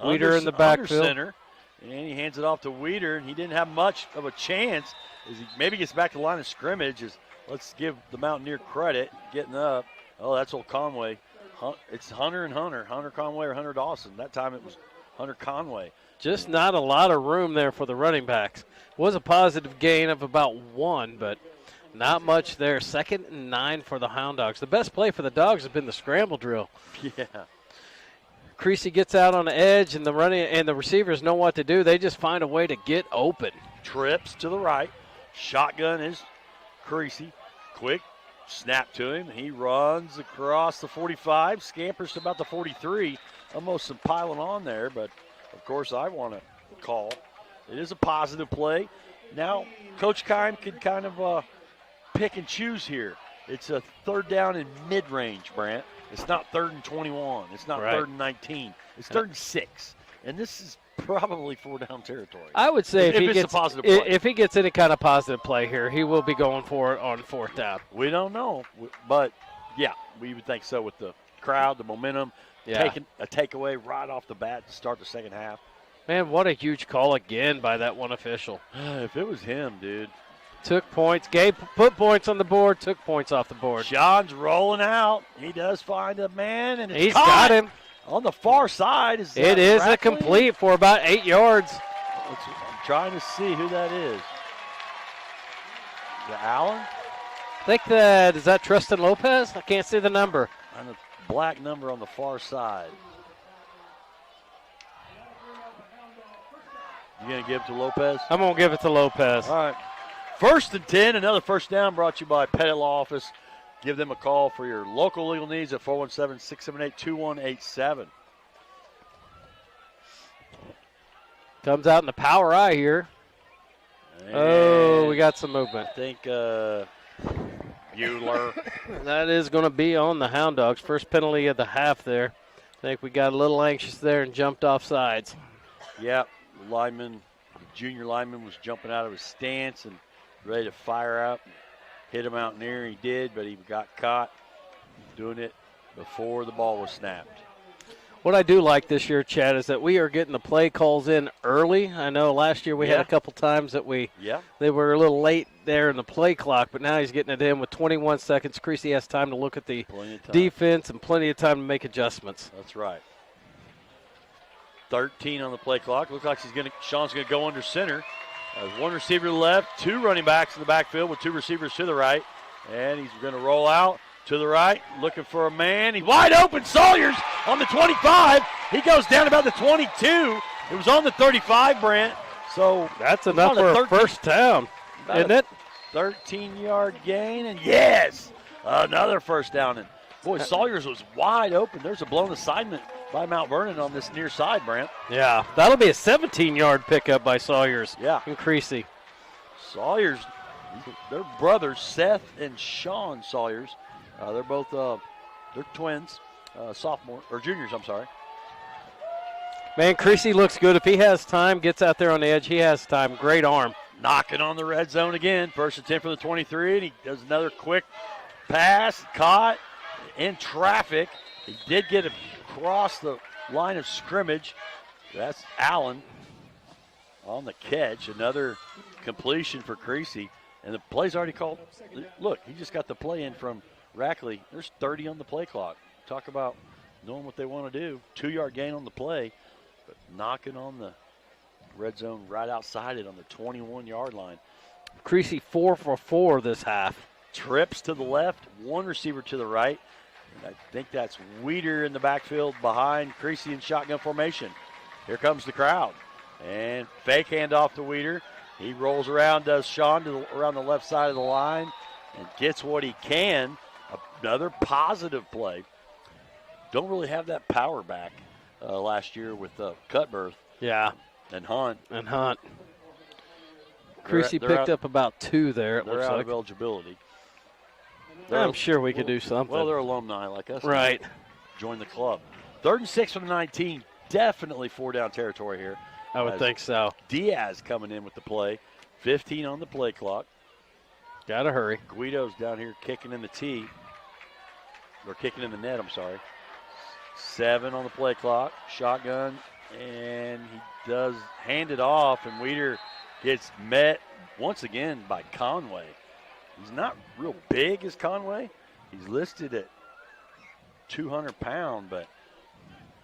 Weeder in the backfield. Center, and he hands it off to Weeder, and he didn't have much of a chance as he maybe gets back to the line of scrimmage. Let's give the Mountaineer credit getting up. Oh, that's old Conway. It's Hunter and Hunter. Hunter Conway or Hunter Dawson. That time it was Hunter Conway. Just not a lot of room there for the running backs. Was a positive gain of about 1, but not much there. 2nd and 9 for the Hound Dogs. The best play for the Dogs has been the scramble drill. Yeah. Creasy gets out on the edge, and the receivers know what to do. They just find a way to get open. Trips to the right. Shotgun is Creasy. Quick snap to him. He runs across the 45, scampers to about the 43. Almost some piling on there, but of course I want to call. It is a positive play. Now Coach Kime can kind of pick and choose here. It's a third down in mid-range, Brant. It's not 3rd and 21. It's not 3rd and 19. It's 3rd and 6. And this is probably 4-down territory. I would say if he gets any kind of positive play here, he will be going for it on 4th down. We don't know. But, yeah, we would think so with the crowd, the momentum, taking a takeaway right off the bat to start the second half. Man, what a huge call again by that one official. If it was him, dude. Took points, put points on the board, took points off the board. Sean's rolling out. He does find a man, and he's got him. On the far side. It is a complete for about 8 yards. I'm trying to see who that is. The Allen? I think is that Tristan Lopez? I can't see the number. And the black number on the far side. You going to give it to Lopez? I'm going to give it to Lopez. All right. 1st and 10, another first down brought to you by Pettit Law Office. Give them a call for your local legal needs at 417-678-2187. Comes out in the power eye here. Oh, we got some movement. I think Bueller. That is going to be on the Hound Dogs. First penalty of the half there. I think we got a little anxious there and jumped off sides. Yeah, the junior lineman was jumping out of his stance and ready to fire up. Hit him out near, he did, but he got caught doing it before the ball was snapped. What I do like this year, Chad, is that we are getting the play calls in early. I know last year we had a couple times that they were a little late there in the play clock, but now he's getting it in with 21 seconds. Creasy has time to look at the defense and plenty of time to make adjustments. That's right. 13 on the play clock. Looks like Sean's going to go under center. One receiver left, two running backs in the backfield with two receivers to the right. And he's going to roll out to the right, looking for a man. He's wide open. Sawyers on the 25. He goes down about the 22. It was on the 35, Brent. So that's enough for a first down, isn't it? 13-yard gain, and yes, another first down. And boy, Sawyers was wide open. There's a blown assignment by Mount Vernon on this near side, Brent. Yeah, that'll be a 17-yard pickup by Sawyers. Yeah. And Creasy. Sawyers, they're brothers, Seth and Sean Sawyers. They're both they're twins, juniors, I'm sorry. Man, Creasy looks good. If he has time, gets out there on the edge, he has time. Great arm. Knocking on the red zone again. First and 10 for the 23, and he does another quick pass, caught in traffic. He did get across the line of scrimmage. That's Allen on the catch. Another completion for Creasy. And the play's already called. Look, he just got the play in from Rackley. There's 30 on the play clock. Talk about knowing what they want to do. 2-yard gain on the play, but knocking on the red zone right outside it on the 21-yard line. Creasy 4 for 4 this half. Trips to the left, one receiver to the right. And I think that's Weeder in the backfield behind Creasy in shotgun formation. Here comes the crowd. And fake handoff to Weeder. He rolls around, does Sean around the left side of the line and gets what he can. Another positive play. Don't really have that power back last year with Cutbirth. Yeah. And Hunt. Creasy picked up about 2 there, it looks They're out like. of eligibility. I'm sure we could do something. Well, they're alumni like us. Right. Join the club. 3rd and 6 from the 19. Definitely 4-down territory here. I would think so. Diaz coming in with the play. 15 on the play clock. Got to hurry. Guido's down here kicking in the tee. Or kicking in the net, I'm sorry. 7 on the play clock. Shotgun. And he does hand it off. And Weeder gets met once again by Conway. He's not real big as Conway. He's listed at 200 pound, but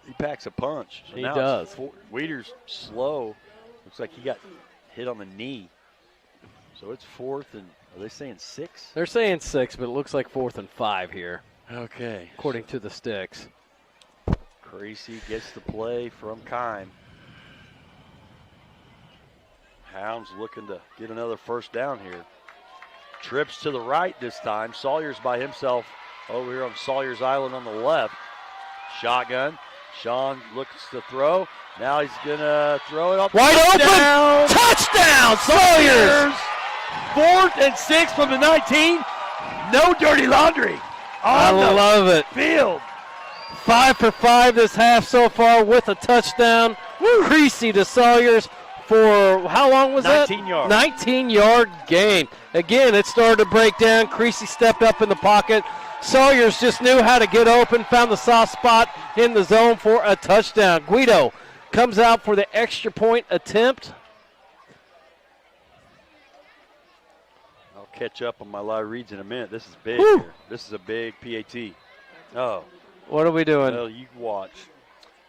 he packs a punch. So he does. Weeder's slow. Looks like he got hit on the knee. So it's 4th and, are they saying 6? They're saying 6, but it looks like 4th and 5 here. Okay. According to the sticks. Creasy gets the play from Kime. Hounds looking to get another first down here. Trips to the right this time. Sawyer's by himself over here on Sawyer's Island on the left. Shotgun. Sean looks to throw. Now he's going to throw it up. Wide open. Touchdown, Sawyers. 4th and 6 from the 19. No dirty laundry. I love it. Field. 5 for 5 this half so far with a touchdown. Creasy to Sawyers for how long was 19 that? yards. 19-yard gain. Again, it started to break down. Creasy stepped up in the pocket. Sawyers just knew how to get open, found the soft spot in the zone for a touchdown. Guido comes out for the extra point attempt. I'll catch up on my live reads in a minute. This is big here. This is a big PAT. Oh. What are we doing? Well, you watch.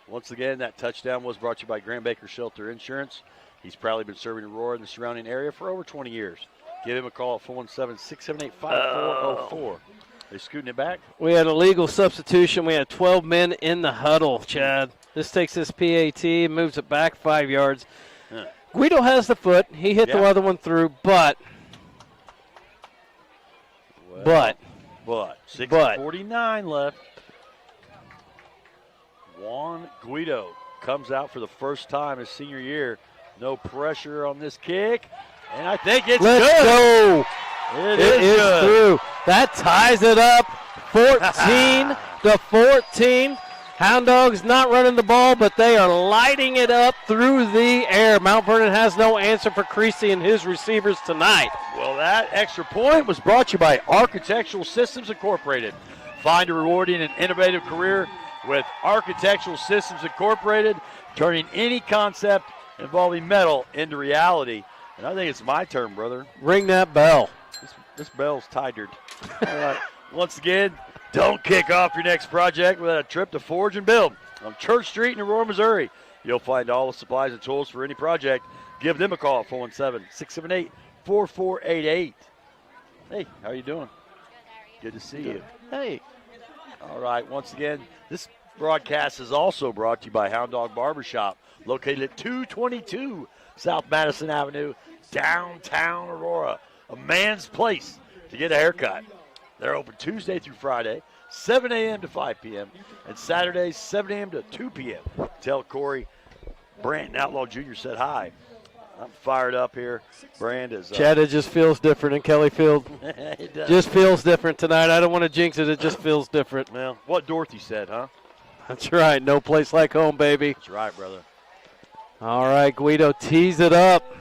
Once again, that touchdown was brought to you by Grant Baker Shelter Insurance. He's proudly been serving Aurora and the surrounding area for over 20 years. Give him a call at 417-678-5404. They scooting it back? We had a legal substitution. We had 12 men in the huddle, Chad. This takes this PAT, moves it back 5 yards. Guido has the foot. He hit the other one through, but 6:49 left. Juan Guido comes out for the first time his senior year. No pressure on this kick. And I think it's Let's good. go. It It is is good. through. That ties it up 14 to 14. Hound Dogs not running the ball, but they are lighting it up through the air. Mount Vernon has no answer for Creasy and his receivers tonight. Well, that extra point was brought to you by Architectural Systems Incorporated. Find a rewarding and innovative career with Architectural Systems Incorporated, turning any concept involving metal into reality. And I think it's my turn, brother. Ring that bell. This bell's tired. All right. Once again, don't kick off your next project without a trip to Forge and Build on Church Street in Aurora, Missouri. You'll find all the supplies and tools for any project. Give them a call, 417-678-4488. Hey, how you doing? Good to see you. Hey. All right, once again, this broadcast is also brought to you by Hound Dog Barbershop, located at 222 South Madison Avenue, downtown Aurora. A man's place to get a haircut. They're open Tuesday through Friday, 7 a.m. to 5 p.m., and Saturdays, 7 a.m. to 2 p.m. Tell Corey Branton Outlaw Jr. said hi. I'm fired up here. Brand is Chad, it just feels different in Kelly Field. It does. Just feels different tonight. I don't want to jinx it. It just feels different. Well, what Dorothy said, huh? That's right. No place like home, baby. That's right, brother. All right, Guido tees it up.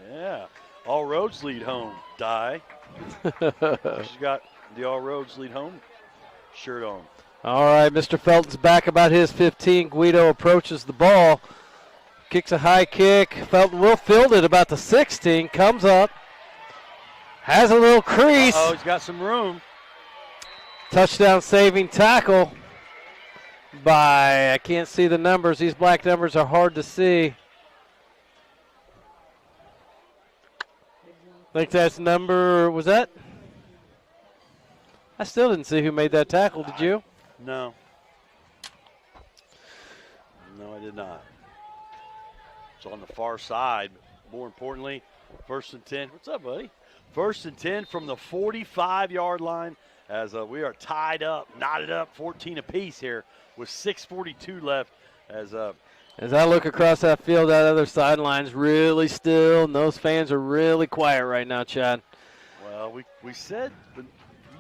Yeah. All roads lead home. Die. She's got the All Roads Lead Home shirt on. All right, Mr. Felton's back about his 15. Guido approaches the ball. Kicks a high kick. Felton will field it about the 16. Comes up. Has a little crease. Oh, he's got some room. Touchdown saving tackle by, I can't see the numbers. These black numbers are hard to see. I think that's number, was that? I still didn't see who made that tackle, did you? No. No, I did not. It's on the far side. More importantly, 1st and 10. What's up, buddy? 1st and 10 from the 45-yard line as we are tied up, knotted up, 14 apiece here with 6:42 left as I look across that field, that other sideline's really still, and those fans are really quiet right now, Chad. well, we said, but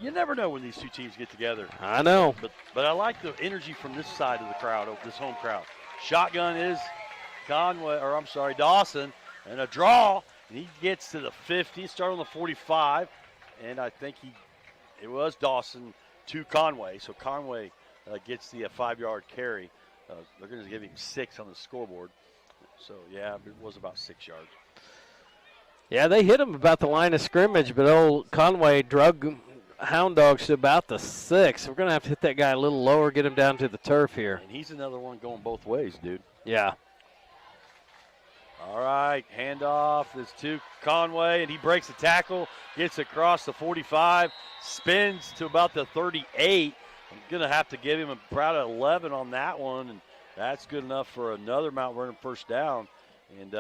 you never know when these two teams get together. I know. But I like the energy from this side of the crowd, of this home crowd. Shotgun is Dawson, and a draw, and he gets to the 50, started on the 45, and I think it was Dawson to Conway, so Conway gets the 5-yard carry. They're going to give him 6 on the scoreboard, so yeah, it was about 6 yards. Yeah, they hit him about the line of scrimmage, but old Conway drug Hound Dogs to about the 6. We're going to have to hit that guy a little lower, get him down to the turf here. And he's another one going both ways, dude. Yeah. All right, handoff is to Conway, and he breaks the tackle, gets across the 45, spins to about the 38. I'm going to have to give him about 11 on that one, and that's good enough for another Mount Vernon first down. And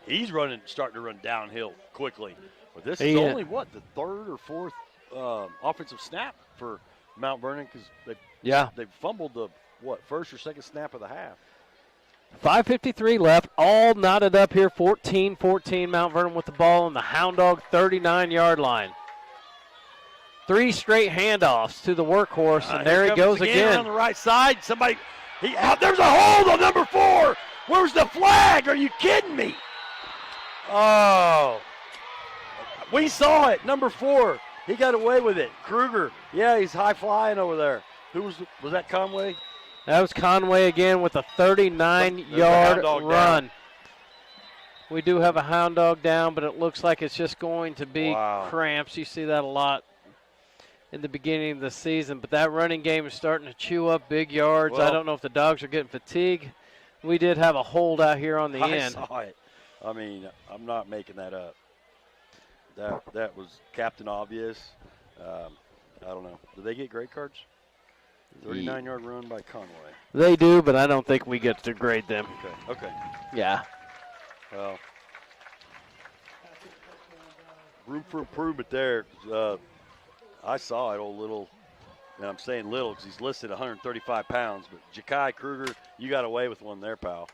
he's starting to run downhill quickly. But this is only, the 3rd or 4th offensive snap for Mount Vernon because they fumbled the, 1st or 2nd snap of the half. 5:53 left, all knotted up here, 14-14, Mount Vernon with the ball on the Hound Dog 39-yard line. 3 straight handoffs to the workhorse, and there he goes again. On the right side, there's a hold on number 4. Where's the flag? Are you kidding me? Oh, we saw it, number 4. He got away with it. Kruger, yeah, he's high flying over there. Was that Conway? That was Conway again with a 39-yard run. Down. We do have a Hound Dog down, but it looks like it's just going to be cramps. You see that a lot in the beginning of the season, but that running game is starting to chew up big yards. I don't know if the Dogs are getting fatigued. We did have a hold out here on the end. I saw it. I mean, I'm not making that up. That was Captain Obvious. I don't know. Do they get grade cards? 39-yard run by Conway. They do, but I don't think we get to grade them. Okay. Yeah. Well, room for improvement there. I saw it, old little, and I'm saying little because he's listed 135 pounds, but Ja'Kai Kruger, you got away with one there, pal.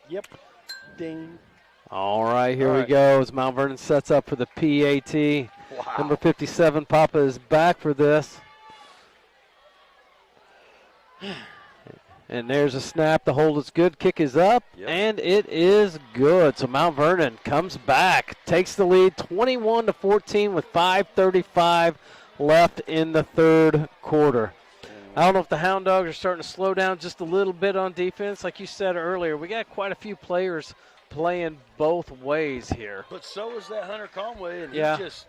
Yep. Ding. All right, here we go as Mount Vernon sets up for the PAT. Wow. Number 57, Papa is back for this. And there's a snap. The hold is good. Kick is up, and it is good. So Mount Vernon comes back, takes the lead 21-14 with 5:35 left in the third quarter. I don't know if the Hound Dogs are starting to slow down just a little bit on defense. Like you said earlier, we got quite a few players playing both ways here. But so is that Hunter Conway, and he just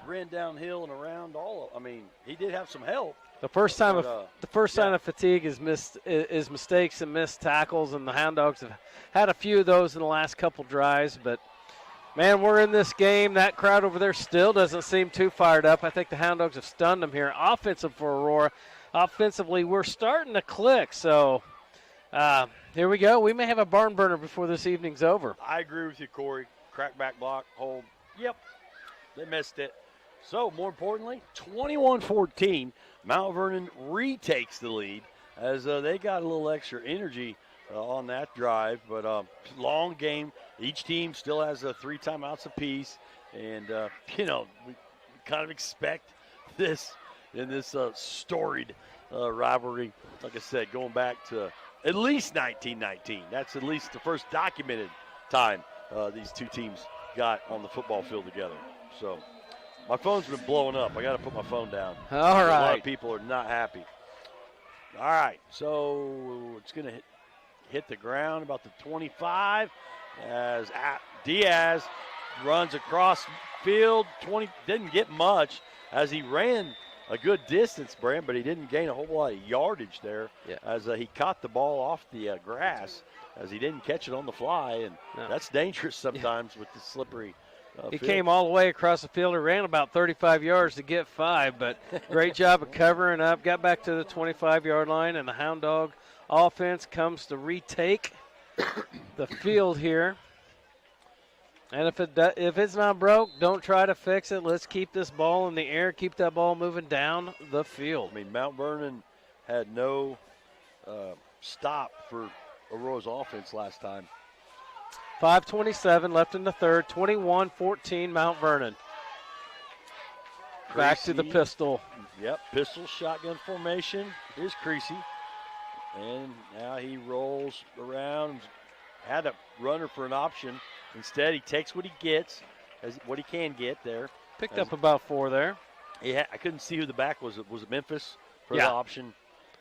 ran downhill and around he did have some help. The first sign of fatigue is mistakes and missed tackles, and the Hound Dogs have had a few of those in the last couple drives. But, man, we're in this game. That crowd over there still doesn't seem too fired up. I think the Hound Dogs have stunned them here. Offensive for Aurora. Offensively, we're starting to click. So, here we go. We may have a barn burner before this evening's over. I agree with you, Corey. Crackback block, hold. Yep, they missed it. So, more importantly, 21-14. Mount Vernon retakes the lead as they got a little extra energy on that drive. But long game. Each team still has 3 timeouts apiece. And, we kind of expect this in this storied rivalry. Like I said, going back to at least 1919. That's at least the first documented time these two teams got on the football field together. So, my phone's been blowing up. I got to put my phone down. All right. A lot of people are not happy. All right, so it's going to hit the ground about the 25 as Diaz runs across field. 20 didn't get much as he ran a good distance, Brand, but he didn't gain a whole lot of yardage there as he caught the ball off the grass as he didn't catch it on the fly, and that's dangerous sometimes with the slippery He field. came all the way across the field and ran about 35 yards to get 5, but great job of covering up. Got back to the 25-yard line, and the Hound Dog offense comes to retake the field here. And if it's not broke, don't try to fix it. Let's keep this ball in the air, keep that ball moving down the field. I mean, Mount Vernon had no stop for Aurora's offense last time. 5:27 left in the third, 21-14 Mount Vernon. Back to the pistol. Yep, pistol shotgun formation. Here's Creasy. And now he rolls around. Had a runner for an option. Instead, he takes what he gets, what he can get there. Picked up about 4 there. I couldn't see who the back was. Was it Memphis for the option?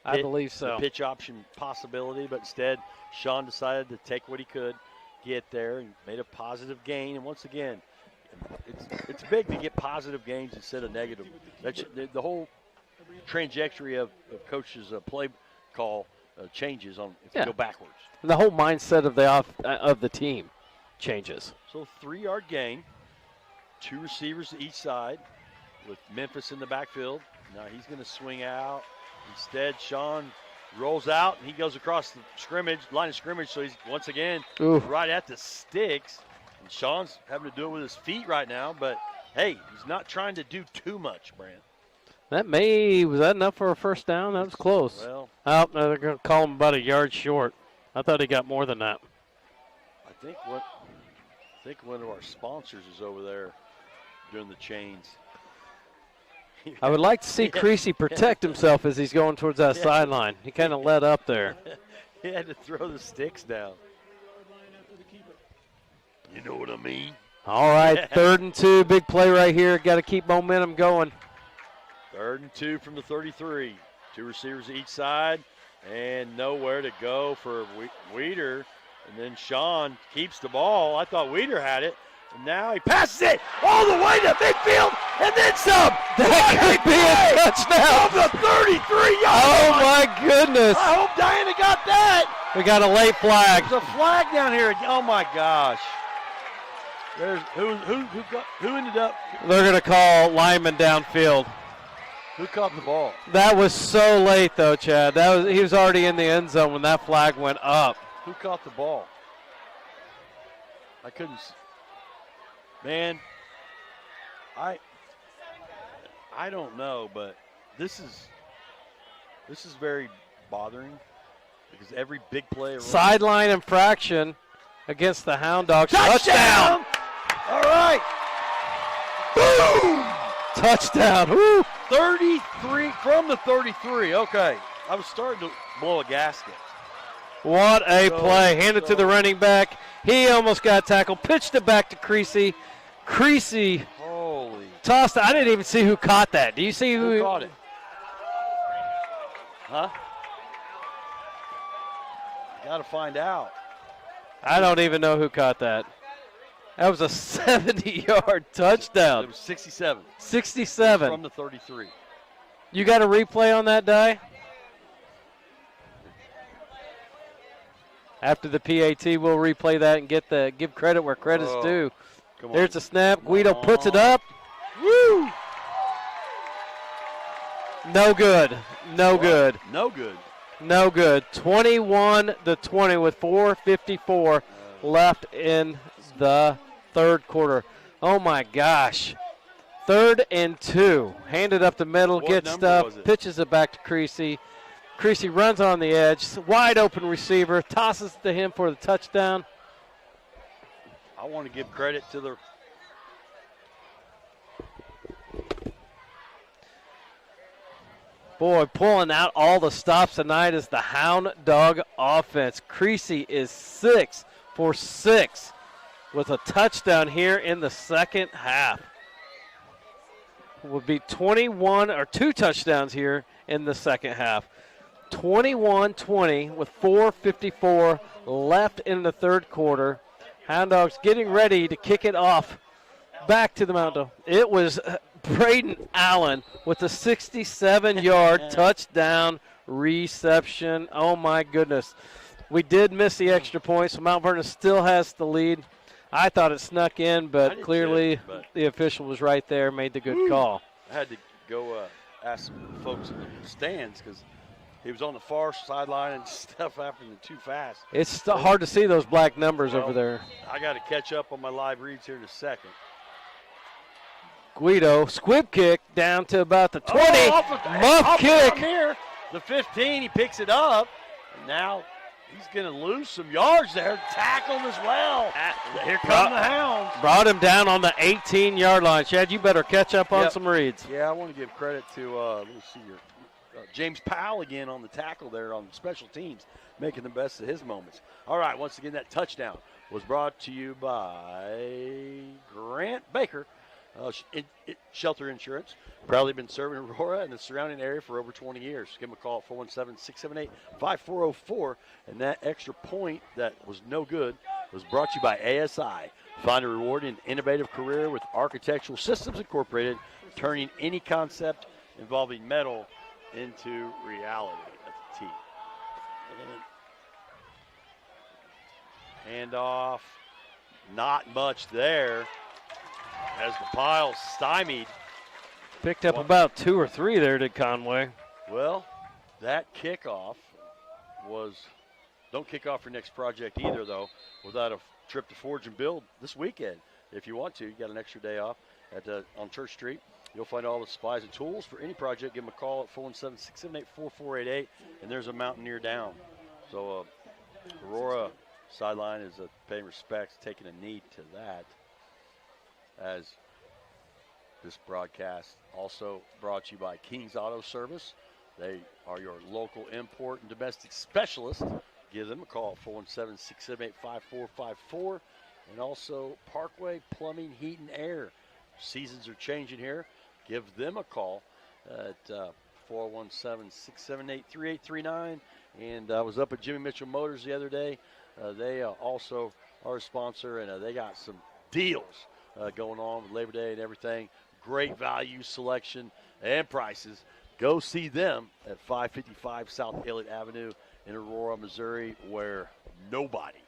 I believe so. The pitch option possibility, but instead, Sean decided to take what he could get there and made a positive gain. And once again, it's big to get positive gains instead of negative. That's the whole trajectory of coach's play call changes on if you go backwards. And the whole mindset of the team changes. So 3-yard gain, 2 receivers to each side with Memphis in the backfield. Now he's going to swing out. Instead, Sean rolls out, and he goes across the line of scrimmage, so he's once again right at the sticks. And Sean's having to do it with his feet right now, but, hey, he's not trying to do too much, Brant. Was that enough for a first down? That was close. Well, they're going to call him about a yard short. I thought he got more than that. I think one of our sponsors is over there doing the chains. I would like to see Creasy protect himself as he's going towards that sideline. He kind of let up there. He had to throw the sticks down. You know what I mean? All right, 3rd and 2, big play right here. Got to keep momentum going. 3rd and 2 from the 33. 2 receivers each side, and nowhere to go for Weeder. And then Sean keeps the ball. I thought Weeder had it. And now he passes it all the way to midfield and then some. That could be a touchdown. Of the 33-yard Oh, line. my goodness. I hope Diana got that. We got a late flag. There's a flag down here. Oh, my gosh. There's who ended up? They're going to call lineman downfield. Who caught the ball? That was so late, though, Chad. He was already in the end zone when that flag went up. Who caught the ball? I couldn't. Man, I don't know, but this is very bothering because every big play. Sideline infraction, against the Hound Dogs. Touchdown! All right. Boom! Touchdown. Woo! 33 from the 33. Okay. I was starting to blow a gasket. What a play. Handed to the running back. He almost got tackled. Pitched it back to Creasy. Creasy tossed it. I didn't even see who caught that. Do you see who caught it? Huh? Got to find out. I don't even know who caught that. That was a 70-yard touchdown. It was 67. 67. From the 33. You got a replay on that, Di? After the PAT, we'll replay that and give credit where credit's due. There's the snap. Guido puts it up. Woo! No good. No good. No good. No good. 21-20 with 4:54 left in the third quarter. Oh, my gosh. 3rd and 2. Handed up the middle, gets stuff, pitches it back to Creasy. Creasy runs on the edge. Wide open receiver. Tosses it to him for the touchdown. I want to give credit to the boy, pulling out all the stops tonight is the Hound Dog offense. Creasy is 6 for 6 with a touchdown here in the second half. Will be 21 or 2 touchdowns here in the second half. 21-20 with 4:54 left in the third quarter. Hound Dogs getting ready to kick it off back to the mountain. It was Braden Allen with a 67-yard touchdown reception. Oh, my goodness. We did miss the extra point, so Mount Vernon still has the lead. I thought it snuck in, but clearly the official was right there, made the good call. I had to go ask some folks in the stands because he was on the far sideline and stuff happening too fast. It's hard to see those black numbers over there. I got to catch up on my live reads here in a second. Guido, squib kick down to about the 20. Muff kick. Here, the 15, he picks it up. And now he's going to lose some yards there. Tackled as well. Here come the Hounds. Brought him down on the 18-yard line. Chad, you better catch up on some reads. Yeah, I want to give credit to, let me see here. James Powell again on the tackle there on special teams, making the best of his moments. All right, once again, that touchdown was brought to you by Grant Baker, Shelter Insurance. Proudly been serving Aurora and the surrounding area for over 20 years. Give them a call at 417-678-5404. And that extra point that was no good was brought to you by ASI. Find a rewarding and innovative career with Architectural Systems Incorporated, turning any concept involving metal into reality. That's a T. And handoff, not much there as the pile stymied. Picked up about 2 or 3 there, did Conway. Well, that kickoff was, don't kick off your next project either, though, without a trip to Forge and Build this weekend. If you want to, you got an extra day off on Church Street. You'll find all the supplies and tools for any project. Give them a call at 417-678-4488, and there's a Mountaineer down. So Aurora sideline is paying respects, taking a knee to that, as this broadcast also brought to you by King's Auto Service. They are your local import and domestic specialist. Give them a call at 417-678-5454. And also Parkway Plumbing, Heat, and Air. Seasons are changing here. Give them a call at 417-678-3839. And I was up at Jimmy Mitchell Motors the other day. They also are a sponsor, and they got some deals going on with Labor Day and everything. Great value, selection, and prices. Go see them at 555 South Elliott Avenue in Aurora, Missouri, where nobody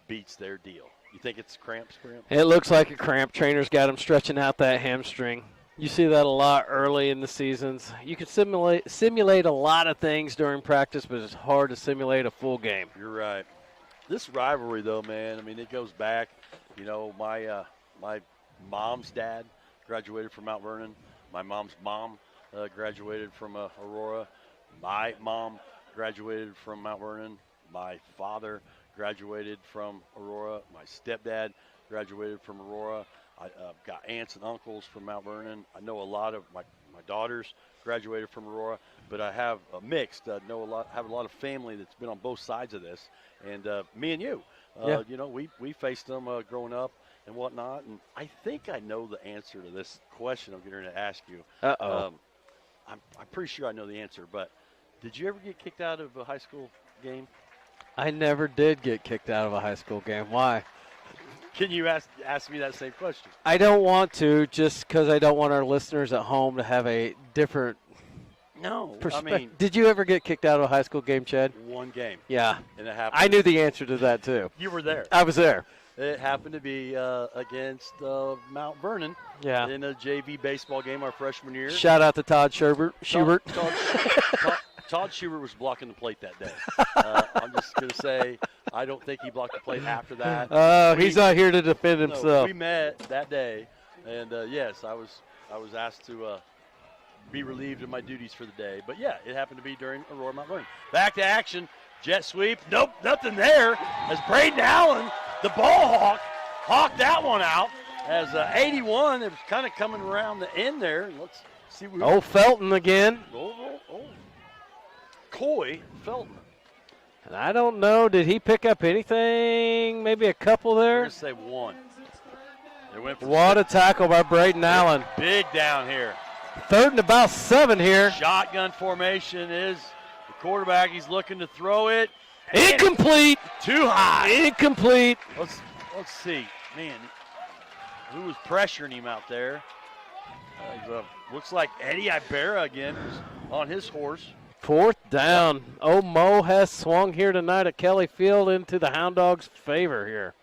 beats their deal. You think it's cramps? It looks like a cramp. Trainer's got him stretching out that hamstring. You see that a lot early in the seasons. You can simulate a lot of things during practice, but it's hard to simulate a full game. You're right. This rivalry, though, man, I mean, it goes back. You know, my mom's dad graduated from Mount Vernon. My mom's mom graduated from Aurora. My mom graduated from Mount Vernon. My father graduated from Aurora. My stepdad graduated from Aurora. I've got aunts and uncles from Mount Vernon. I know a lot of my daughters graduated from Aurora, but I have a mixed. Have a lot of family that's been on both sides of this, and me and you, you know, we faced them growing up and whatnot. And I think I know the answer to this question I'm getting to ask you. I'm pretty sure I know the answer, but did you ever get kicked out of a high school game? I never did get kicked out of a high school game. Why? Can you ask me that same question? I don't want to, just because I don't want our listeners at home to have a different perspective. I mean, did you ever get kicked out of a high school game, Chad? One game. Yeah. And it happened. I knew the answer to that, too. You were there. I was there. It happened to be against Mount Vernon in a JV baseball game our freshman year. Shout out to Todd Schubert. Todd Schubert was blocking the plate that day. I'm just going to say I don't think he blocked the plate after that. He's not here to defend himself. We met that day, and yes, I was asked to be relieved of my duties for the day. But, yeah, it happened to be during Aurora Mount Vernon. Back to action. Jet sweep. Nope, nothing there. As Braden Allen, the ball hawked that one out. As 81, it was kind of coming around the end there. Let's see. Felton again. Coy Felton. And I don't know, did he pick up anything? Maybe a couple there? I'm going to say one. What a tackle by Braden Allen. Big down here. 3rd and about 7 here. Shotgun formation is the quarterback. He's looking to throw it. Incomplete. Too high. Incomplete. Let's see. Man, who was pressuring him out there? Looks like Eddie Ibarra again was on his horse. 4th down. Mo has swung here tonight at Kelly Field into the Hound Dogs' favor here.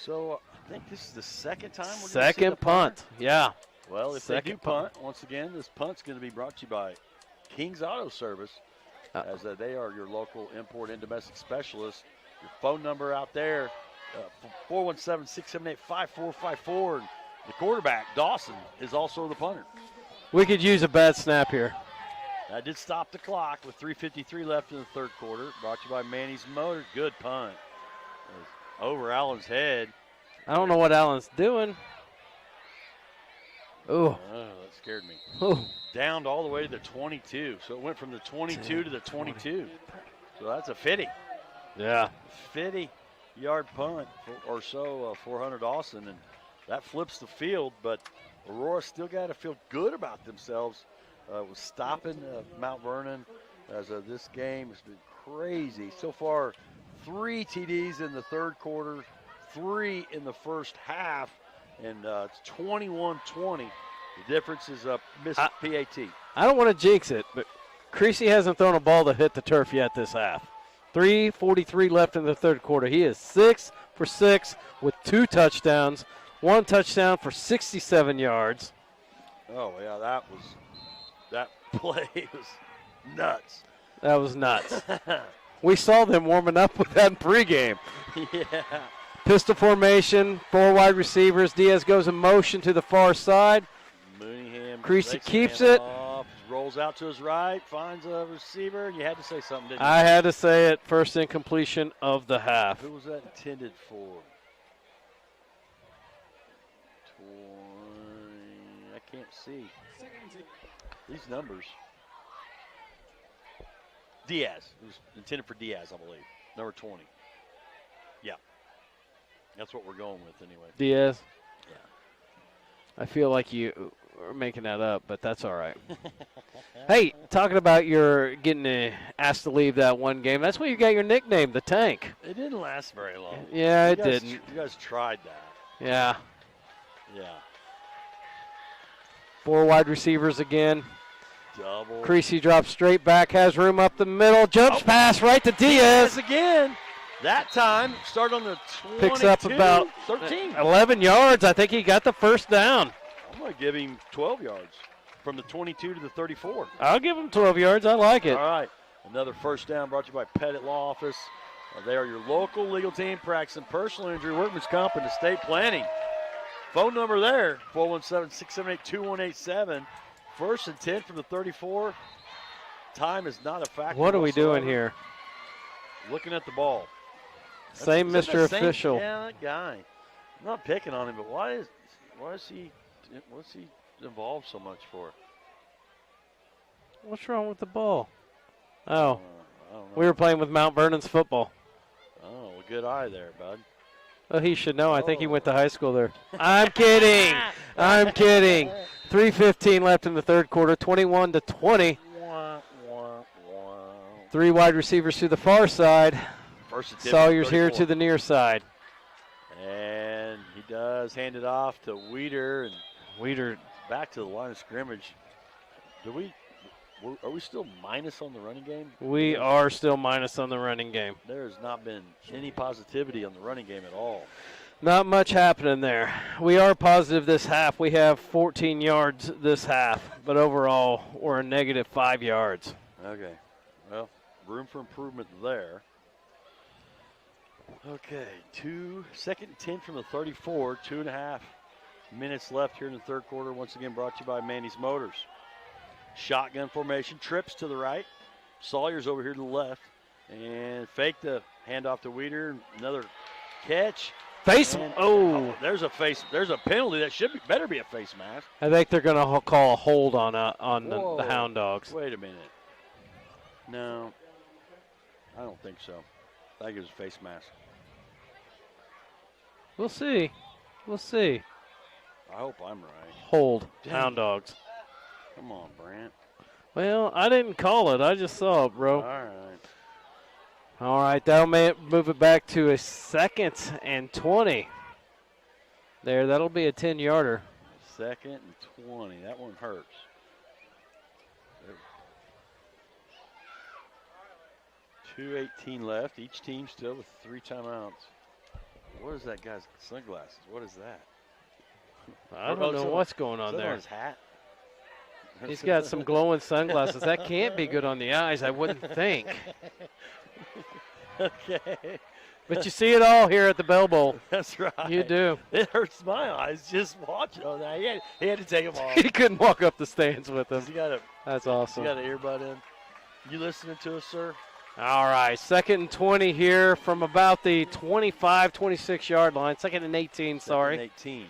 So I think this is the second time we're second the punt. Yeah. Well, if they do punt, once again, this punt's going to be brought to you by King's Auto Service, as they are your local import and domestic specialist. Your phone number out there, 417-678-5454. And the quarterback, Dawson, is also the punter. We could use a bad snap here. That did stop the clock with 3:53 left in the third quarter. Brought to you by Manny's Motor. Good punt. Over Allen's head. I don't know what Allen's doing. Oh, that scared me. Ooh. Down all the way to the 22. So it went from the 22 to the 22. So that's a 50. Yeah. 50-yard punt or so for Hunter Dawson. And that flips the field, but Aurora still got to feel good about themselves. Was stopping Mount Vernon as this game has been crazy. So far, 3 TDs in the third quarter, 3 in the first half, and it's 21-20. The difference is missed PAT. I don't want to jinx it, but Creasy hasn't thrown a ball that hit the turf yet this half. 3:43 left in the third quarter. He is 6 for 6 with 2 touchdowns, 1 touchdown for 67 yards. Oh, yeah, that play was nuts. That was nuts. We saw them warming up with that in pregame. Yeah. Pistol formation, 4 wide receivers. Diaz goes in motion to the far side. Mooneyham. Creasy keeps it. Off, rolls out to his right, finds a receiver. You had to say something, didn't you? I had to say it. First incompletion of the half. Who was that intended for? 20. I can't see these numbers. Diaz. It was intended for Diaz, I believe. Number 20. Yeah. That's what we're going with anyway. Diaz? Yeah. I feel like you are making that up, but that's all right. Hey, talking about your getting asked to leave that one game, that's where you got your nickname, the Tank. It didn't last very long. Yeah, it didn't. You guys tried that. Yeah. Yeah. 4 wide receivers again. Double. Creasy drops straight back, has room up the middle, jumps pass right to Diaz. Again. That time, start on the 22, picks up about 13. 11 yards. I think he got the first down. I'm going to give him 12 yards from the 22 to the 34. I'll give him 12 yards. I like it. All right. Another first down brought to you by Pettit Law Office. They are your local legal team practicing personal injury, workman's comp, and estate planning. Phone number there, 417-678-2187. First and 10 from the 34. Time is not a factor. What are we doing here? Looking at the ball. Same Is that Mr. the same- Official. Yeah, that guy. I'm not picking on him, but what's he involved so much for? What's wrong with the ball? Oh, I don't know. we were playing with Mount Vernon's football. Oh, well, good eye there, bud. Oh, he should know. I think he went to high school there. I'm kidding. I'm kidding. 3:15 left in the third quarter, 21-20. Three wide receivers to the far side. Sawyer's here to the near side. And he does hand it off to Weeder, and Weeder back to the line of scrimmage. Are we still minus on the running game? We are still minus on the running game. There has not been any positivity on the running game at all. Not much happening there. We are positive this half. We have 14 yards this half, but overall we're a negative 5 yards. Okay. Well, room for improvement there. Okay, 2nd and 10 from the 34, 2.5 minutes left here in the third quarter. Once again brought to you by Mandy's Motors. Shotgun formation, trips to the right. Sawyer's over here to the left. And fake the handoff to Weeder. Another catch. There's a penalty that better be a face mask. I think they're going to call a hold on the Hound Dogs. Wait a minute. No, I don't think so. I think it was a face mask. We'll see. We'll see. I hope I'm right. Hold. Dang. Hound Dogs. Come on, Brant. Well, I didn't call it. I just saw it, bro. All right, that'll move it back to a 2nd and 20. That'll be a 10-yarder. 2nd and 20. That one hurts. 2:18 left. Each team still with 3 timeouts. What is that guy's sunglasses? What is that? I don't know what's going on there. On his hat? He's got some glowing sunglasses. That can't be good on the eyes, I wouldn't think. Okay. But you see it all here at the Bell Bowl. That's right. You do. It hurts my eyes just watching on that. He had to take them off. He couldn't walk up the stands with them. That's awesome. You got an earbud in. You listening to us, sir? All right, 2nd and 20 here from about the 25, 26-yard line. 2nd and 18, sorry. 2nd and 18.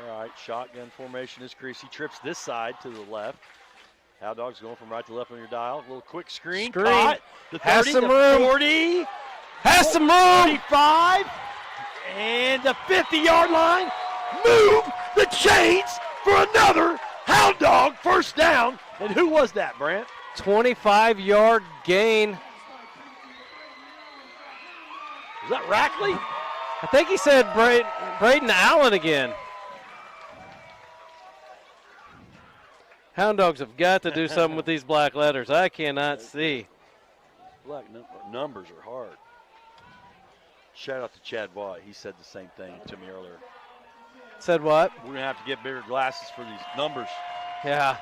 All right, shotgun formation is Creasy. Trips this side to the left. Hound Dogs going from right to left on your dial. A little quick screen. Caught. The 30, has some the room. 40. Has some room. 35. And the 50-yard line. Move the chains for another Hound Dog first down. And who was that, Brant? 25-yard gain. Was that Rackley? I think he said Braden Allen again. Hound Dogs have got to do something with these black letters. I cannot see. Black numbers are hard. Shout out to Chad Watt. He said the same thing to me earlier. Said what? We're going to have to get bigger glasses for these numbers. Yeah.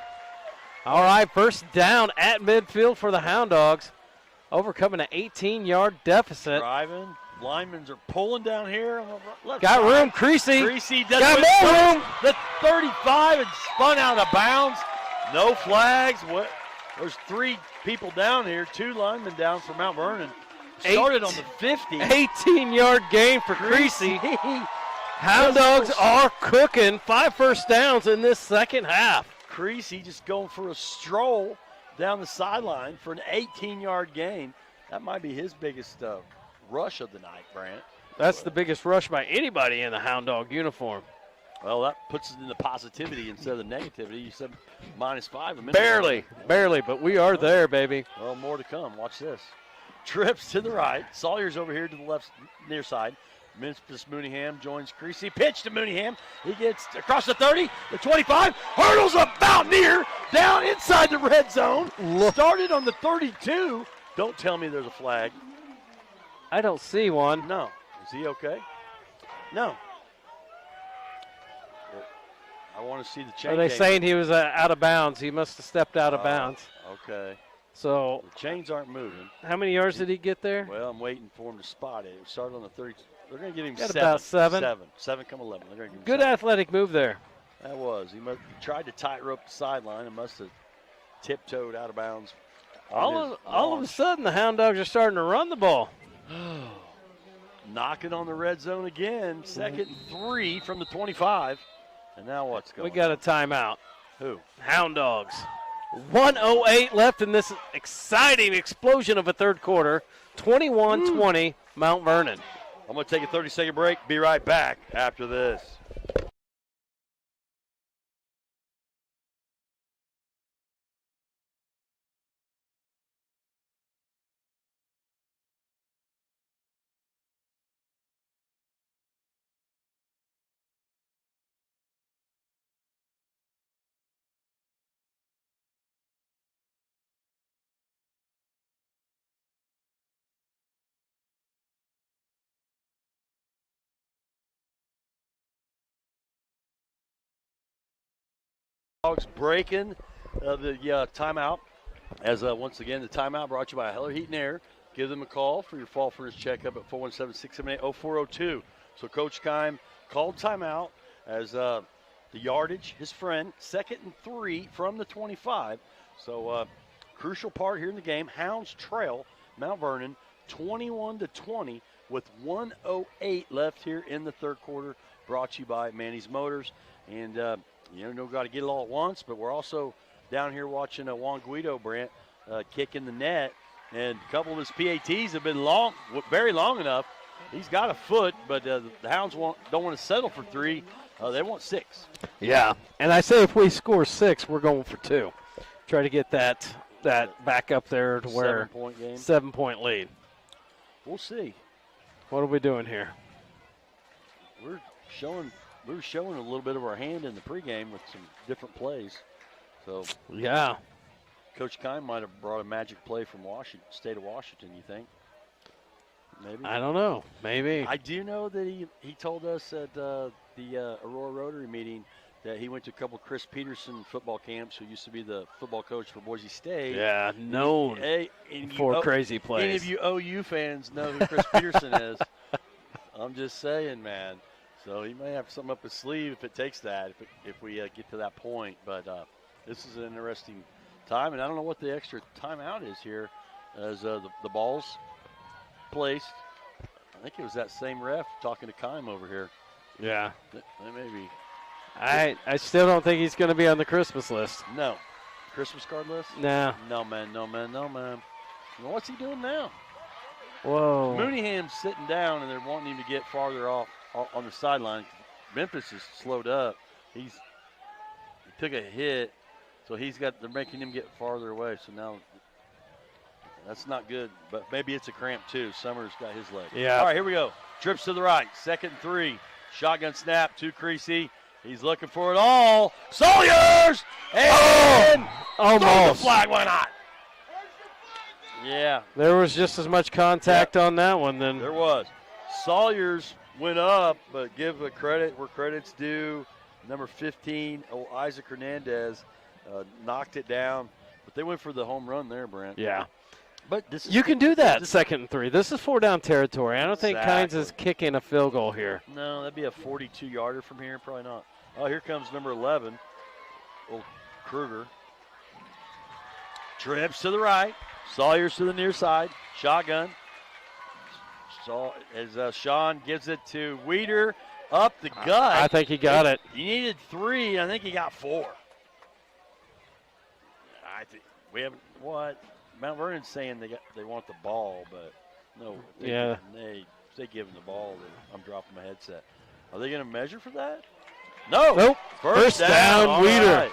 All right, first down at midfield for the Hound Dogs. Overcoming an 18-yard deficit. Driving. Linemen are pulling down here. Left got side. room, Creasy. Creasy does got more room. The 35 and spun out of bounds. No flags. There's 3 people down here. 2 linemen down for Mount Vernon. Started on the 50. 18-yard gain for Creasy. Hound Dogs are cooking. 5 first downs in this second half. Creasy just going for a stroll down the sideline for an 18-yard gain. That might be his biggest rush of the night, Brant. That's the biggest rush by anybody in the Hound Dog uniform. Well, that puts it in the positivity instead of the negativity. You said -5 a minute. Barely, but we are there, baby. Well, more to come. Watch this. Trips to the right. Sawyer's over here to the left near side. Memphis Mooneyham joins Creasy. Pitch to Mooneyham. He gets across the 30, the 25. Hurdles about near, down inside the red zone. Started on the 32. Don't tell me there's a flag. I don't see one. No. Is he okay? No. I want to see the chain. Are they saying he was out of bounds? He must have stepped out of bounds. Okay. So the chains aren't moving. How many yards did he get there? Well, I'm waiting for him to spot it. It started on the 30. They're going to give him got 7. About 7. 7 come 11. They're going to give him Good 7. athletic move there. That was. He tried to tightrope the sideline and must have tiptoed out of bounds. All of a sudden, the Hound Dogs are starting to run the ball. Knocking on the red zone again. 2nd and 3 from the 25. And now what's going on? We got a timeout. Who? Hound Dogs. 1:08 left in this exciting explosion of a third quarter. 21-20, Mount Vernon. I'm going to take a 30-second break. Be right back after this. Dogs breaking the timeout. As once again, the timeout brought to you by Heller Heat and Air. Give them a call for your fall furnace checkup at 417-678-0402. So Coach Kime called timeout as the yardage, his friend, 2nd and 3 from the 25. So crucial part here in the game. Hounds trail Mount Vernon 21-20 with 1:08 left here in the third quarter. Brought to you by Manny's Motors. And got to get it all at once, but we're also down here watching Juan Guido, Brant, kick in the net. And a couple of his PATs have been very long enough. He's got a foot, but the Hounds don't want to settle for 3. They want 6. Yeah, and I say if we score 6, we're going for 2. Try to get that back up there to where 7-point game. 7-point lead. We'll see. What are we doing here? We were showing a little bit of our hand in the pregame with some different plays. So yeah, Coach Kime might have brought a magic play from state of Washington, you think? Maybe. I don't know. Maybe. I do know that he told us at the Aurora Rotary meeting that he went to a couple of Chris Peterson football camps, who used to be the football coach for Boise State. Yeah, known for crazy plays. Any of you OU fans know who Chris Peterson is. I'm just saying, man. So he may have something up his sleeve if it takes that, if we get to that point. But this is an interesting time, and I don't know what the extra timeout is here as the ball's placed. I think it was that same ref talking to Kime over here. Yeah. That may be. I still don't think he's going to be on the Christmas list. No. Christmas card list? No. No, man. Well, what's he doing now? Whoa. Mooneyham's sitting down, and they're wanting him to get farther off on the sideline. Memphis is slowed up. He took a hit, so they're making him get farther away. So now that's not good, but maybe it's a cramp too. Summers got his leg. Yeah. All right, here we go. Trips to the right, 2nd and 3. Shotgun snap to Creasy. He's looking for it all. Sawyers! And almost. throw the flag, why not? Yeah. There was just as much contact on that one then. There was. Sawyers went up, but give a credit where credit's due. Number 15, Isaac Hernandez, knocked it down. But they went for the home run there, Brent. Yeah. But you can do that 2nd and 3. This is 4-down territory. I don't think Kynes is kicking a field goal here. No, that'd be a 42-yarder from here. Probably not. Oh, here comes number 11, old Kruger. Trips to the right. Sawyers to the near side. Shotgun. As Sean gives it to Weeder up the gut. I think he got it. He needed 3. I think he got 4. I think we haven't. What? Mount Vernon's saying they want the ball, but no. They give him the ball, I'm dropping my headset. Are they going to measure for that? No. Nope. First down, Weeder. Right.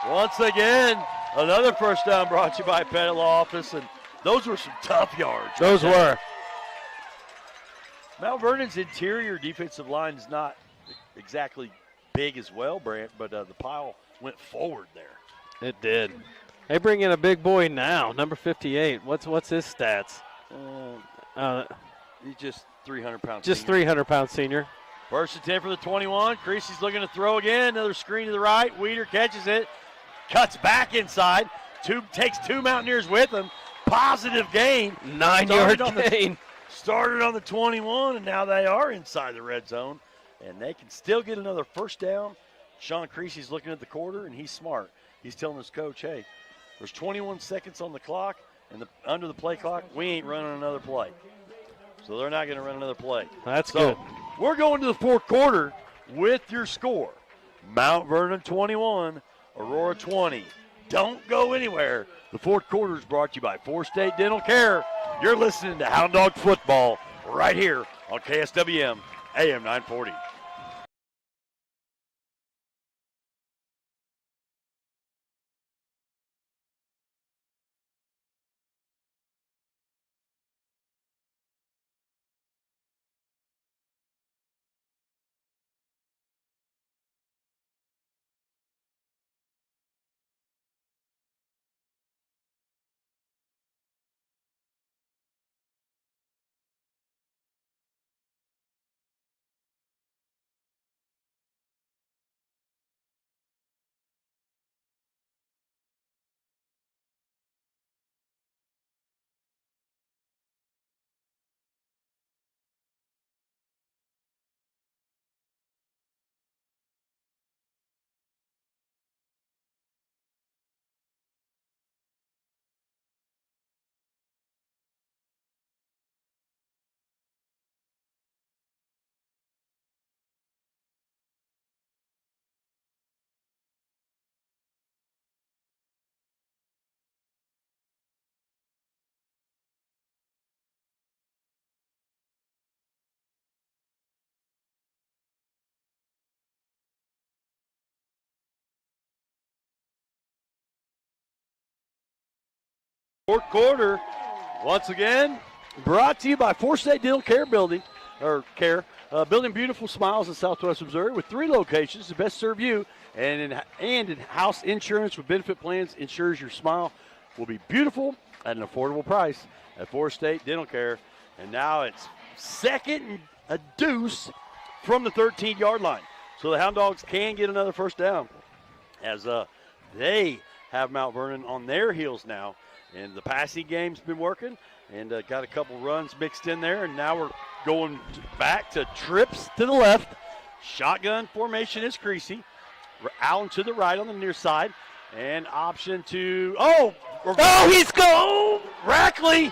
Once again, another first down brought to you by Pettit Law Office, and those were some tough yards. Those were. Mount Vernon's interior defensive line is not exactly big as well, Brant, but the pile went forward there. It did. They bring in a big boy now, number 58. What's his stats? He's just 300 pounds. Just 300-pound senior. First and 10 for the 21. Creasy's looking to throw again. Another screen to the right. Weeder catches it. Cuts back inside. Takes 2 Mountaineers with him. Positive gain. 9-yard gain. Started on the 21, and now they are inside the red zone. And they can still get another first down. Sean Creasy's looking at the quarter, and he's smart. He's telling his coach, hey, there's 21 seconds on the clock, and under the play clock, we ain't running another play. So they're not going to run another play. That's so good. We're going to the fourth quarter with your score. Mount Vernon 21, Aurora 20. Don't go anywhere. The fourth quarter is brought to you by Four State Dental Care. You're listening to Hound Dog Football right here on KSWM AM 940. Fourth quarter, once again, brought to you by Four State Dental Care building beautiful smiles in Southwest Missouri with 3 locations to best serve you. And in-house insurance with benefit plans ensures your smile will be beautiful at an affordable price at Four State Dental Care. And now it's second and a deuce from the 13-yard line. So the Hound Dogs can get another first down as they have Mount Vernon on their heels now. And the passing game's been working and got a couple runs mixed in there. And now we're going back to trips to the left. Shotgun formation is Creasy. Allen to the right on the near side. And option to, he's gone! Rackley,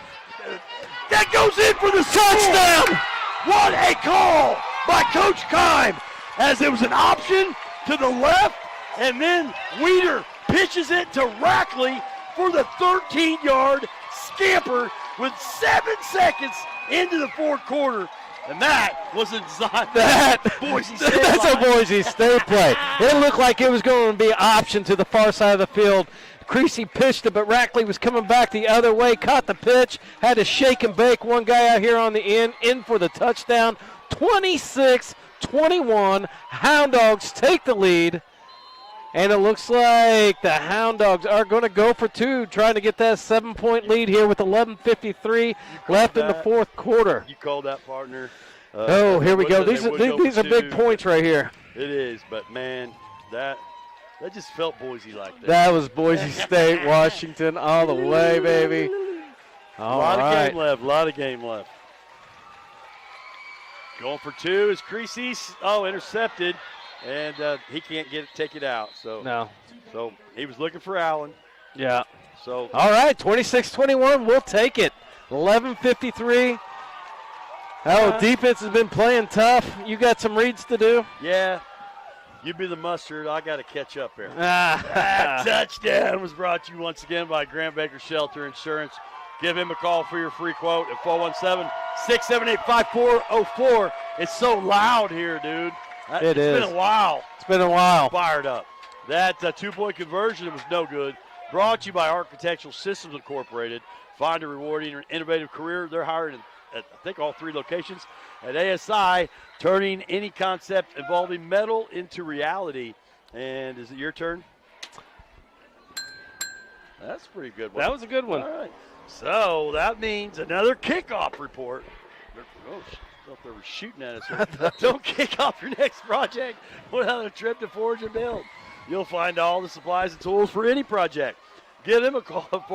that goes in for the touchdown! What a call by Coach Kime, as it was an option to the left, and then Weeder pitches it to Rackley for the 13-yard scamper with 7 seconds into the fourth quarter. And that was that Boise State That's line. a Boise State play. It looked like it was going to be an option to the far side of the field. Creasy pitched it, but Rackley was coming back the other way, caught the pitch, had to shake and bake one guy out here on the end, in for the touchdown. 26-21, Hound Dogs take the lead. And it looks like the Hound Dogs are going to go for 2, trying to get that 7-point lead here with 11:53 left in the fourth quarter. You called that, partner. Here we go. These are big points right here. It is, but, man, that just felt Boise like that. That was Boise State, Washington all the way, baby. A lot of game left. Going for 2 is Creasy. Intercepted. And he can't take it out. So he was looking for Allen. Yeah. So all right, 26-21, we'll take it. 11:53. Defense has been playing tough. You got some reads to do? Yeah. You be the mustard. I got to catch up here. That touchdown was brought to you once again by Grant Baker Shelter Insurance. Give him a call for your free quote at 417-678-5404. It's so loud here, dude. It's been a while. It's been a while. Fired up. That 2-point conversion was no good. Brought to you by Architectural Systems Incorporated. Find a rewarding and innovative career. They're hiring at, I think, all 3 locations. At ASI, turning any concept involving metal into reality. And is it your turn? That's a pretty good one. That was a good one. All right. So that means another kickoff report. I thought they were shooting at us. Don't kick off your next project without a trip to Forge and Build. You'll find all the supplies and tools for any project. Give them a call at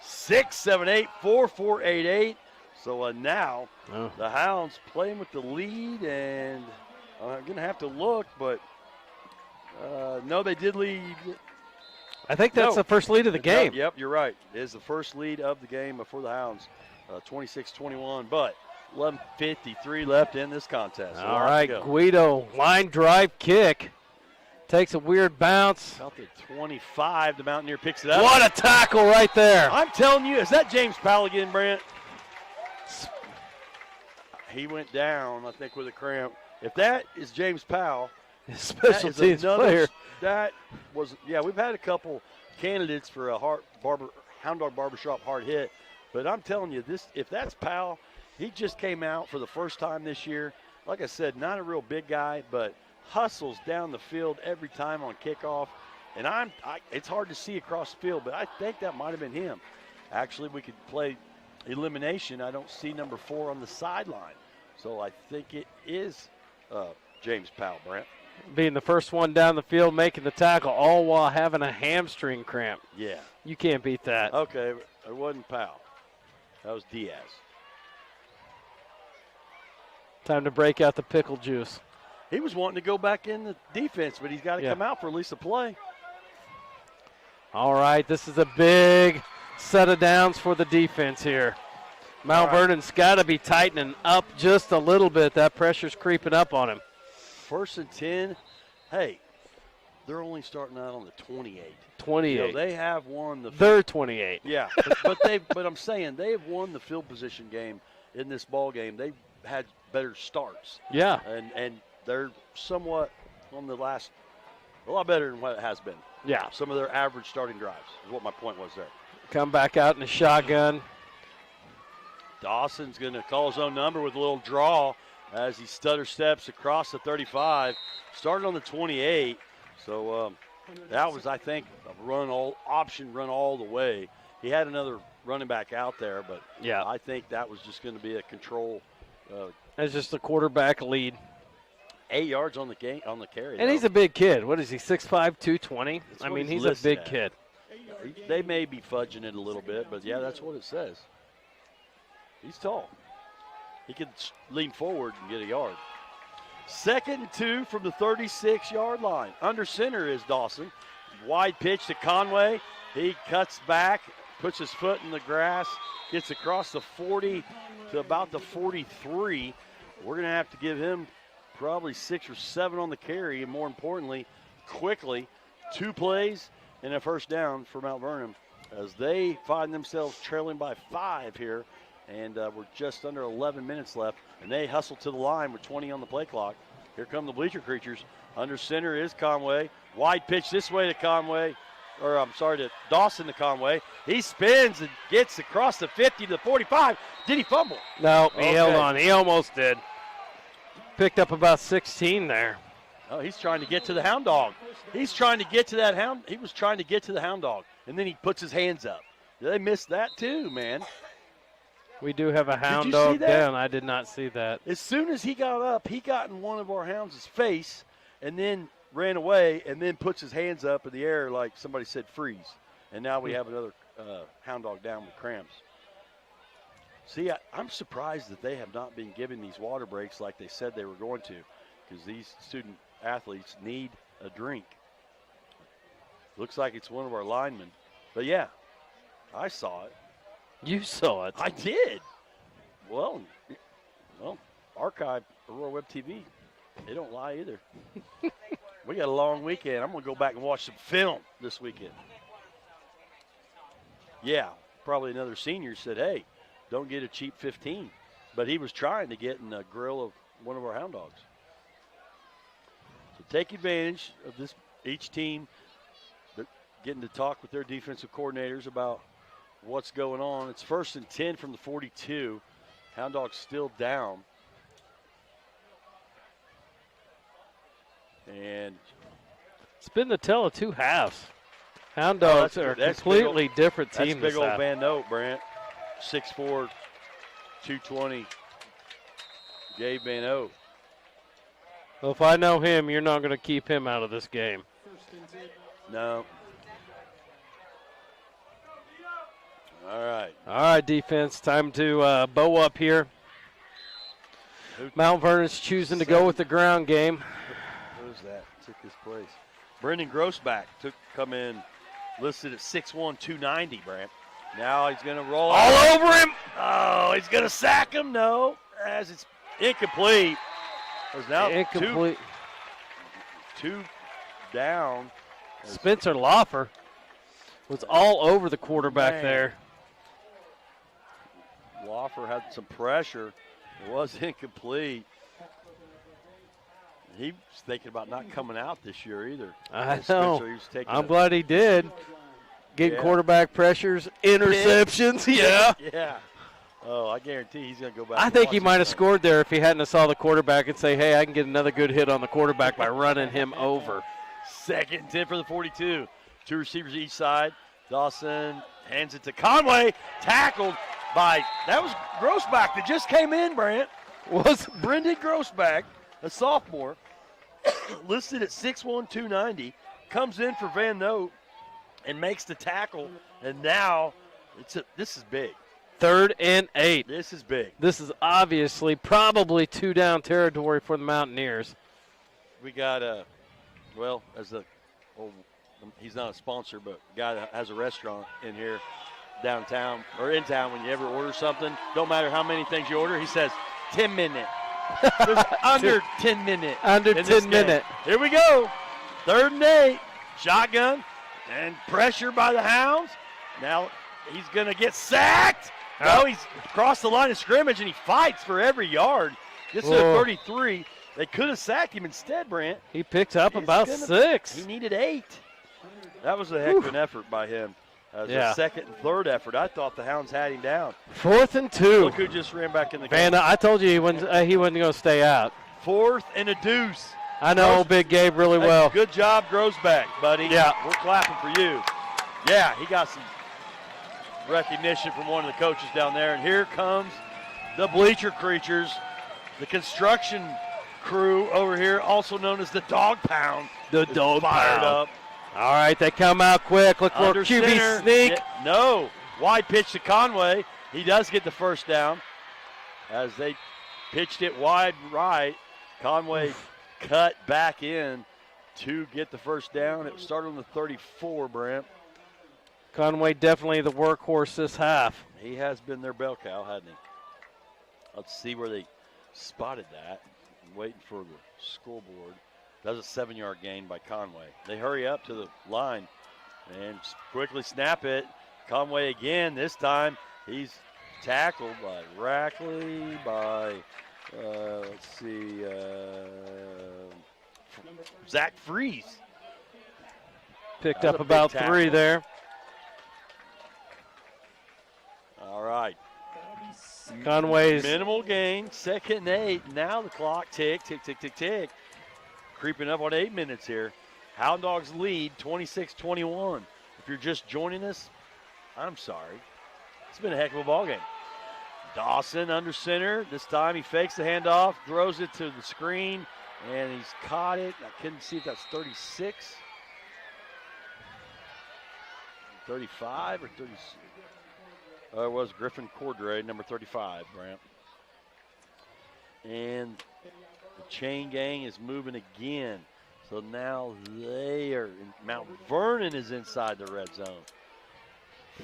417-678-4488. So now the Hounds playing with the lead, and I'm going to have to look, but no, they did lead. I think that's the first lead of the game. Yep, you're right. It is the first lead of the game for the Hounds. 26-21, but 11:53 left in this contest. All right, Guido, line drive kick. Takes a weird bounce. About the 25, the Mountaineer picks it up. What a tackle right there. I'm telling you, is that James Powell again, Brent? He went down, I think, with a cramp. If that is James Powell, special teams player. That was, yeah, we've had a couple candidates for a Hound Dog Barbershop hard hit, but I'm telling you, if that's Powell, he just came out for the first time this year. Like I said, not a real big guy, but hustles down the field every time on kickoff. And it's hard to see across the field, but I think that might have been him. Actually, we could play elimination. I don't see number 4 on the sideline. So I think it is James Powell, Brent. Being the first one down the field, making the tackle, all while having a hamstring cramp. Yeah. You can't beat that. Okay, it wasn't Powell. That was Diaz. Time to break out the pickle juice. He was wanting to go back in the defense, but he's got to come out for at least a play. All right, this is a big set of downs for the defense here. Mount Vernon's got to be tightening up just a little bit. That pressure's creeping up on him. 1st and 10. Hey, they're only starting out on the 28. 28. You know, they have won the. They're 28. Yeah, but I'm saying they have won the field position game in this ball game. They've had better starts. Yeah. And they're somewhat on the last, a lot better than what it has been. Yeah. Some of their average starting drives is what my point was there. Come back out in a shotgun. Dawson's going to call his own number with a little draw as he stutter steps across the 35. Started on the 28. So that was, I think, option run all the way. He had another running back out there, but yeah, I think that was just going to be a control. That's just a quarterback lead. 8 yards on the carry. And though. he's a big kid. What is he, 6'5", 220? I mean, he's a big kid. They may be fudging it a little bit, but, yeah, that's what it says. He's tall. He could lean forward and get a yard. 2nd and 2 from the 36-yard line. Under center is Dawson. Wide pitch to Conway. He cuts back, puts his foot in the grass, gets across the 40 to about the 43. We're going to have to give him probably 6 or 7 on the carry, and more importantly, quickly, 2 plays and a first down for Mount Vernon as they find themselves trailing by 5 here, and we're just under 11 minutes left, and they hustle to the line with 20 on the play clock. Here come the Bleacher Creatures. Under center is Conway. Wide pitch this way to Conway, or I'm sorry, to Dawson to Conway. He spins and gets across the 50 to the 45. Did he fumble? No, he held on. He almost did. Picked up about 16 there. Oh, he's trying to get to the Hound Dog. He's trying to get to that Hound. He was trying to get to the Hound Dog, and then he puts his hands up. They missed that too, man. We do have a Hound Dog down. I did not see that. As soon as he got up, he got in one of our Hounds' face and then ran away and then puts his hands up in the air like somebody said freeze. And now we have another Hound Dog down with cramps. See, I'm surprised that they have not been given these water breaks like they said they were going to, because these student athletes need a drink. Looks like it's one of our linemen. But, yeah, I saw it. You saw it. I did. Well, archive Aurora Web TV. They don't lie either. We got a long weekend. I'm going to go back and watch some film this weekend. Yeah, probably another senior said, hey, don't get a cheap 15. But he was trying to get in the grill of one of our Hound Dogs. So take advantage of this. Each team getting to talk with their defensive coordinators about what's going on. It's 1st and 10 from the 42. Hound Dogs still down. And it's been the tale of 2 halves. Hound Dogs are a completely different team. That's big old Van Note, Brant. 6'4", 220. Gabe Van Note. Well, if I know him, you're not going to keep him out of this game. No. All right, defense. Time to bow up here. Mount Vernon's choosing to go with the ground game. Who's that? Took his place. Brendan Grossback come in listed at 6'1", 290, Brant. Now he's going to roll All out. over him. Oh, he's going to sack him. No, as it's incomplete. There's now Incomplete. Two down. Spencer Loffer was all over the quarterback there. Loffer had some pressure. It was incomplete. He was thinking about not coming out this year either. I Spencer, know. he was taking I'm glad he did. Getting Yeah. quarterback pressures, interceptions. Yeah. Yeah. Oh, I guarantee he's going to go back. I and think watch he it might have tonight. scored there if he hadn't have saw the quarterback and say, hey, I can get another good hit on the quarterback by running him over. 2nd and 10 for the 42. 2 receivers each side. Dawson hands it to Conway. Tackled by, that was Grossback that just came in, Brant. Was Brendan Grossback, a sophomore, listed at 6'1", 290, comes in for Van Note and makes the tackle. And now, this is big. 3rd and 8. This is big. This is obviously probably 2 down territory for the Mountaineers. We got he's not a sponsor, but a guy that has a restaurant in here downtown or in town. When you ever order something, don't matter how many things you order, he says 10 minute. There's under 10 minute. Under in this 10 game. minute. Here we go. 3rd and 8. Shotgun and pressure by the Hounds. Now he's going to get sacked. No, he's across the line of scrimmage and he fights for every yard. Gets to the 33. They could have sacked him instead, Brant. He picked up about 6. He needed 8. That was a heck of an effort by him. As a 2nd and 3rd effort. I thought the Hounds had him down. 4th and 2. Look who just ran back in the game. Vanna, I told you he wasn't going to stay out. 4th and a deuce. I know Big Gabe really well. Good job, Grossback, buddy. Yeah. We're clapping for you. Yeah, he got some recognition from one of the coaches down there. And here comes the bleacher creatures, the construction crew over here, also known as the Dog Pound. The Dog fired Pound. up. All right, they come out quick. Look for Under a QB center. sneak. No. Wide pitch to Conway. He does get the first down. As they pitched it wide right, Conway cut back in to get the first down. It started on the 34, Brent. Conway definitely the workhorse this half. He has been their bell cow, hasn't he? Let's see where they spotted that. I'm waiting for the scoreboard. That's a 7-yard gain by Conway. They hurry up to the line and quickly snap it. Conway again. This time he's tackled by Rackley, by, Zach Freeze. Picked That was up a big about tackle. 3 there. All right. Conway's Minimal gain, 2nd and 8. Now the clock tick. Creeping up on 8 minutes here. Hound Dogs lead 26-21. If you're just joining us, I'm sorry. It's been a heck of a ball game. Dawson under center. This time he fakes the handoff, throws it to the screen, and he's caught it. I couldn't see if that's 36, 35, or 36. It was Griffin Cordray, number 35, Brant. And the chain gang is moving again. So now Mount Vernon is inside the red zone.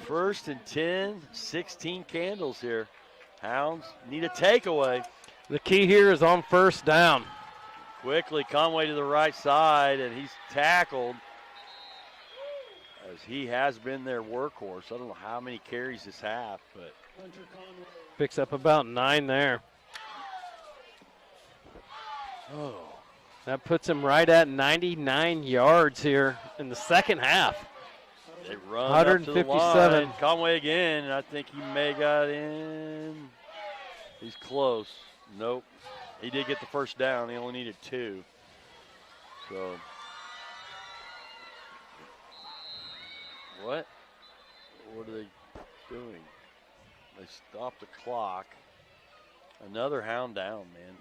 1st and 10, 16 candles here. Hounds need a takeaway. the key here is on 1st down. Quickly, Conway to the right side, and he's tackled as he has been their workhorse. I don't know how many carries this half, but Picks up about 9 there. That puts him right at 99 yards here in the second half. they run 157. up to the line. Conway again, and I think he may got in. He's close. Nope. He did get the first down. He only needed 2. So, what are they doing? They stopped the clock. Another hound down, man.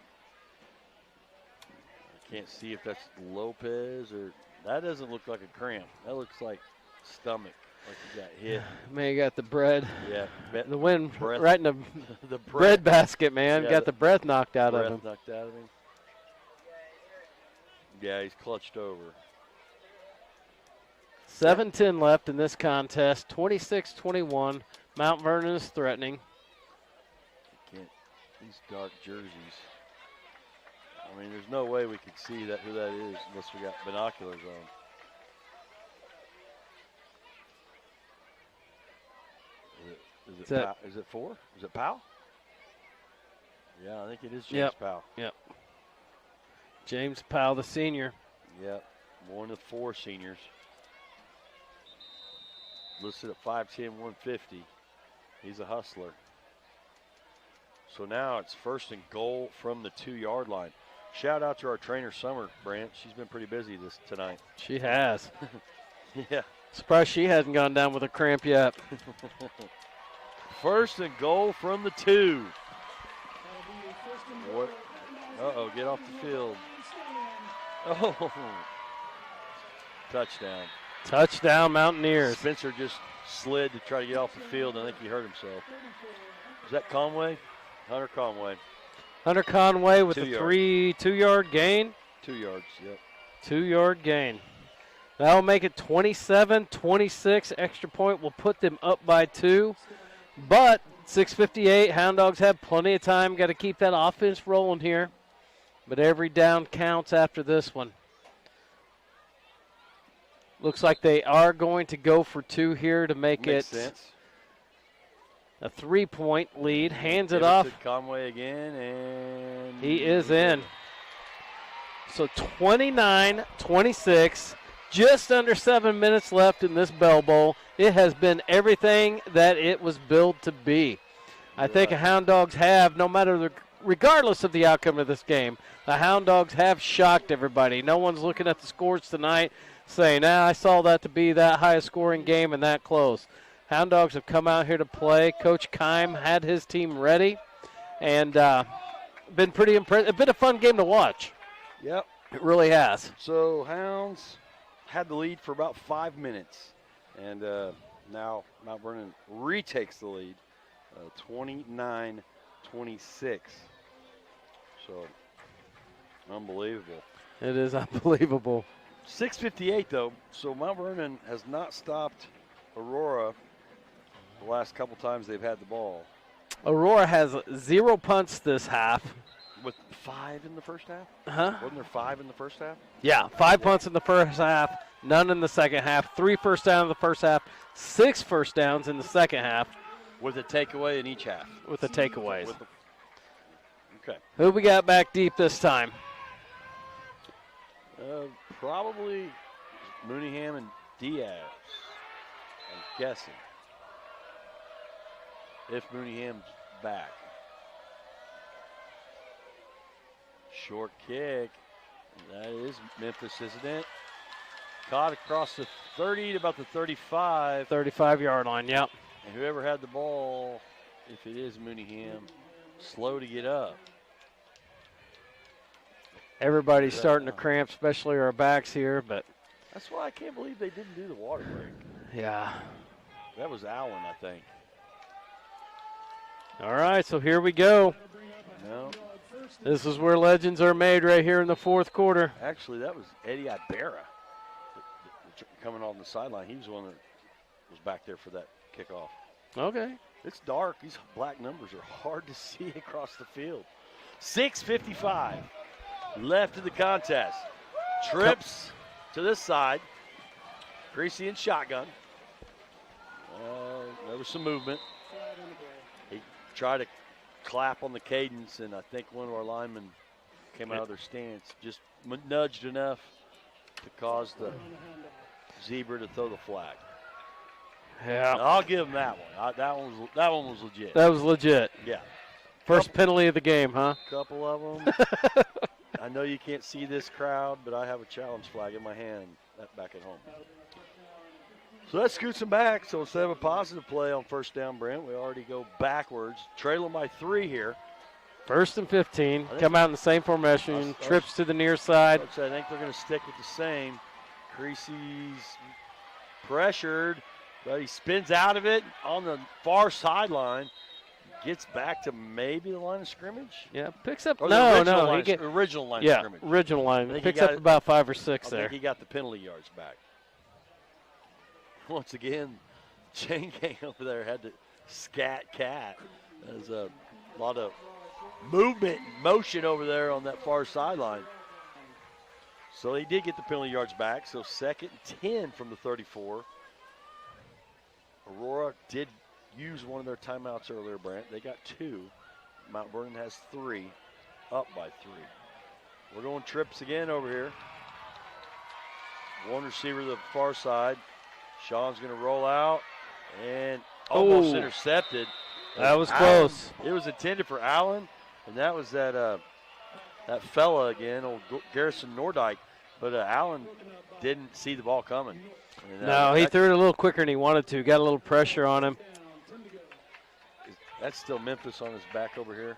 I can't see if that's Lopez or that doesn't look like a cramp. That looks like stomach, like he got hit. Man, got the bread. Yeah, The wind breath. right in the the bread basket, man. Yeah, got the breath knocked out of breath him. knocked out of him. Yeah, he's clutched over. 7:10 left in this contest. 26-21. Mount Vernon is threatening. These dark jerseys. I mean, there's no way we could see that who that is unless we got binoculars on. Is it 4? Is it Powell? Yeah, I think it is James Powell. Yep. James Powell, the senior. Yep, one of 4 seniors. Listed at 5'10", 150. He's a hustler. So now it's 1st and goal from the 2-yard line. Shout out to our trainer, Summer Branch. She's been pretty busy tonight. She has. Yeah. Surprised she hasn't gone down with a cramp yet. 1st and goal from the 2. Uh-oh, get off the field. Oh, touchdown. Touchdown, Mountaineers. Spencer just slid to try to get off the field. I think he hurt himself. Is that Conway? Hunter Conway. Hunter Conway with 2 a yards. 2-yard gain. 2 yards, yep. 2-yard gain. That'll make it 27-26. Extra point will put them up by 2. But 6:58, Hound Dogs have plenty of time. Got to keep that offense rolling here. But every down counts after this one. Looks like they are going to go for 2 here to make Makes it sense. a 3-point lead. Hands it Give off. to Conway again, and He is in. So 29-26, just under 7 minutes left in this Bell Bowl. It has been everything that it was billed to be. I think the Hound Dogs have, regardless of the outcome of this game, the Hound Dogs have shocked everybody. No one's looking at the scores tonight saying, I saw that to be that highest scoring game and that close. Hound Dogs have come out here to play. Coach Keim had his team ready and been pretty impressed. It's been a fun game to watch. Yep. It really has. So Hounds had the lead for about 5 minutes, and now Mount Vernon retakes the lead, 29-26. So unbelievable. It is unbelievable. 6:58 though, so Mount Vernon has not stopped Aurora the last couple times they've had the ball. Aurora has 0 punts this half. With 5 in the first half? Huh? Wasn't there 5 in the first half? Yeah, 5 punts in the first half, none in the second half, 3 first downs in the first half, 6 first downs in the second half. With a takeaway in each half. With the takeaways. Okay. Who we got back deep this time? Probably Mooneyham and Diaz, I'm guessing. If Mooneyham's back. Short kick. That is Memphis, isn't it? Caught across the 30 to about the 35. 35-yard line, yep. And whoever had the ball, if it is Mooneyham, slow to get up. Everybody's starting to cramp, especially our backs here, but. That's why I can't believe they didn't do the water break. Yeah. That was Allen, I think. All right, so here we go. No. This is where legends are made right here in the fourth quarter. Actually, that was Eddie Ibarra coming on the sideline. He was the one that was back there for that kickoff. Okay. It's dark. These black numbers are hard to see across the field. 6:55 left in the contest. Trips to this side. Creasy in shotgun. There was some movement. He tried to clap on the cadence, and I think one of our linemen came out of their stance, just nudged enough to cause the zebra to throw the flag. Yeah. I'll give him that one. That one was legit. That was legit. Yeah. First penalty of the game, huh? Couple of them. I know you can't see this crowd, but I have a challenge flag in my hand back at home. So that scoots them back. So instead of a positive play on first down, Brent, we already go backwards. Trail them by 3 here. 1st and 15. Come out in the same formation. Trips to the near side. I think they're going to stick with the same. Creasy's pressured, but he spins out of it on the far sideline. Gets back to maybe the line of scrimmage. Yeah, picks up. Or No. Original line of scrimmage. Original line. I think Picks he got up about 5 or 6 I there. think he got the penalty yards back. Once again, Chain Gang over there had to scat cat. There's a lot of movement, motion over there on that far sideline. So he did get the penalty yards back. So 2nd and 10 from the 34. Aurora did use one of their timeouts earlier, Brant. They got 2. Mount Vernon has 3, up by 3. We're going trips again over here. One receiver to the far side. Sean's going to roll out and almost intercepted. That was Allen, close. it was intended for Allen, and that was that fella again, old Garrison Nordyke. But Allen didn't see the ball coming. And, no, he threw it a little quicker than he wanted to. Got a little pressure on him. That's still Memphis on his back over here.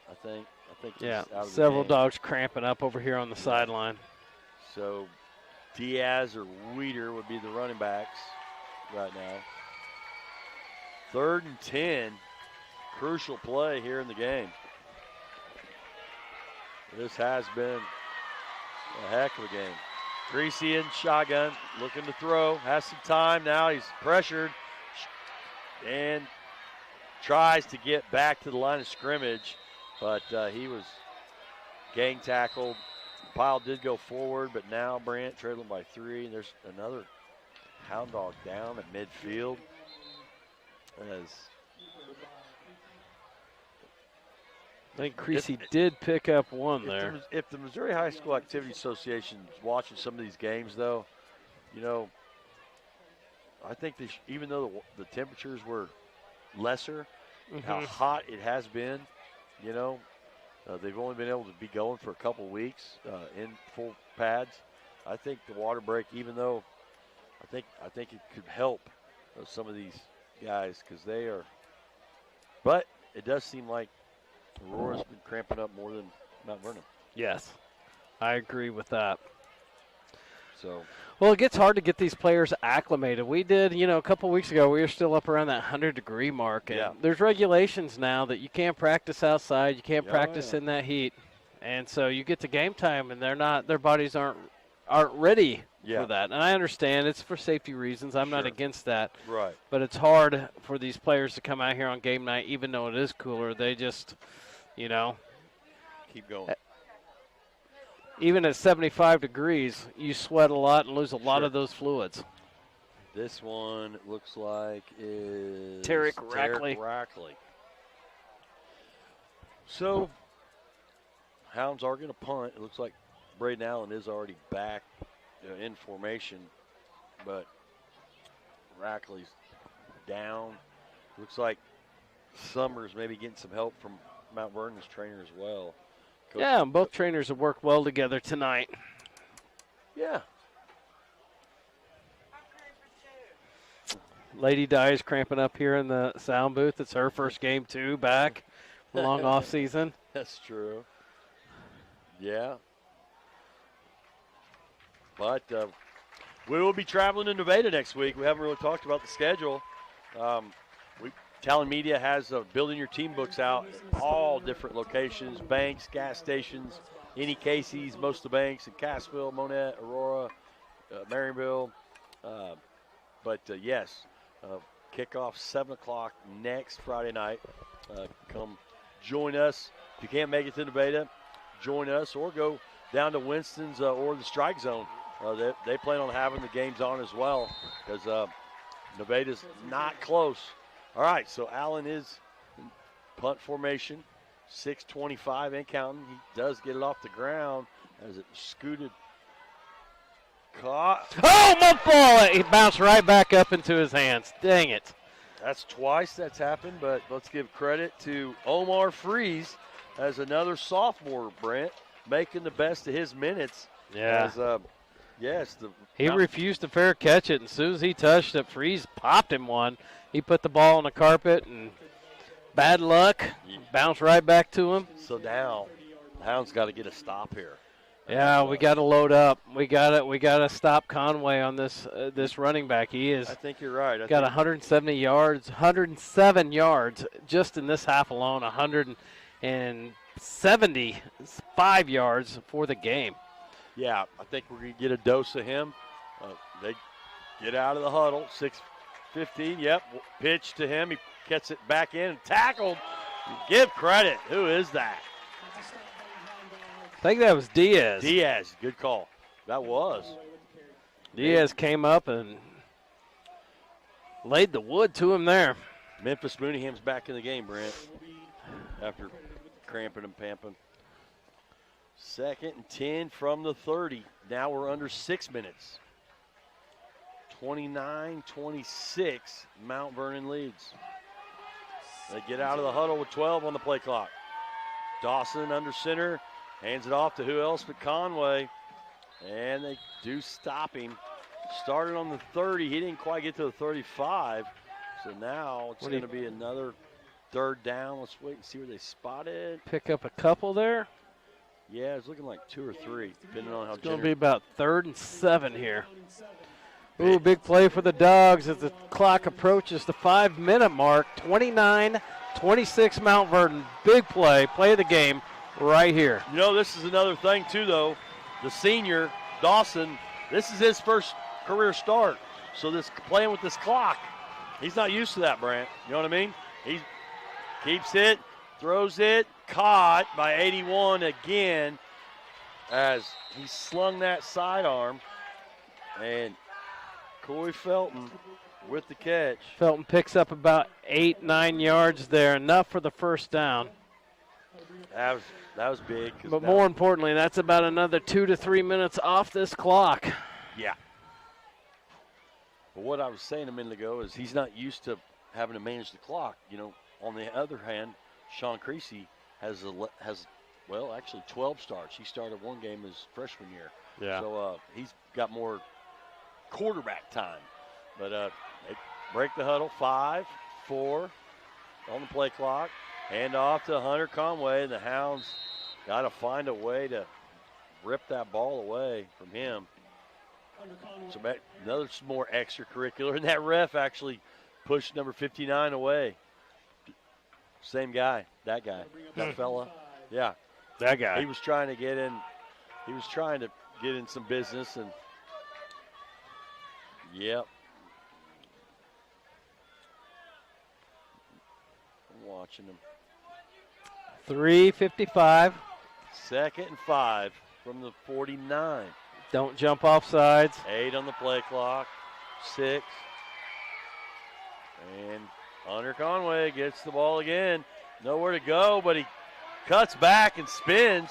I think he's Yeah, out of the several game. dogs cramping up over here on the sideline. So Diaz or Weeder would be the running backs right now. 3rd and 10. Crucial play here in the game. This has been a heck of a game. Greasy in shotgun, looking to throw, has some time now. He's pressured and tries to get back to the line of scrimmage, but he was gang tackled. Pile did go forward, but now Brant trailing by 3. And there's another hound dog down at midfield. As I think Creasy did pick up one there. if the Missouri High School Activity Association is watching some of these games, though, you know, I think they even though the temperatures were lesser, how hot it has been, you know, they've only been able to be going for a couple weeks in full pads. I think the water break, even though I think it could help some of these guys because they are. But it does seem like Aurora's been cramping up more than Mount Vernon. Yes, I agree with that. So. Well, it gets hard to get these players acclimated. We did, a couple weeks ago, we were still up around that 100-degree mark. And there's regulations now that you can't practice outside. You can't practice in that heat. And so you get to game time, and their bodies aren't ready for that. And I understand it's for safety reasons. I'm not against that. Right. But it's hard for these players to come out here on game night, even though it is cooler. They just, keep going. Even at 75 degrees, you sweat a lot and lose a lot of those fluids. This one looks like is Tarek Rackley. So, Hounds are going to punt. It looks like Braden Allen is already back in formation, but Rackley's down. Looks like Summers maybe getting some help from Mount Vernon's trainer as well. Yeah, and both trainers have worked well together tonight. Yeah. Lady Di is cramping up here in the sound booth. It's her first game, too, back from a long off season. That's true. Yeah. But we will be traveling to Nevada next week. We haven't really talked about the schedule. Talon Media has building your team books out, all different locations, banks, gas stations, any Casey's, most of the banks in Cassville, Monette, Aurora, Maryville. Yes, kickoff 7 o'clock next Friday night. Come join us. If you can't make it to Nevada, join us or go down to Winston's or the Strike Zone. They plan on having the games on as well because Nevada's not close. All right, so Allen is in punt formation, 6:25 and counting. He does get it off the ground as it scooted. Caught. Oh, my ball! He bounced right back up into his hands. Dang it. That's twice that's happened, but let's give credit to Omar Freeze as another sophomore, Brent, making the best of his minutes. Yeah. As, he refused to fair catch it, and as soon as he touched it, Freeze popped him one. He put the ball on the carpet, and bad luck, bounced right back to him. So now the Hounds got to get a stop here. Yeah, we got to load up. We got to stop Conway on this running back. He is. I think you're right. Got 170 yards, 107 yards just in this half alone. 175 yards for the game. Yeah, I think we're going to get a dose of him. They get out of the huddle. 15, yep. Pitch to him. He gets it back in and tackled. Give credit. Who is that? I think that was Diaz. Diaz. Good call. That was. Diaz came up and laid the wood to him there. Memphis Mooneyham's back in the game, Brent, after cramping and pamping. 2nd and 10 from the 30. Now we're under 6 minutes. 29-26, Mount Vernon leads. They get out of the huddle with 12 on the play clock. Dawson under center, hands it off to who else but Conway. And they do stop him. Started on the 30, he didn't quite get to the 35. So now it's going to be another 3rd down. Let's wait and see where they spot it. Pick up a couple there. Yeah, it's looking like 2 or 3, depending on how. It's going to be about 3rd and 7 here. Ooh, big play for the Dogs as the clock approaches the 5-minute mark. 29-26 Mount Vernon. Big play of the game right here. You know, this is another thing too, though. The senior, Dawson, this is his first career start. So this playing with this clock, he's not used to that, Brant. You know what I mean? He keeps it, throws it, caught by 81 again as he slung that sidearm. And Corey Felton with the catch. Felton picks up about 8-9 yards there, enough for the first down. That was big. But more importantly, that's about another 2 to 3 minutes off this clock. Yeah. But what I was saying a minute ago is he's not used to having to manage the clock. You know, on the other hand, Sean Creasy has actually 12 starts. He started one game his freshman year. Yeah. So he's got more quarterback time. But they break the huddle, 5-4 on the play clock. Hand off to Hunter Conway, and the Hounds got to find a way to rip that ball away from him. So another more extracurricular, and that ref actually pushed number 59 away. Same guy, that fella. Yeah. That guy. He was trying to get in. He was trying to get in some business, and yep. I'm watching him. 3:55. 2nd and 5 from the 49. Don't jump off sides. 8 on the play clock. 6. And Hunter Conway gets the ball again. Nowhere to go, but he cuts back and spins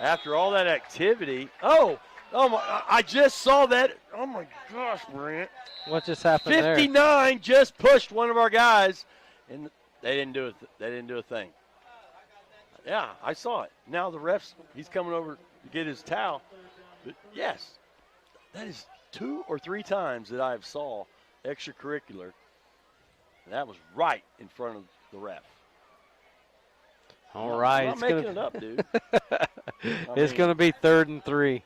after all that activity. Oh my, I just saw that. Oh my gosh, Brent. What just happened 59 just pushed one of our guys, and they didn't do it. They didn't do a thing. Yeah, I saw it. Now the refs, he's coming over to get his towel. But yes, that is 2 or 3 times that I've saw extracurricular. That was right in front of the ref. All right. I'm not making it up, dude. It's going to be 3rd and 3.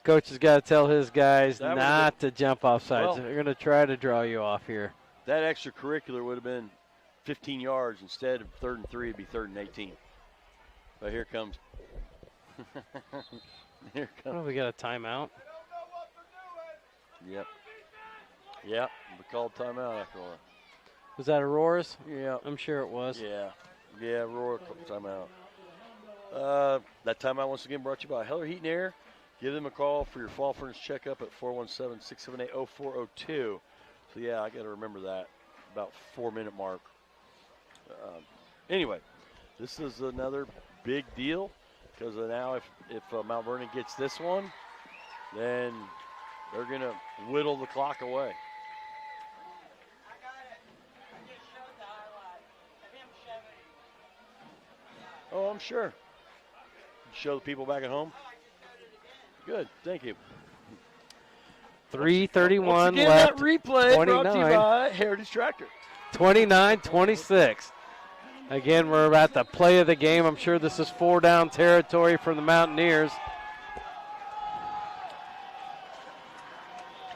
Coach has got to tell his guys not to jump off sides. Well, they're going to try to draw you off here. That extracurricular would have been 15 yards instead of 3rd and 3. It'd be 3rd and 18. But here comes. Here comes. Oh, we got a timeout. Yep. Yep. We called timeout after all. Was that Aurora's? Yeah. I'm sure it was. Yeah. Yeah, Aurora timeout. That timeout once again brought to you by Heller Heat and Air. Give them a call for your fall furnace checkup at 417-678-0402. So, yeah, I got to remember that. About 4-minute mark. Anyway, this is another big deal because now if Mount Vernon gets this one, then they're going to whittle the clock away. Oh, I'm sure. Show the people back at home. Good, thank you. 3:31 Once again, left. that replay 29. brought to you by Heritage Tractor. 29-26. Again, we're about the play of the game. I'm sure this is 4-down territory for the Mountaineers.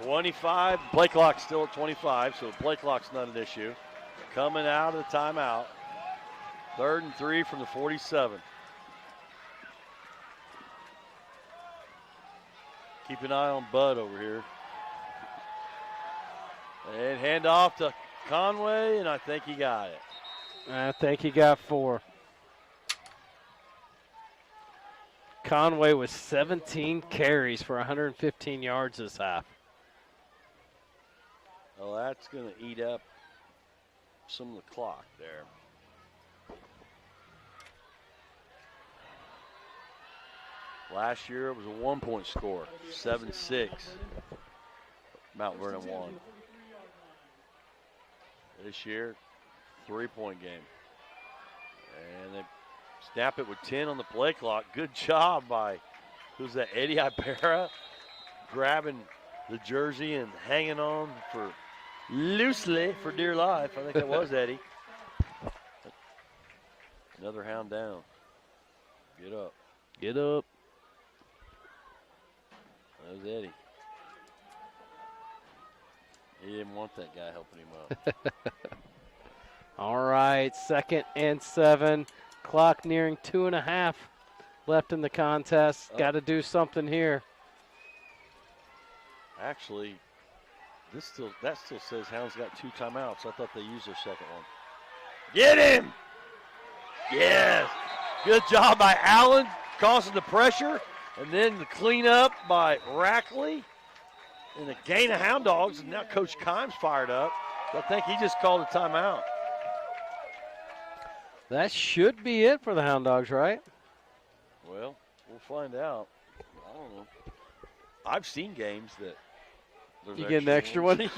25. Play clock's still at 25, so the play clock's not an issue. Coming out of the timeout. 3rd and 3 from the 47. Keep an eye on Bud over here. And hand off to Conway, and I think he got it. I think he got 4. Conway with 17 carries for 115 yards this half. Well, that's going to eat up some of the clock there. Last year it was a 1-point score, 7-6. Mount Vernon won. This year, 3-point game. And they snap it with 10 on the play clock. Good job by, who's that, Eddie Ibarra, grabbing the jersey and hanging on for loosely for dear life. I think that was Eddie. Another hound down. Get up. Get up. That was Eddie. He didn't want that guy helping him up. All right, 2nd and 7. Clock nearing 2.5 left in the contest. Got to do something here. Actually, that still says Hounds got 2 timeouts. I thought they used their second one. Get him! Yes! Good job by Allen, causing the pressure. And then the cleanup by Rackley. And a gain of Hound Dogs. And now Coach Kimes fired up. So I think he just called a timeout. That should be it for the Hound Dogs, right? Well, we'll find out. I don't know. I've seen games that there's you get an extra one?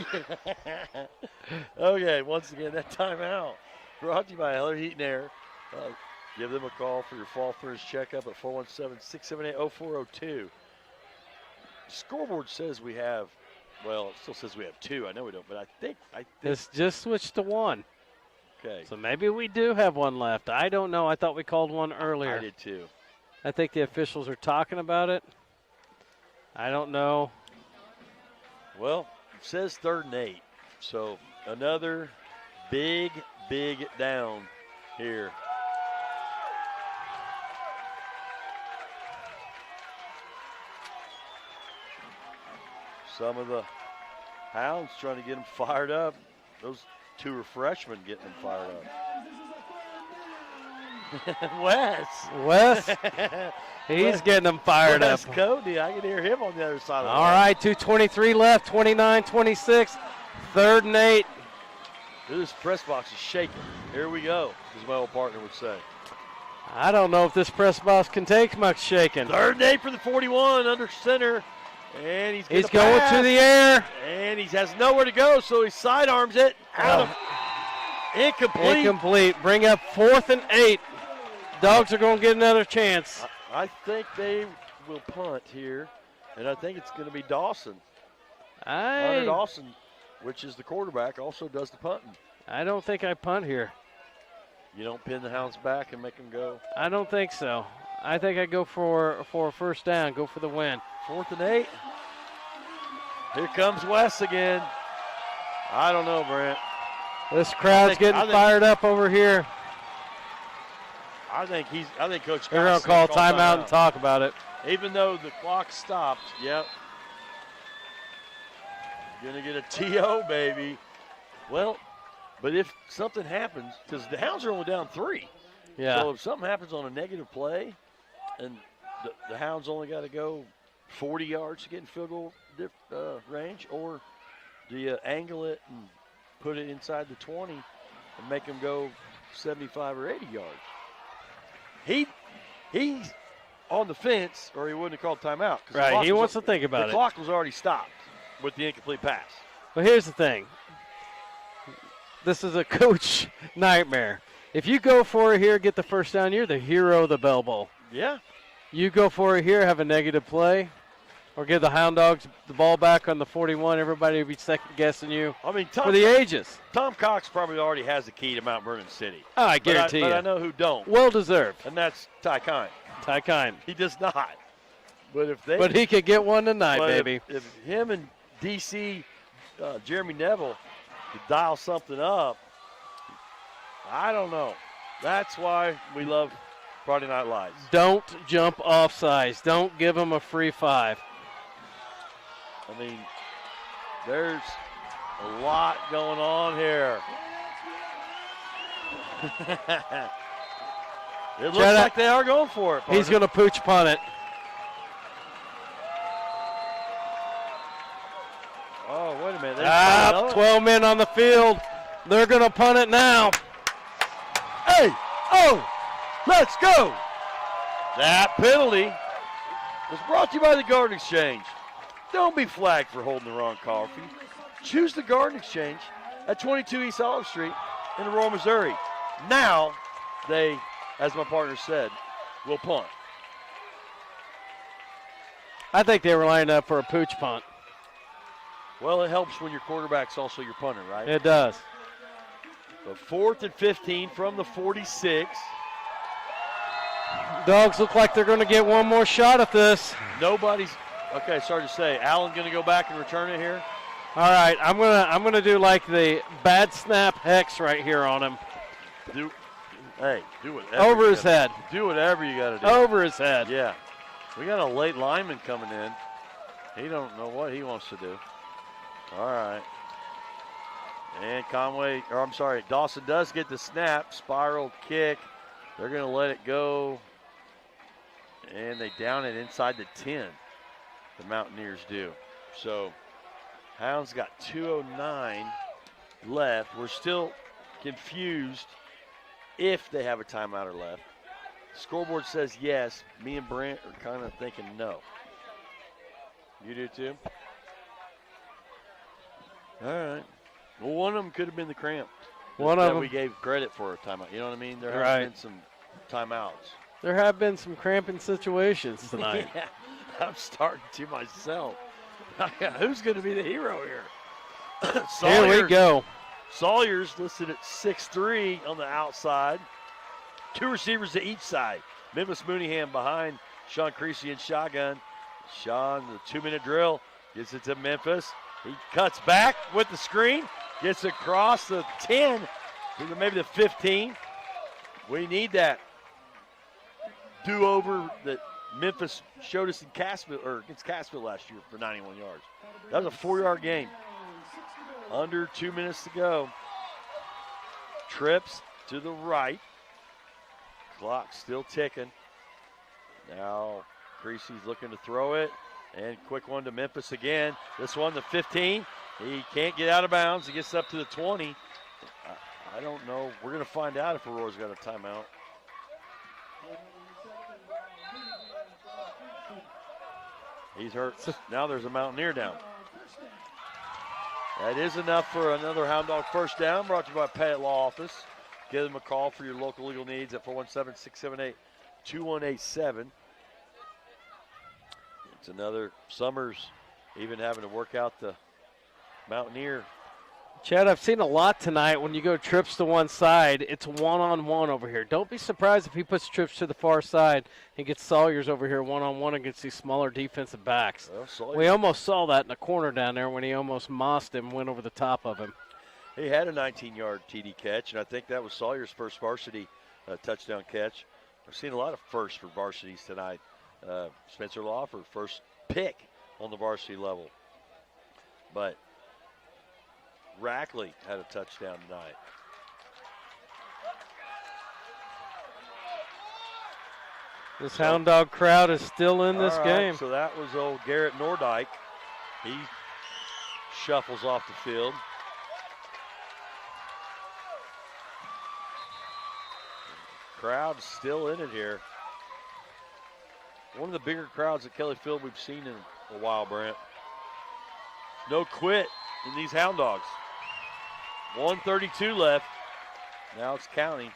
Okay, once again, that timeout brought to you by Heller Heat and Air. Give them a call for your fall furnace checkup at 417-678-0402. Scoreboard says we have, well, it still says we have 2. I know we don't, but I think It's just switched to 1. Okay. So maybe we do have one left. I don't know. I thought we called one earlier. I did too. I think the officials are talking about it. I don't know. Well, it says 3rd and 8. So another big down here. Some of the Hounds trying to get them fired up. Those 2 are freshmen getting them fired up. Wes. He's getting them fired up. Cody, I can hear him on the other side of the All right, 2:23 left, 29-26, 3rd and 8. This press box is shaking. Here we go, as my old partner would say. I don't know if this press box can take much shaking. 3rd and 8 for the 41 under center. And he's going to the air. And he has nowhere to go, so he sidearms it. Incomplete. Incomplete. Bring up 4th and 8. Dogs are going to get another chance. I think they will punt here, and I think it's going to be Dawson. Hunter Dawson, which is the quarterback, also does the punting. I don't think I punt here. You don't pin the Hounds back and make them go? I don't think so. I think I go for a 1st down, go for the win. 4th and 8. Here comes Wes again. I don't know, Brent. This crowd's getting fired up over here. I think Coach They're going to call timeout and talk about it. Even though the clock stopped, yep. Going to get a TO, baby. Well, but if something happens, because the Hounds are only down 3. Yeah. So if something happens on a negative play and the Hounds only got to go 40 yards to get in field goal range, or do you angle it and put it inside the 20 and make them go 75 or 80 yards? He's on the fence, or he wouldn't have called timeout. Right, he wants to think about it. The clock was already stopped with the incomplete pass. Well, here's the thing. This is a coach nightmare. If you go for it here, get the 1st down, you're the hero of the Bell Bowl. Yeah. You go for it here, have a negative play, or give the Hound Dogs the ball back on the 41, everybody will be second-guessing you for the ages. Tom Cox probably already has the key to Mount Vernon City. Oh, I guarantee you. But I know who don't. Well-deserved. And that's Ty Kine. Ty Kine. He does not. But he could get one tonight, baby. If him and DC, Jeremy Neville, could dial something up, I don't know. That's why we love Friday Night Lights. Don't jump off sides. Don't give them a free 5. I mean, there's A lot going on here. It looks like they are going for it. He's going to pooch punt it. Oh, wait a minute. 12 men on the field. They're going to punt it now. Hey, oh, let's go. That penalty was brought to you by the Garden Exchange. Don't be flagged for holding the wrong coffee. Choose the Garden Exchange at 22 East Olive Street in Aurora, Missouri. Now they, as my partner said, will punt. I think they were lining up for a pooch punt. Well, it helps when your quarterback's also your punter, right? It does. But 4th and 15 from the 46. Dogs look like they're going to get one more shot at this. Nobody's okay. Sorry to say, Allen going to go back and return it here. All right, I'm gonna do like the bad snap hex right here on him. Do whatever. Over his head. Do whatever you got to do. Over his head. Yeah. We got a late lineman coming in. He don't know what he wants to do. All right. And Dawson does get the snap. Spiral kick. They're going to let it go. And they down it inside the 10. The Mountaineers do. So Hounds got 2:09 left. We're still confused if they have a timeout or left. Scoreboard says yes. Me and Brent are kind of thinking no. You do too? All right. Well, one of them could have been the cramp. One of them. We gave credit for a timeout. You know what I mean? There have Right. been some timeouts. There have been some cramping situations tonight. Yeah, I'm starting to myself. Who's going to be the hero here? Here we go. Sawyer's listed at 6'3" on the outside. Two receivers to each side. Memphis Mooneyham behind Sean Creasy in shotgun. Sean, the 2-minute drill, gets it to Memphis. He cuts back with the screen, gets across the 10 to maybe the 15. We need that do-over that Memphis showed us in against Cassville last year for 91 yards. That was a 4-yard gain. Under 2 minutes to go. Trips to the right. Clock still ticking. Now Creasy's looking to throw it. And quick one to Memphis again. This one, the 15. He can't get out of bounds. He gets up to the 20. I don't know. We're going to find out if Aurora's got a timeout. He's hurt. Now there's a Mountaineer down. That is enough for another Hound Dog first down, brought to you by Payette Law Office. Give them a call for your local legal needs at 417-678-2187. It's another Summers even having to work out the Mountaineer. Chad, I've seen a lot tonight when you go trips to one side, it's one-on-one over here. Don't be surprised if he puts trips to the far side and gets Sawyers over here one-on-one against these smaller defensive backs. Well, we almost saw that in the corner down there when he almost mossed him, went over the top of him. He had a 19-yard TD catch, and I think that was Sawyer's first varsity touchdown catch. I've seen a lot of firsts for varsities tonight. Spencer Lawford, first pick on the varsity level. But Rackley had a touchdown tonight. This Hound Dog crowd is still in this game. So that was old Garrett Nordyke. He shuffles off the field. Crowd's still in it here. One of the bigger crowds at Kelly Field we've seen in a while, Brent. No quit in these Hound Dogs. 1:32 left. Now it's counting.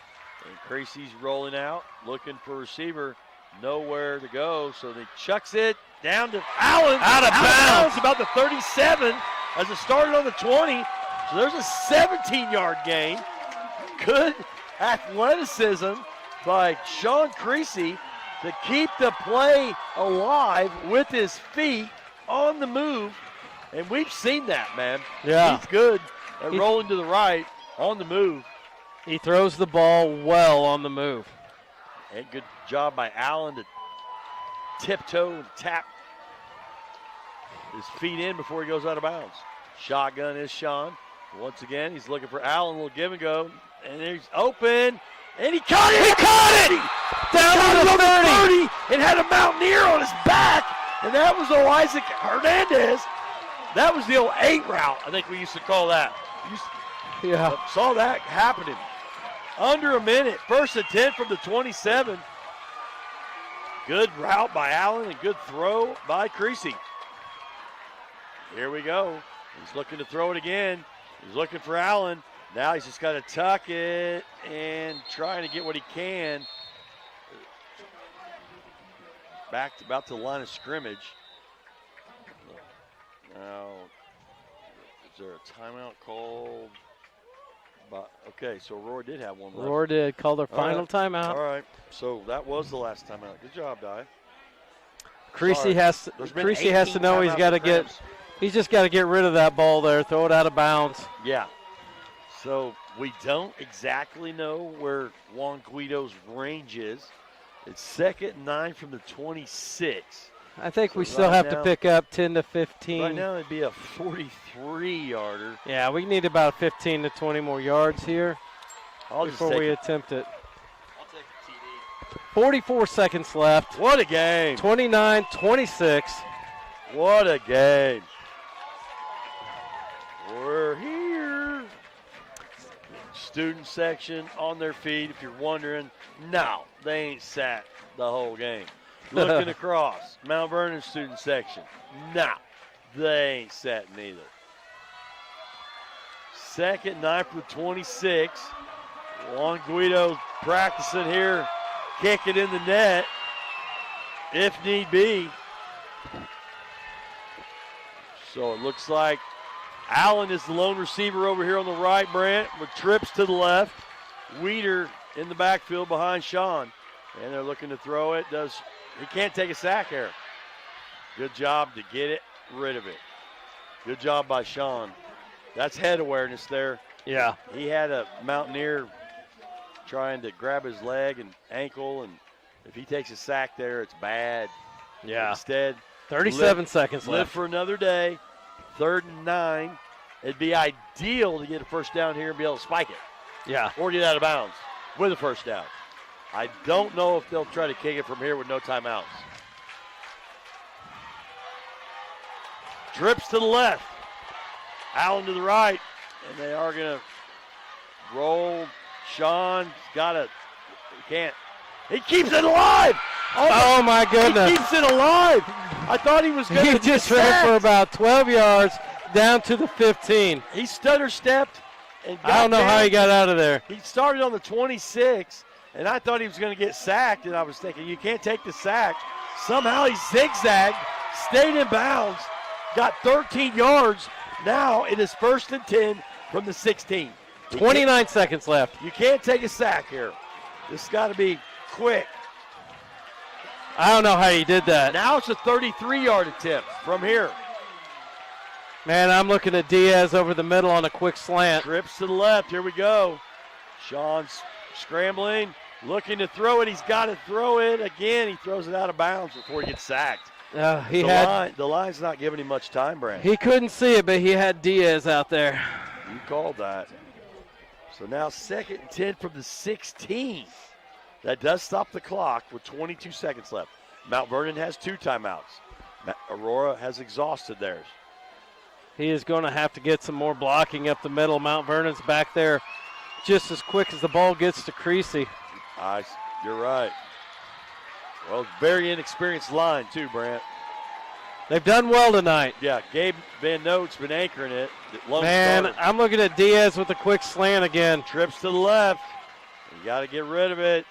And Creasy's rolling out, looking for a receiver. Nowhere to go, so they chucks it down to Allen. Out of bounds. About the 37 as it started on the 20. So there's a 17-yard gain. Good athleticism by Sean Creasy to keep the play alive with his feet on the move. And we've seen that, man. Yeah. He's good at rolling to the right on the move. He throws the ball well on the move. And good job by Allen to tiptoe and tap his feet in before he goes out of bounds. Shotgun is Sean. Once again, he's looking for Allen. A little give and go. And he's open. And he caught it! He caught it! Down to the 30. 30 and had a Mountaineer on his back. And that was old Isaac Hernandez. That was the old 8 route, I think we used to call that. Yeah. Saw that happening. Under a minute. First and 10 from the 27. Good route by Allen and good throw by Creasy. Here we go. He's looking to throw it again. He's looking for Allen. Now he's just got to tuck it and trying to get what he can. Back to about to the line of scrimmage. Now, is there a timeout called? Okay, so Aurora did have one left. Aurora did call their final timeout. All right, so that was the last timeout. Good job, Di. Creasy has to know he's just got to get rid of that ball there, throw it out of bounds. Yeah. So we don't exactly know where Juan Guido's range is. It's 2nd and 9 from the 26. I think we still have to pick up 10 to 15. Right now it'd be a 43-yarder. Yeah, we need about 15 to 20 more yards here before we attempt it. I'll take the TD. 44 seconds left. What a game. 29-26. What a game. We're here. Student section on their feet, if you're wondering. No, they ain't sat the whole game. Looking across, Mount Vernon student section. No, they ain't sat neither. 2nd and 9 for the 26. Juan Guido practicing here, kick it in the net if need be. So it looks like Allen is the lone receiver over here on the right, Brant, with trips to the left. Weeder in the backfield behind Sean. And they're looking to throw it. He can't take a sack here. Good job to get rid of it. Good job by Sean. That's head awareness there. Yeah. He had a Mountaineer trying to grab his leg and ankle, and if he takes a sack there, it's bad. Yeah. Instead, 37 seconds live left. for another day. 3rd and 9. It'd be ideal to get a first down here and be able to spike it. Yeah. Or get out of bounds with a first down. I don't know if they'll try to kick it from here with no timeouts. Trips to the left. Allen to the right. And they are going to roll. Sean's got he can't. He keeps it alive. Oh my goodness. He keeps it alive. I thought he was going to He just ran for about 12 yards down to the 15. He stutter stepped. And I don't know how he got out of there. He started on the 26. And I thought he was going to get sacked, and I was thinking, you can't take the sack. Somehow he zigzagged, stayed in bounds, got 13 yards. Now it is 1st and 10 from the 16. 29 seconds left. You can't take a sack here. This has got to be quick. I don't know how he did that. Now it's a 33-yard attempt from here. Man, I'm looking at Diaz over the middle on a quick slant. Trips to the left. Here we go. Sean's scrambling, looking to throw it. He's got to throw it again. He throws it out of bounds before he gets sacked. The line's not giving him much time, Brand. He couldn't see it, but he had Diaz out there. You called that. So now 2nd and 10 from the 16. That does stop the clock with 22 seconds left. Mount Vernon has 2 timeouts. Aurora has exhausted theirs. He is going to have to get some more blocking up the middle. Mount Vernon's back there just as quick as the ball gets to Creasy. You're right. Well, very inexperienced line too, Brant. They've done well tonight. Yeah, Gabe Van Note's been anchoring it. Man, I'm looking at Diaz with a quick slant again. Trips to the left. You got to get rid of it.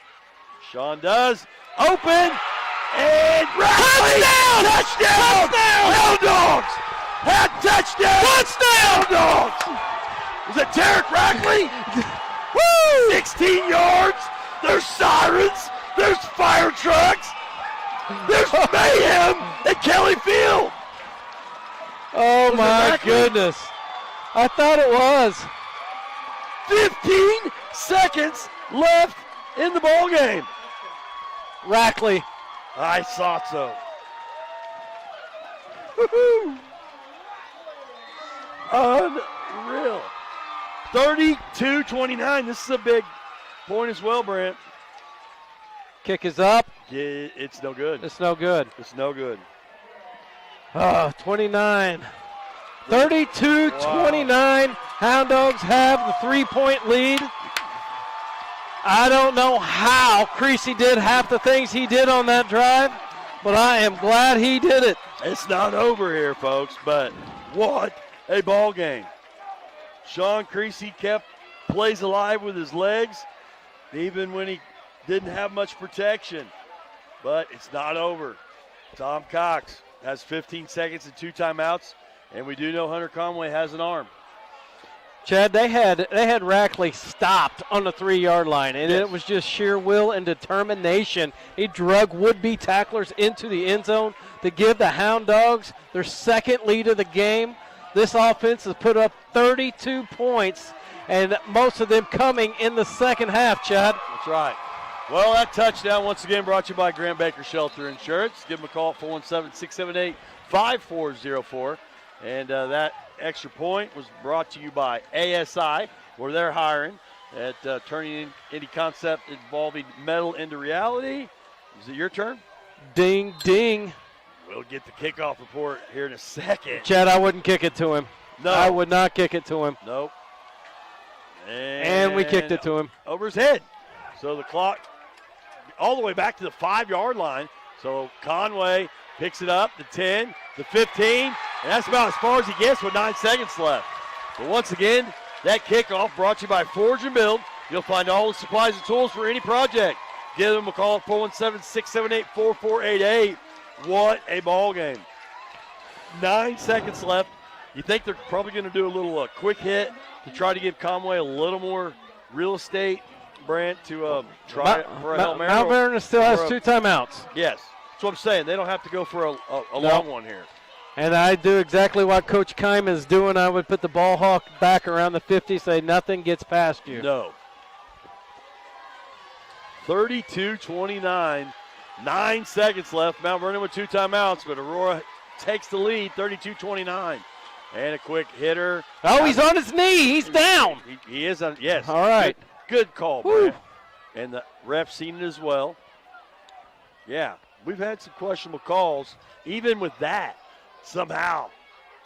Sean does. Open. And touchdown! Touchdown! Hound Dogs! Touchdown! Touchdown! Hound Dogs! Was it Tarek Rackley? Woo! 16 yards. There's sirens. There's fire trucks. There's mayhem at Kelly Field. Oh, my goodness. I thought it was. 15 seconds left in the ball game. Rackley. I thought so. Woo-hoo. 32-29. This is a big point as well, Brent. Kick is up. Yeah, it's no good. It's no good. It's no good. 29. 32-29. Hound Dogs have the 3-point lead. I don't know how Creasy did half the things he did on that drive, but I am glad he did it. It's not over here, folks, but what a ball game. Sean Creasy kept plays alive with his legs, even when he didn't have much protection. But it's not over. Tom Cox has 15 seconds and 2 timeouts, and we do know Hunter Conway has an arm. Chad, they had Rackley stopped on the 3-yard line, and Yes. it was just sheer will and determination. He drug would-be tacklers into the end zone to give the Hound Dogs their second lead of the game. This offense has put up 32 points, and most of them coming in the second half, Chad. That's right. Well, that touchdown once again brought to you by Grant Baker Shelter Insurance. Give them a call at 417-678-5404. And that extra point was brought to you by ASI, where they're hiring at turning any concept involving metal into reality. Is it your turn? Ding, ding. We'll get the kickoff report here in a second. Chad, I wouldn't kick it to him. No. I would not kick it to him. Nope. And we kicked it to him. Over his head. So the clock all the way back to the 5-yard line. So Conway picks it up, the 10, the 15, and that's about as far as he gets with 9 seconds left. But once again, that kickoff brought to you by Forge and Build. You'll find all the supplies and tools for any project. Give them a call at 417-678-4488. What a ball game. 9 seconds left. You think they're probably going to do a little quick hit to try to give Conway a little more real estate, Brant, to try for a Hail Mary? Mount Vernon still has 2 timeouts. Yes. That's what I'm saying. They don't have to go for a long one here. And I do exactly what Coach Keim is doing. I would put the ball hawk back around the 50, say nothing gets past you. No. 32-29. 9 seconds left. Mount Vernon with 2 timeouts, but Aurora takes the lead, 32-29. And a quick hitter. Oh, he's on his knee. He's down. He is on, yes. All right. Good call, Woo. Brent. And the ref seen it as well. Yeah, we've had some questionable calls. Even with that, somehow,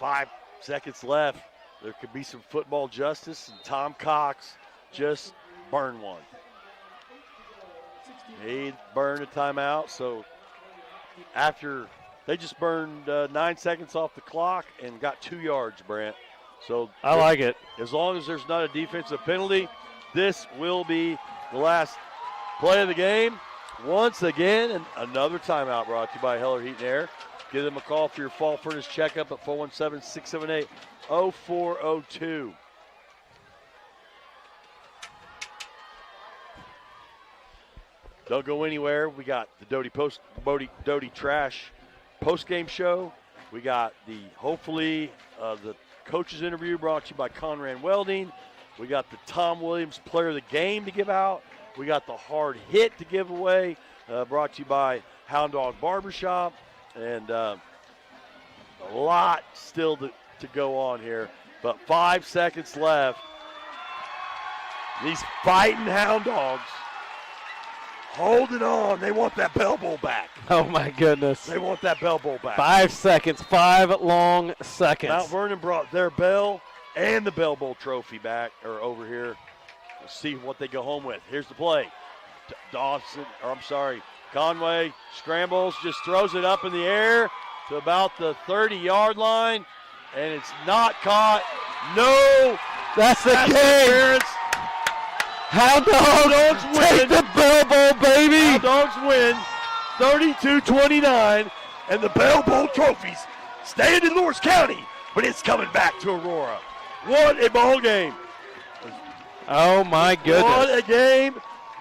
5 seconds left, there could be some football justice, and Tom Cox just burned one. He burned a timeout, so after they just burned 9 seconds off the clock and got 2 yards, Brent. So I like it. as long as there's not a defensive penalty, this will be the last play of the game. Once again, and another timeout brought to you by Heller Heat and Air. Give them a call for your fall furnace checkup at 417-678-0402. Don't go anywhere. We got the Doty Trash post-game show. We got hopefully the coaches interview brought to you by Conran Welding. We got the Tom Williams Player of the Game to give out. We got the Hard Hit to give away, brought to you by Hound Dog Barbershop. And a lot still to go on here. But 5 seconds left. These fighting Hound Dogs holding on. They want that Bell Bowl back. Oh, my goodness. They want that Bell Bowl back. 5 seconds. 5 long seconds. Mount Vernon brought their Bell and the Bell Bowl trophy back, or over here. We'll see what they go home with. Here's the play. Conway scrambles, just throws it up in the air to about the 30-yard line, and it's not caught. No. That's the pass game. interference. Hound Dogs take the Bell Bowl, baby. Hound Dogs win 32-29, and the Bell Bowl trophies staying in Lawrence County, but it's coming back to Aurora. What a ball game. Oh, my goodness. What a game.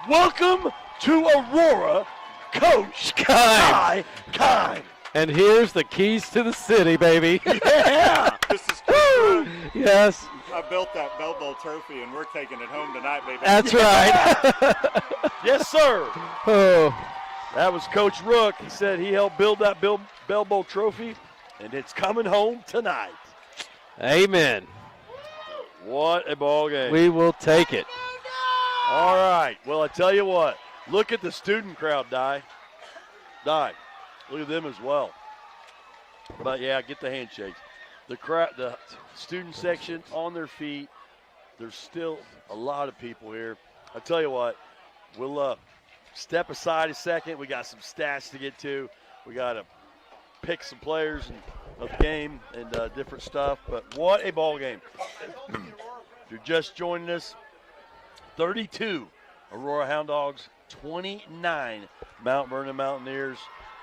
Welcome to Aurora, Coach Kai Kime. And here's the keys to the city, baby. Yeah. This is Coach. Yes, I built that Bell Bowl trophy, and we're taking it home tonight, baby. that's right. Yes, sir. Oh, That was Coach Rook. He said he helped build that Bell Bowl trophy, and it's coming home tonight. amen. What a ball game. We will take it. All right. Well, I tell you what. Look at the student crowd, Di. Look at them as well. But, yeah, get the handshakes. The student section on their feet. There's still a lot of people here. I tell you what, we'll step aside a second. We got some stats to get to. We got to pick some players of the game and different stuff. But what a ball game. If you're just joining us, 32 Aurora Hound Dogs, 29 Mount Vernon Mountaineers.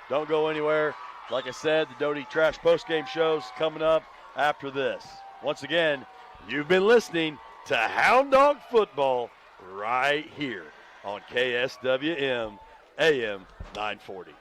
Don't go anywhere. Like I said, the Doty Trash Postgame show's coming up after this. Once again, you've been listening to Hound Dog Football right here on KSWM AM 940.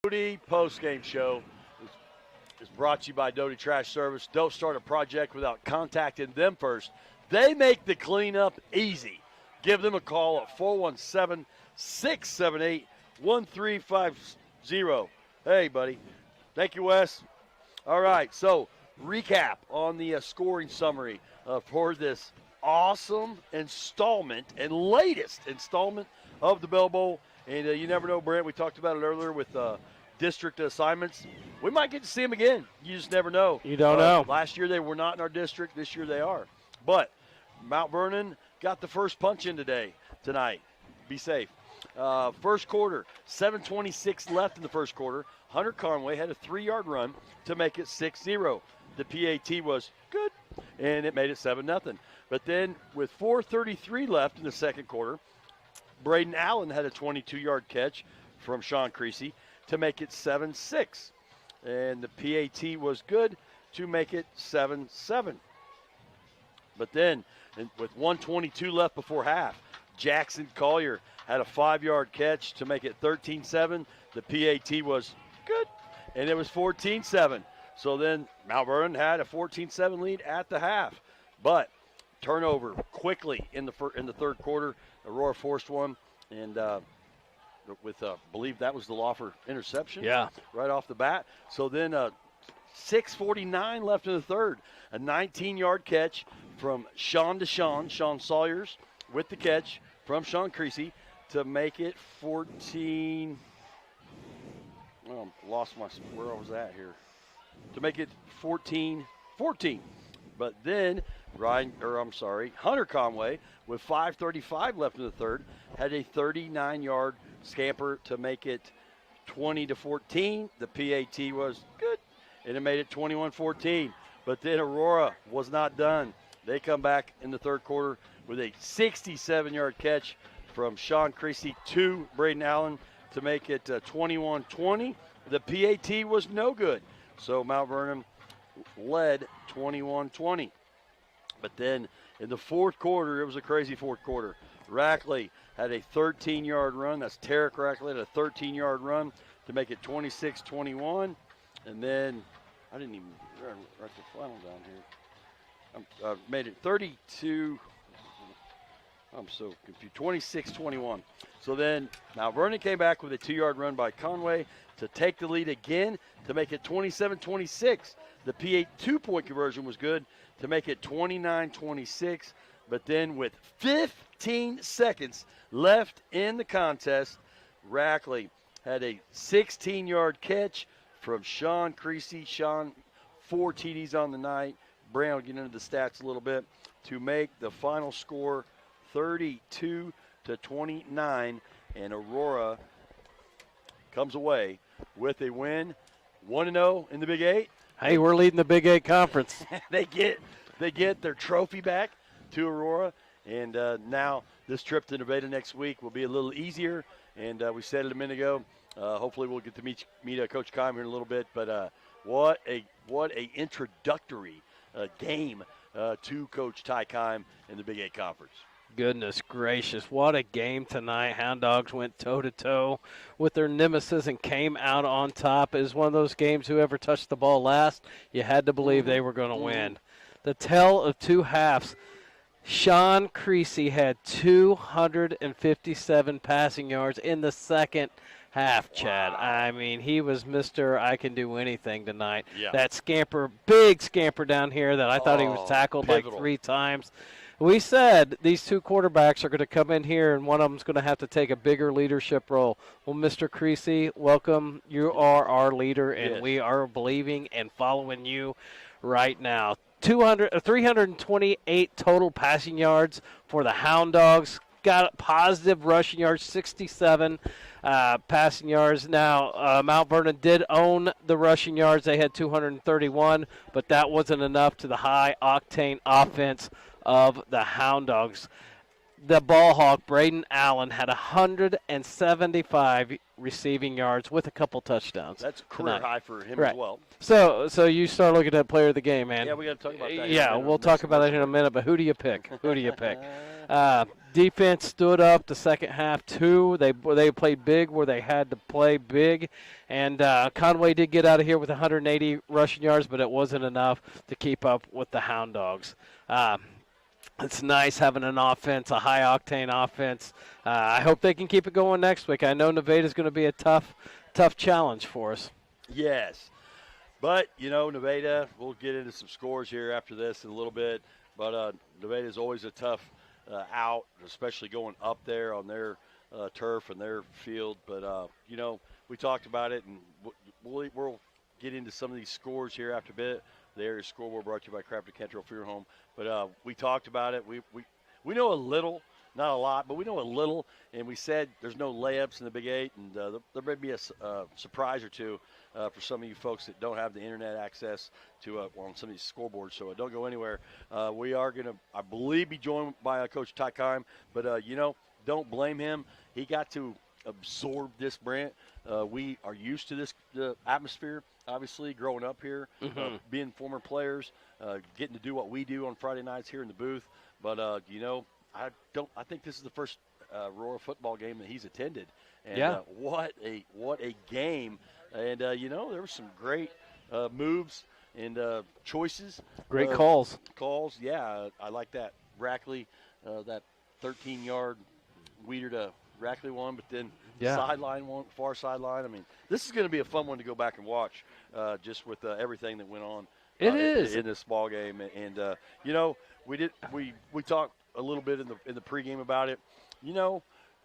Doty Postgame Show is brought to you by Doty Trash Service. Don't start a project without contacting them first. They make the cleanup easy. Give them a call at 417-678-1350. Hey, buddy. Thank you, Wes. All right, so recap on the scoring summary for this awesome installment and latest installment of the Bell Bowl. And you never know, Brent, we talked about it earlier with district assignments. We might get to see them again. You just never know. You don't know. Last year they were not in our district. This year they are. But Mount Vernon got the first punch in tonight. Be safe. First quarter, 7:26 left in the first quarter. Hunter Conway had a 3-yard run to make it 6-0. The PAT was good, and it made it 7-0. But then with 4:33 left in the second quarter, Braden Allen had a 22-yard catch from Sean Creasy to make it 7-6. And the PAT was good to make it 7-7. But then, with 1:22 left before half, Jackson Collier had a 5-yard catch to make it 13-7. The PAT was good, and it was 14-7. So then Mount Vernon had a 14-7 lead at the half. But turnover quickly in the third quarter. Aurora forced one, and with believe that was the Lawfer interception. Yeah, right off the bat. So then 6:49 left in the third, a 19-yard catch from Sean Sawyers with the catch from Sean Creasy to make it 14. Oh, lost where I was at here. To make it 14. But then Hunter Conway, with 5:35 left in the third, had a 39-yard scamper to make it 20-14. The PAT was good, and it made it 21-14. But then Aurora was not done. They come back in the third quarter with a 67-yard catch from Sean Creasy to Braden Allen to make it 21-20. The PAT was no good. So Mount Vernon led 21-20. But then in the fourth quarter, it was a crazy fourth quarter. Rackley had a 13-yard run. That's Tarek Rackley had a 13-yard run to make it 26-21. And then I didn't even write the final down here. I made it 32. I'm so confused. 26-21. So then Mount Vernon came back with a 2-yard run by Conway to take the lead again to make it 27-26. The PA 2-point conversion was good to make it 29-26. But then with 15 seconds left in the contest, Rackley had a 16-yard catch from Sean Creasy. Sean, 4 TDs on the night. Brown will get into the stats a little bit to make the final score 32-29, and Aurora comes away with a win, 1-0 in the Big 8. Hey, we're leading the Big 8 conference. They get their trophy back to Aurora, and now this trip to Nevada next week will be a little easier. And we said it a minute ago. Hopefully, we'll get to meet Coach Keim here in a little bit. But what a introductory game to Coach Ty Keim in the Big 8 Conference. Goodness gracious, what a game tonight. Hound Dogs went toe-to-toe with their nemesis and came out on top. It was one of those games, whoever touched the ball last, you had to believe they were going to win. The tale of two halves. Sean Creasy had 257 passing yards in the second half, Chad. Wow. I mean, he was Mr. I can do anything tonight. Yeah. That scamper, big scamper down here that I thought he was tackled pivotal. Like 3 times. We said these two quarterbacks are going to come in here, and one of them is going to have to take a bigger leadership role. Well, Mr. Creasy, welcome. You are our leader, and we are believing and following you right now. 328 total passing yards for the Hound Dogs. Got positive rushing yards, 67 passing yards. Now, Mount Vernon did own the rushing yards. They had 231, but that wasn't enough to the high-octane offense of the Hound Dogs. The ball hawk, Braden Allen, had 175 receiving yards with a couple touchdowns. That's career high for him as well. So you start looking at player of the game, man. Yeah, we got to talk about that. Yeah, we'll talk about that in a minute, but who do you pick? Defense stood up the second half, too. They played big where they had to play big. And Conway did get out of here with 180 rushing yards, but it wasn't enough to keep up with the Hound Dogs. It's nice having an offense, a high-octane offense. I hope they can keep it going next week. I know Nevada's going to be a tough challenge for us. Yes. But, Nevada, we'll get into some scores here after this in a little bit. But Nevada is always a tough out, especially going up there on their turf and their field. But, we talked about it, and we'll get into some of these scores here after a bit. The area scoreboard brought to you by Crafton Cantrell Funeral Home. But we talked about it. We know a little, not a lot, but we know a little. And we said there's no layups in the Big 8, and there may be a surprise or two for some of you folks that don't have the internet access to on some of these scoreboards. So don't go anywhere. We are going to, I believe, be joined by Coach Ty Kime. But, don't blame him. He got to absorb this, Brent. We are used to this atmosphere, obviously, growing up here, being former players, getting to do what we do on Friday nights here in the booth. But, I think this is the first Aurora football game that he's attended. And what a game. And, there were some great moves and choices. Great calls. Calls, yeah. I like that. Rackley, that 13-yard Weeder to Rackley one, but then sideline one, far sideline. I mean, this is going to be a fun one to go back and watch just with everything that went on in this ball game. And, we talked a little bit in the pregame about it.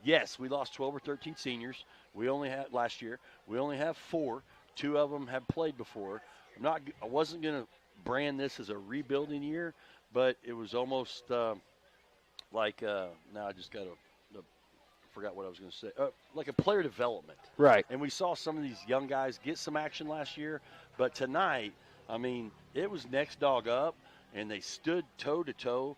Yes, we lost 12 or 13 seniors. We only had last year. We only have 4. 2 of them have played before. I wasn't going to brand this as a rebuilding year, but it was almost now I just got to forgot what I was going to say. Like a player development. Right. And we saw some of these young guys get some action last year, but tonight, I mean, it was next dog up, and they stood toe-to-toe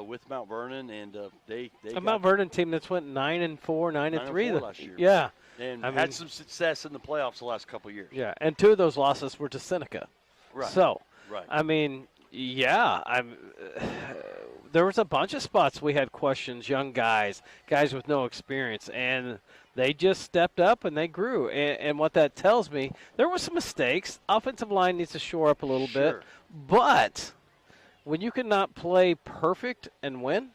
with Mount Vernon, and they a Mount Vernon team that's went 9-4, 9-3 last year. Yeah. And had some success in the playoffs the last couple of years. Yeah, and 2 of those losses were to Seneca. Right. So, right. I mean, there was a bunch of spots we had questions, young guys with no experience, and they just stepped up and they grew. And what that tells me, there were some mistakes. Offensive line needs to shore up a little bit. But when you cannot play perfect and win,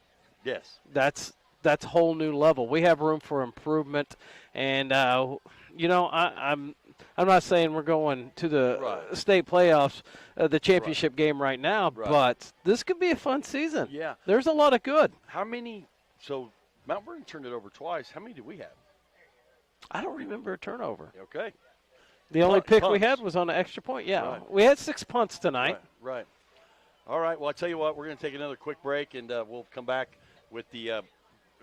yes, that's a whole new level. We have room for improvement, and I'm not saying we're going to the state playoffs, the championship game right now, but this could be a fun season. Yeah. There's a lot of good. How many – so Mount Vernon turned it over twice. How many do we have? I don't remember a turnover. Okay. The only pick we had was on an extra point. Yeah. Right. We had 6 punts tonight. Right. All right. Well, I'll tell you what. We're going to take another quick break, and we'll come back with the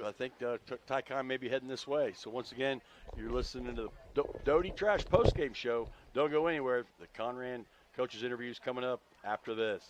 I think Ty Kime may be heading this way. So once again, you're listening to the Doty Trash postgame show. Don't go anywhere. The Conran coaches interviews coming up after this.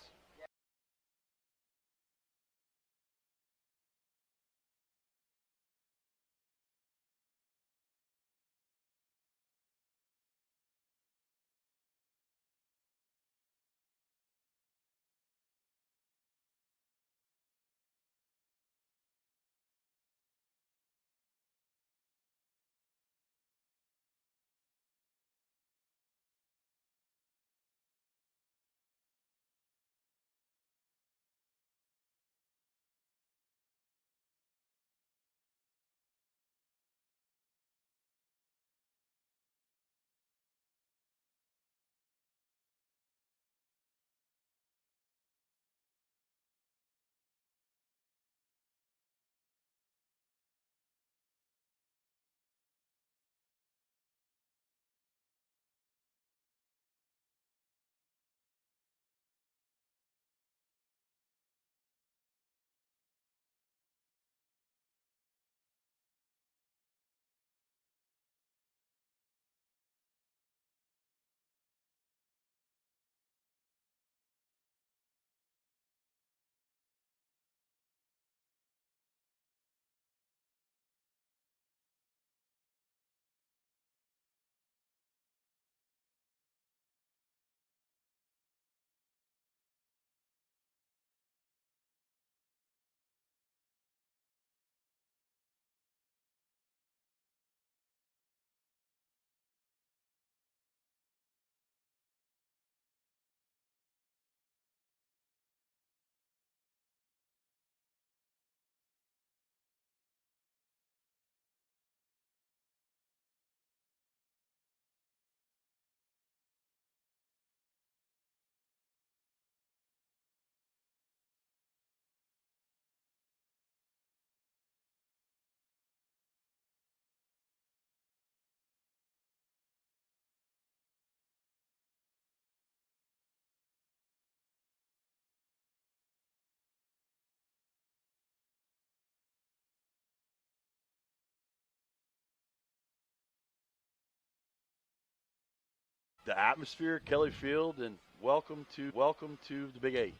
the atmosphere at Kelly Field, and welcome to the Big 8.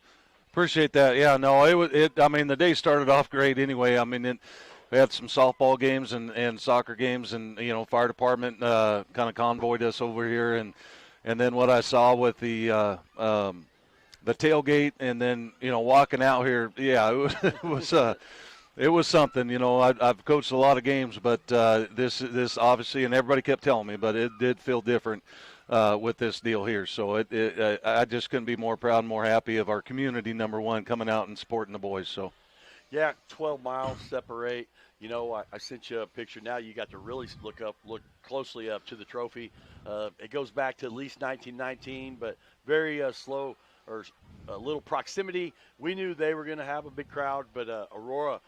Appreciate that. Yeah, no, I mean, the day started off great anyway. I mean, we had some softball games and soccer games, and fire department kind of convoyed us over here, and then what I saw with the tailgate, and then walking out here, yeah, it was something. I've coached a lot of games, but this obviously, and everybody kept telling me, but it did feel different with this deal here. So I just couldn't be more proud and more happy of our community, number one, coming out and supporting the boys. So. Yeah, 12 miles separate. I sent you a picture. Now you got to really look closely up to the trophy. It goes back to at least 1919, but very slow or a little proximity. We knew they were going to have a big crowd, but Aurora,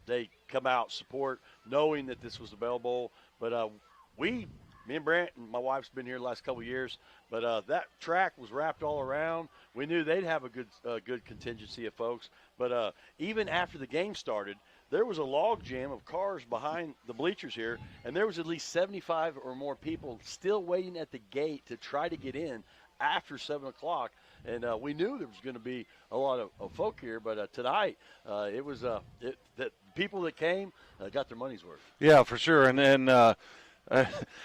they come out, support, knowing that this was the Bell Bowl. But me and Brant, and my wife's been here the last couple of years, but that track was wrapped all around. We knew they'd have a good contingency of folks. But even after the game started, there was a log jam of cars behind the bleachers here, and there was at least 75 or more people still waiting at the gate to try to get in after 7 o'clock. And we knew there was going to be a lot of folk here, but tonight it was the people that came got their money's worth. Yeah, for sure. And then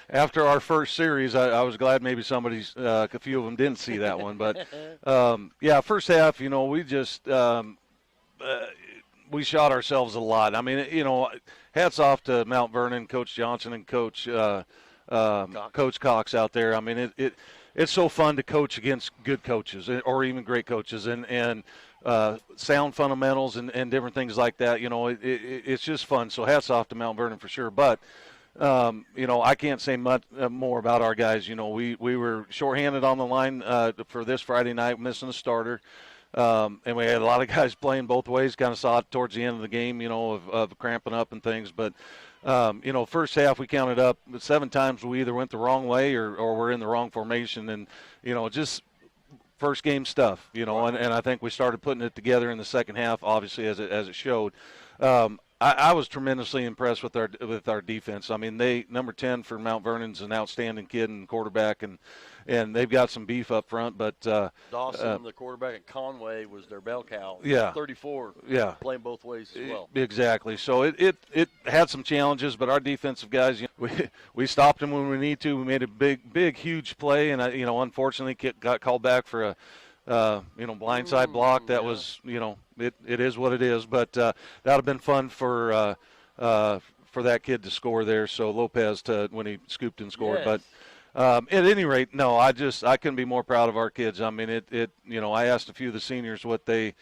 after our first series, I was glad maybe a few of them didn't see that one. But, yeah, first half, we just we shot ourselves a lot. I mean, hats off to Mount Vernon, Coach Johnson, and Coach Cox out there. I mean, it's so fun to coach against good coaches or even great coaches and sound fundamentals and different things like that. It's just fun. So hats off to Mount Vernon for sure. But, I can't say much more about our guys. We were shorthanded on the line for this Friday night, missing a starter. And we had a lot of guys playing both ways, kind of saw it towards the end of the game, of cramping up and things. But, first half we counted up 7 times we either went the wrong way or we're in the wrong formation. And, just first game stuff, and I think we started putting it together in the second half, obviously, as it showed. I was tremendously impressed with our defense. I mean, number 10 for Mount Vernon's an outstanding kid and quarterback, and they've got some beef up front. But Dawson, the quarterback at Conway, was their bell cow. Yeah, 34. Yeah, playing both ways as well. Exactly. So it had some challenges, but our defensive guys, we stopped them when we need to. We made a big, huge play, and unfortunately got called back for a blindside block. That was, it is what it is. But that would have been fun for that kid to score there. So Lopez when he scooped and scored. Yes. But at any rate, no, I couldn't be more proud of our kids. I mean, I asked a few of the seniors what they,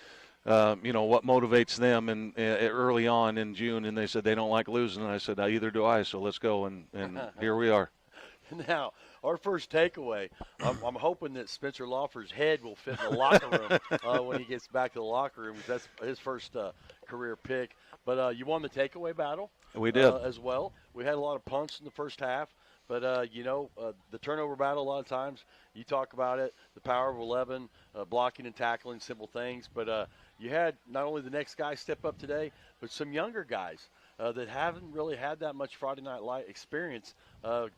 what motivates them and early on in June, and they said they don't like losing. And I said, either do I. So let's go, and here we are. Now, our first takeaway, I'm hoping that Spencer Lawford's head will fit in the locker room when he gets back to the locker room. That's his first career pick. But you won the takeaway battle. We did. As well. We had a lot of punts in the first half. But, the turnover battle, a lot of times, you talk about it, the power of 11, blocking and tackling, simple things. But you had not only the next guy step up today, but some younger guys that haven't really had that much Friday Night Light experience.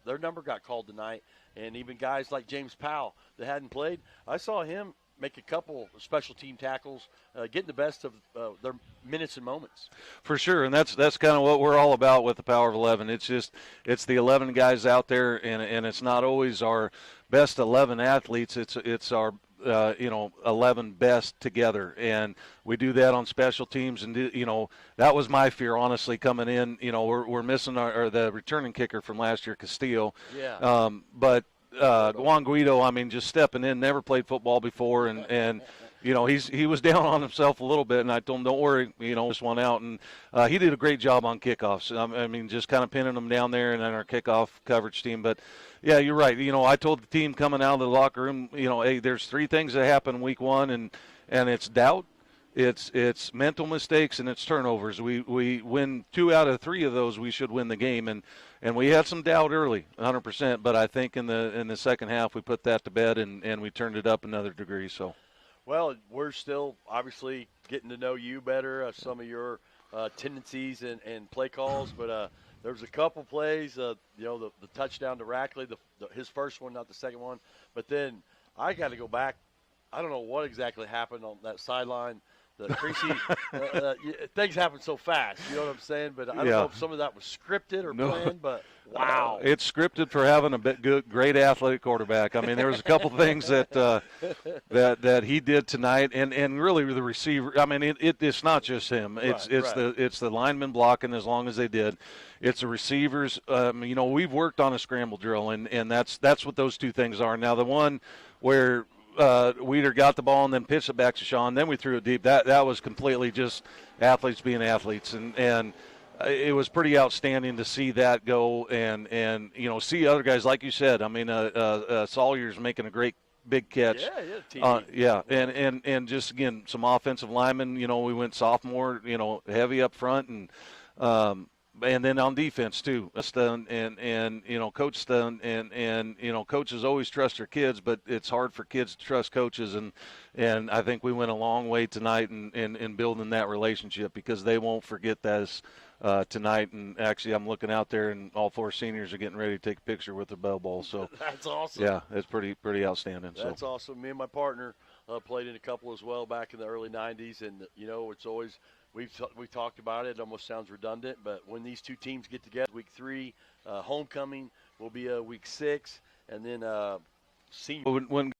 Their number got called tonight, and even guys like James Powell that hadn't played, I saw him make a couple special team tackles, getting the best of their minutes and moments. For sure, and that's kind of what we're all about with the Power of 11. It's the 11 guys out there, and it's not always our best 11 athletes. It's our 11 best together, and we do that on special teams. And that was my fear, honestly, coming in. We're missing the returning kicker from last year, Castillo. Yeah. But Juan Guido, I mean, just stepping in, never played football before, and he was down on himself a little bit, and I told him, don't worry, just one out, and he did a great job on kickoffs. I mean, just kind of pinning them down there and then our kickoff coverage team. But yeah, you're right. I told the team coming out of the locker room, hey, there's 3 things that happen week 1, and it's doubt, it's mental mistakes, and it's turnovers. We win 2 out of 3 of those, we should win the game, and we had some doubt early, 100%. But I think in the second half we put that to bed, and we turned it up another degree. So. Well, we're still obviously getting to know you better, some of your tendencies and play calls, but There was a couple plays, the touchdown to Rackley, his first one, not the second one. But then I got to go back. I don't know what exactly happened on that sideline. The Creasy, things happen so fast. You know what I'm saying? But I don't know if some of that was scripted or planned. But wow, it's scripted for having a great athletic quarterback. I mean, there was a couple things that he did tonight, and really the receiver. I mean, it's not just him. It's the linemen blocking as long as they did. It's the receivers. We've worked on a scramble drill, and that's what those two things are. Now the one where Weeder got the ball and then pitched it back to Sean. Then we threw it deep. That was completely just athletes being athletes, and it was pretty outstanding to see that go and see other guys like you said. I mean, Sawyer's making a great big catch. And just again some offensive linemen. We went sophomore, heavy up front and then on defense too, Coach Stone and coaches always trust their kids, but it's hard for kids to trust coaches, and I think we went a long way tonight in building that relationship because they won't forget that tonight. And actually, I'm looking out there, and all 4 seniors are getting ready to take a picture with their bell ball. So that's awesome. Yeah, it's pretty outstanding. That's awesome. Me and my partner played in a couple as well back in the early '90s, and it's always. We've talked about it. It almost sounds redundant, but when these two teams get together, week 3, homecoming will be week 6, and then senior. When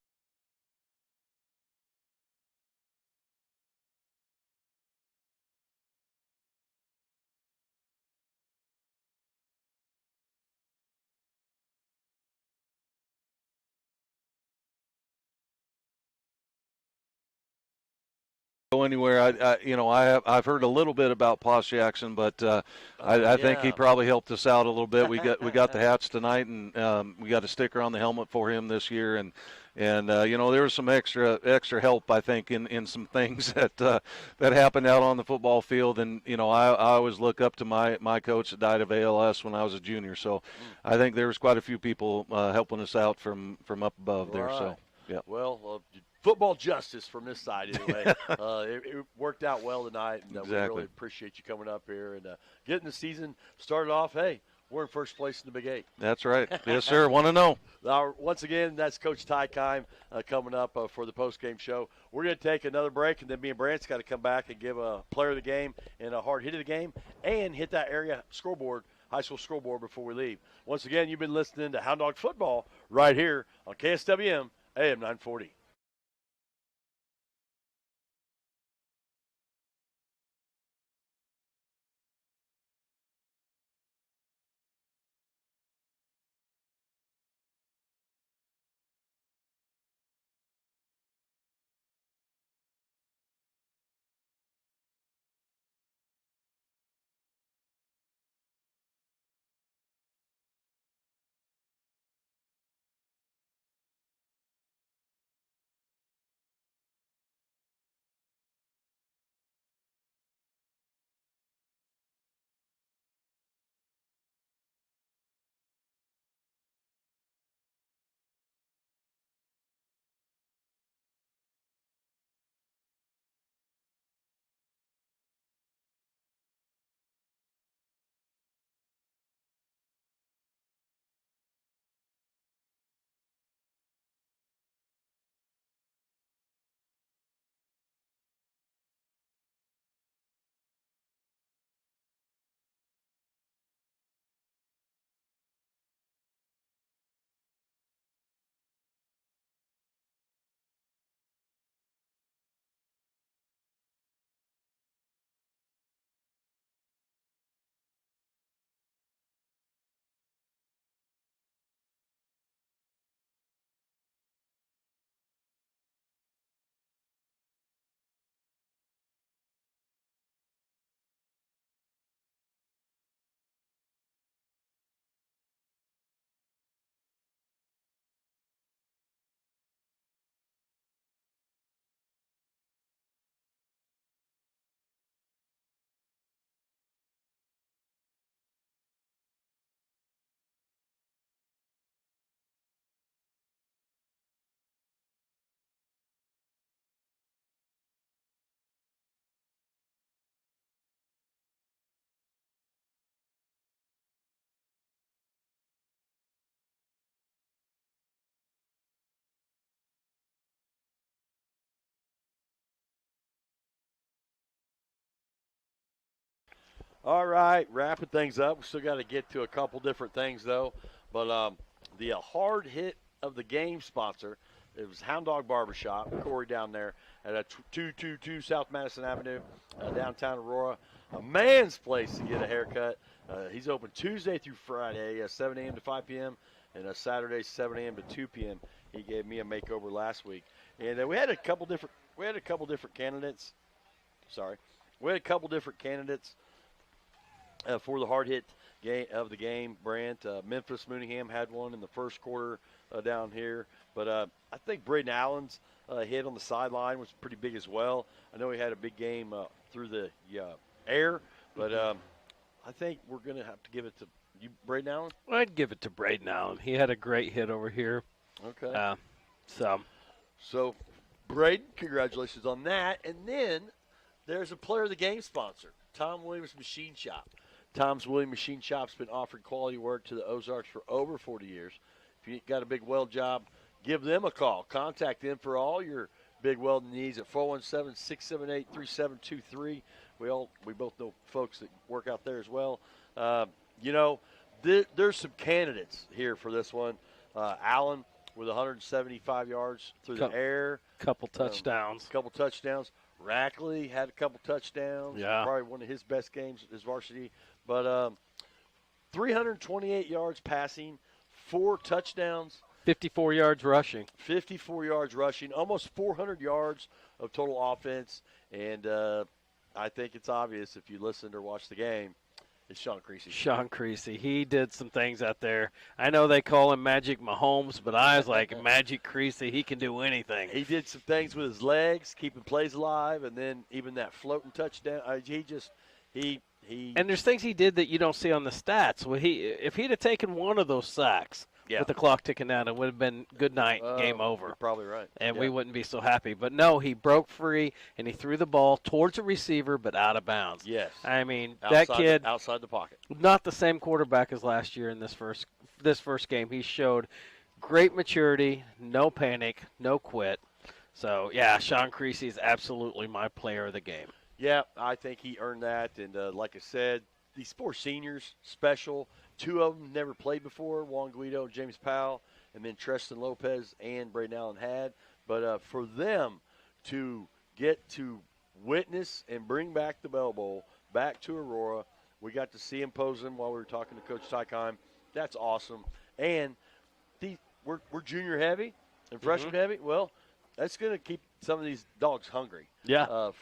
go anywhere, I've heard a little bit about Posh Jackson, but I think he probably helped us out a little bit. We got the hats tonight, and we got a sticker on the helmet for him this year, and there was some extra help, I think, in some things that happened out on the football field. And I always look up to my coach that died of ALS when I was a junior, so I think there was quite a few people helping us out from up above there. So yeah. Well. Football justice from this side, anyway. It worked out well tonight, and we really appreciate you coming up here and getting the season started off. Hey, we're in first place in the Big 8. That's right. Yes, sir. Want to know. Once again, that's Coach Ty Kime coming up for the postgame show. We're going to take another break, and then me and Brant's got to come back and give a player of the game and a hard hit of the game and hit that area scoreboard, high school scoreboard before we leave. Once again, you've been listening to Hound Dog Football right here on KSWM AM 940. All right, wrapping things up. We still got to get to a couple different things, though. But the hard hit of the game sponsor, it was Hound Dog Barbershop, Corey down there at 222 South Madison Avenue, downtown Aurora. A man's place to get a haircut. He's open Tuesday through Friday, 7 a.m. to 5 p.m., and Saturday, 7 a.m. to 2 p.m. He gave me a makeover last week, and we had a couple different candidates. We had a couple different candidates for the hard hit of the game. Brant, Memphis Mooneyham had one in the first quarter down here, but I think Braden Allen's hit on the sideline was pretty big as well. I know he had a big game through the air, but I think we're going to have to give it to you, Braden Allen. I'd give it to Braden Allen. He had a great hit over here. Okay. So Braden, congratulations on that. And then there's a player of the game sponsor, Tom Williams Machine Shop. Tom's Williams Machine Shop's been offering quality work to the Ozarks for over 40 years. If you got a big weld job, give them a call. Contact them for all your big welding needs at 417-678-3723. We both know folks that work out there as well. There's some candidates here for this one. Allen with 175 yards through the air. Couple touchdowns. Rackley had a couple touchdowns. Yeah. Probably one of his best games as varsity. But 328 yards passing, 4 touchdowns. 54 yards rushing. 54 yards rushing, almost 400 yards of total offense. And I think it's obvious if you listened or watched the game, it's Sean Creasy. Sean Creasy. He did some things out there. I know they call him Magic Mahomes, but I was like, Magic Creasy, he can do anything. He did some things with his legs, keeping plays alive, and then even that floating touchdown. He And there's things he did that you don't see on the stats. Well, if he'd have taken one of those sacks with the clock ticking down, it would have been good night, game over. You're probably right. And we wouldn't be so happy. But no, he broke free, and he threw the ball towards a receiver but out of bounds. Yes. I mean, that kid, outside the pocket. not the same quarterback as last year in this first game. He showed great maturity, no panic, no quit. So, yeah, Sean Creasy is absolutely my player of the game. Yeah, I think he earned that. And like I said, these 4 seniors, special. 2 of them never played before, Juan Guido and James Powell, and then Treston Lopez and Braden Allen had. But for them to get to witness and bring back the Bell Bowl back to Aurora, we got to see him pose them while we were talking to Coach Tykheim. That's awesome. And we're junior heavy and freshman heavy. Well, that's going to keep some of these dogs hungry. Yeah.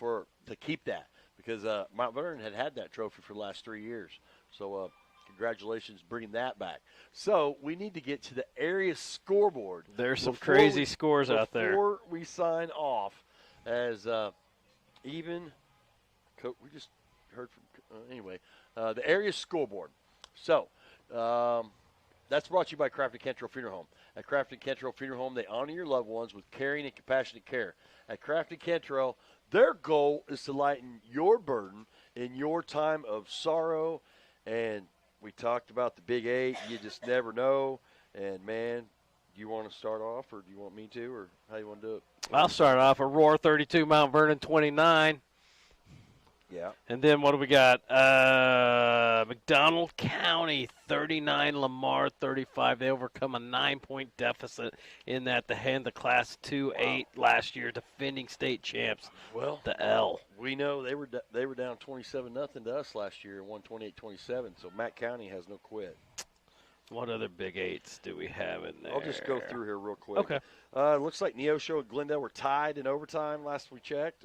To keep that, because Mount Vernon had that trophy for the last 3 years. So congratulations bringing that back. So we need to get to the area scoreboard. There's some crazy scores out there. Before we sign off, as we just heard from the area scoreboard. So that's brought to you by Crafton Cantrell Funeral Home. At Crafton Cantrell Funeral Home, they honor your loved ones with caring and compassionate care. At Crafton Cantrell, their goal is to lighten your burden in your time of sorrow. And we talked about the Big 8. You just never know. And, man, do you want to start off, or do you want me to, or how you want to do it? I'll start off. Aurora 32, Mount Vernon 29. Yeah. And then what do we got? McDonald County 39, Lamar 35. They overcome a 9-point deficit in that to hand the Class 2-8 last year, defending state champs. Well, the L. We know they were down 27-0 to us last year and won 28-27. So Matt County has no quit. What other Big 8s do we have in there? I'll just go through here real quick. Okay. Looks like Neosho and Glendale were tied in overtime last checked.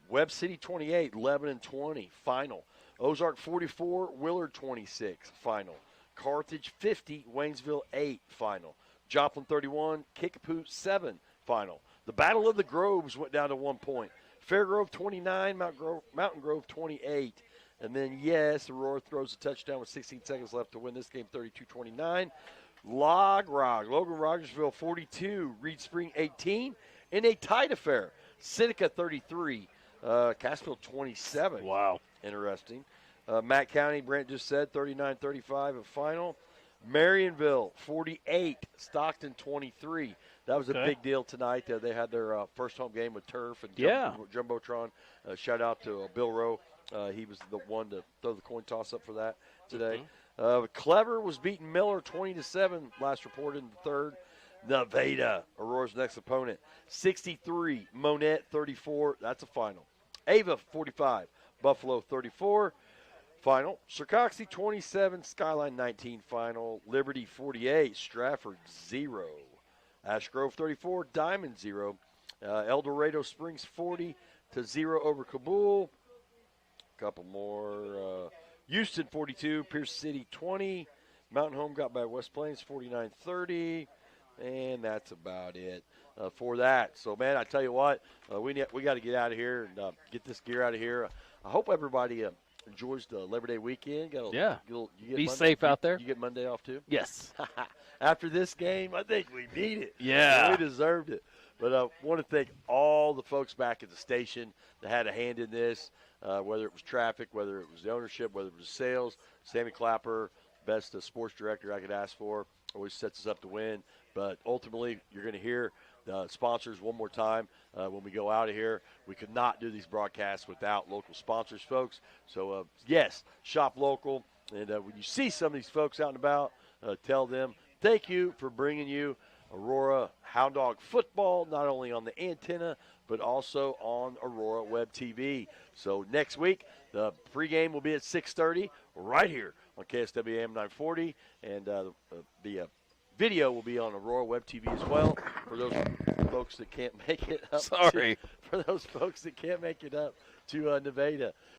Webb City 28, Lebanon 20, final. Ozark 44, Willard 26, final. Carthage 50, Waynesville 8, final. Joplin 31, Kickapoo 7, final. The Battle of the Groves went down to 1 point. Fairgrove 29, Mountain Grove 28. And then, yes, Aurora throws a touchdown with 16 seconds left to win this game, 32-29. Logan Rogersville 42, Reed Spring 18, in a tight affair. Seneca 33, Cassville 27. Wow. Interesting. Matt County, Brent just said, 39-35 a final. Marionville 48, Stockton 23. That was a big deal tonight. They had their first home game with turf and Jumbotron. Shout out to Bill Rowe He was the one to throw the coin toss up for that today. Clever was beating Miller 20-7 last report in the third. Nevada, Aurora's next opponent, 63. Monette 34. That's a final. Ava 45. Buffalo 34. Final. Sircoxy 27. Skyline 19. Final. Liberty 48. Stratford 0. Ash Grove 34. Diamond 0. El Dorado Springs 40-0 over Kabul. Couple more. Houston 42, Pierce City 20. Mountain Home got by West Plains 49-30. And that's about it for that. So, man, I tell you what, we got to get out of here and get this gear out of here. I hope everybody enjoys the Labor Day weekend. Yeah. You get Be Monday, safe out there. You get Monday off, too? Yes. After this game, I think we need it. Yeah. We deserved it. But I want to thank all the folks back at the station that had a hand in this, whether it was traffic, whether it was the ownership, whether it was sales. Sammy Clapper, best sports director I could ask for, always sets us up to win. But ultimately, you're going to hear the sponsors one more time when we go out of here. We could not do these broadcasts without local sponsors, folks. So, yes, shop local. And when you see some of these folks out and about, tell them thank you for bringing you Aurora Hound Dog football, not only on the antenna, but also on Aurora Web TV. So next week, the pregame will be at 6:30 right here on KSWAM 940, and the video will be on Aurora Web TV as well for those folks that can't make it up. Sorry. For those folks that can't make it up to Nevada.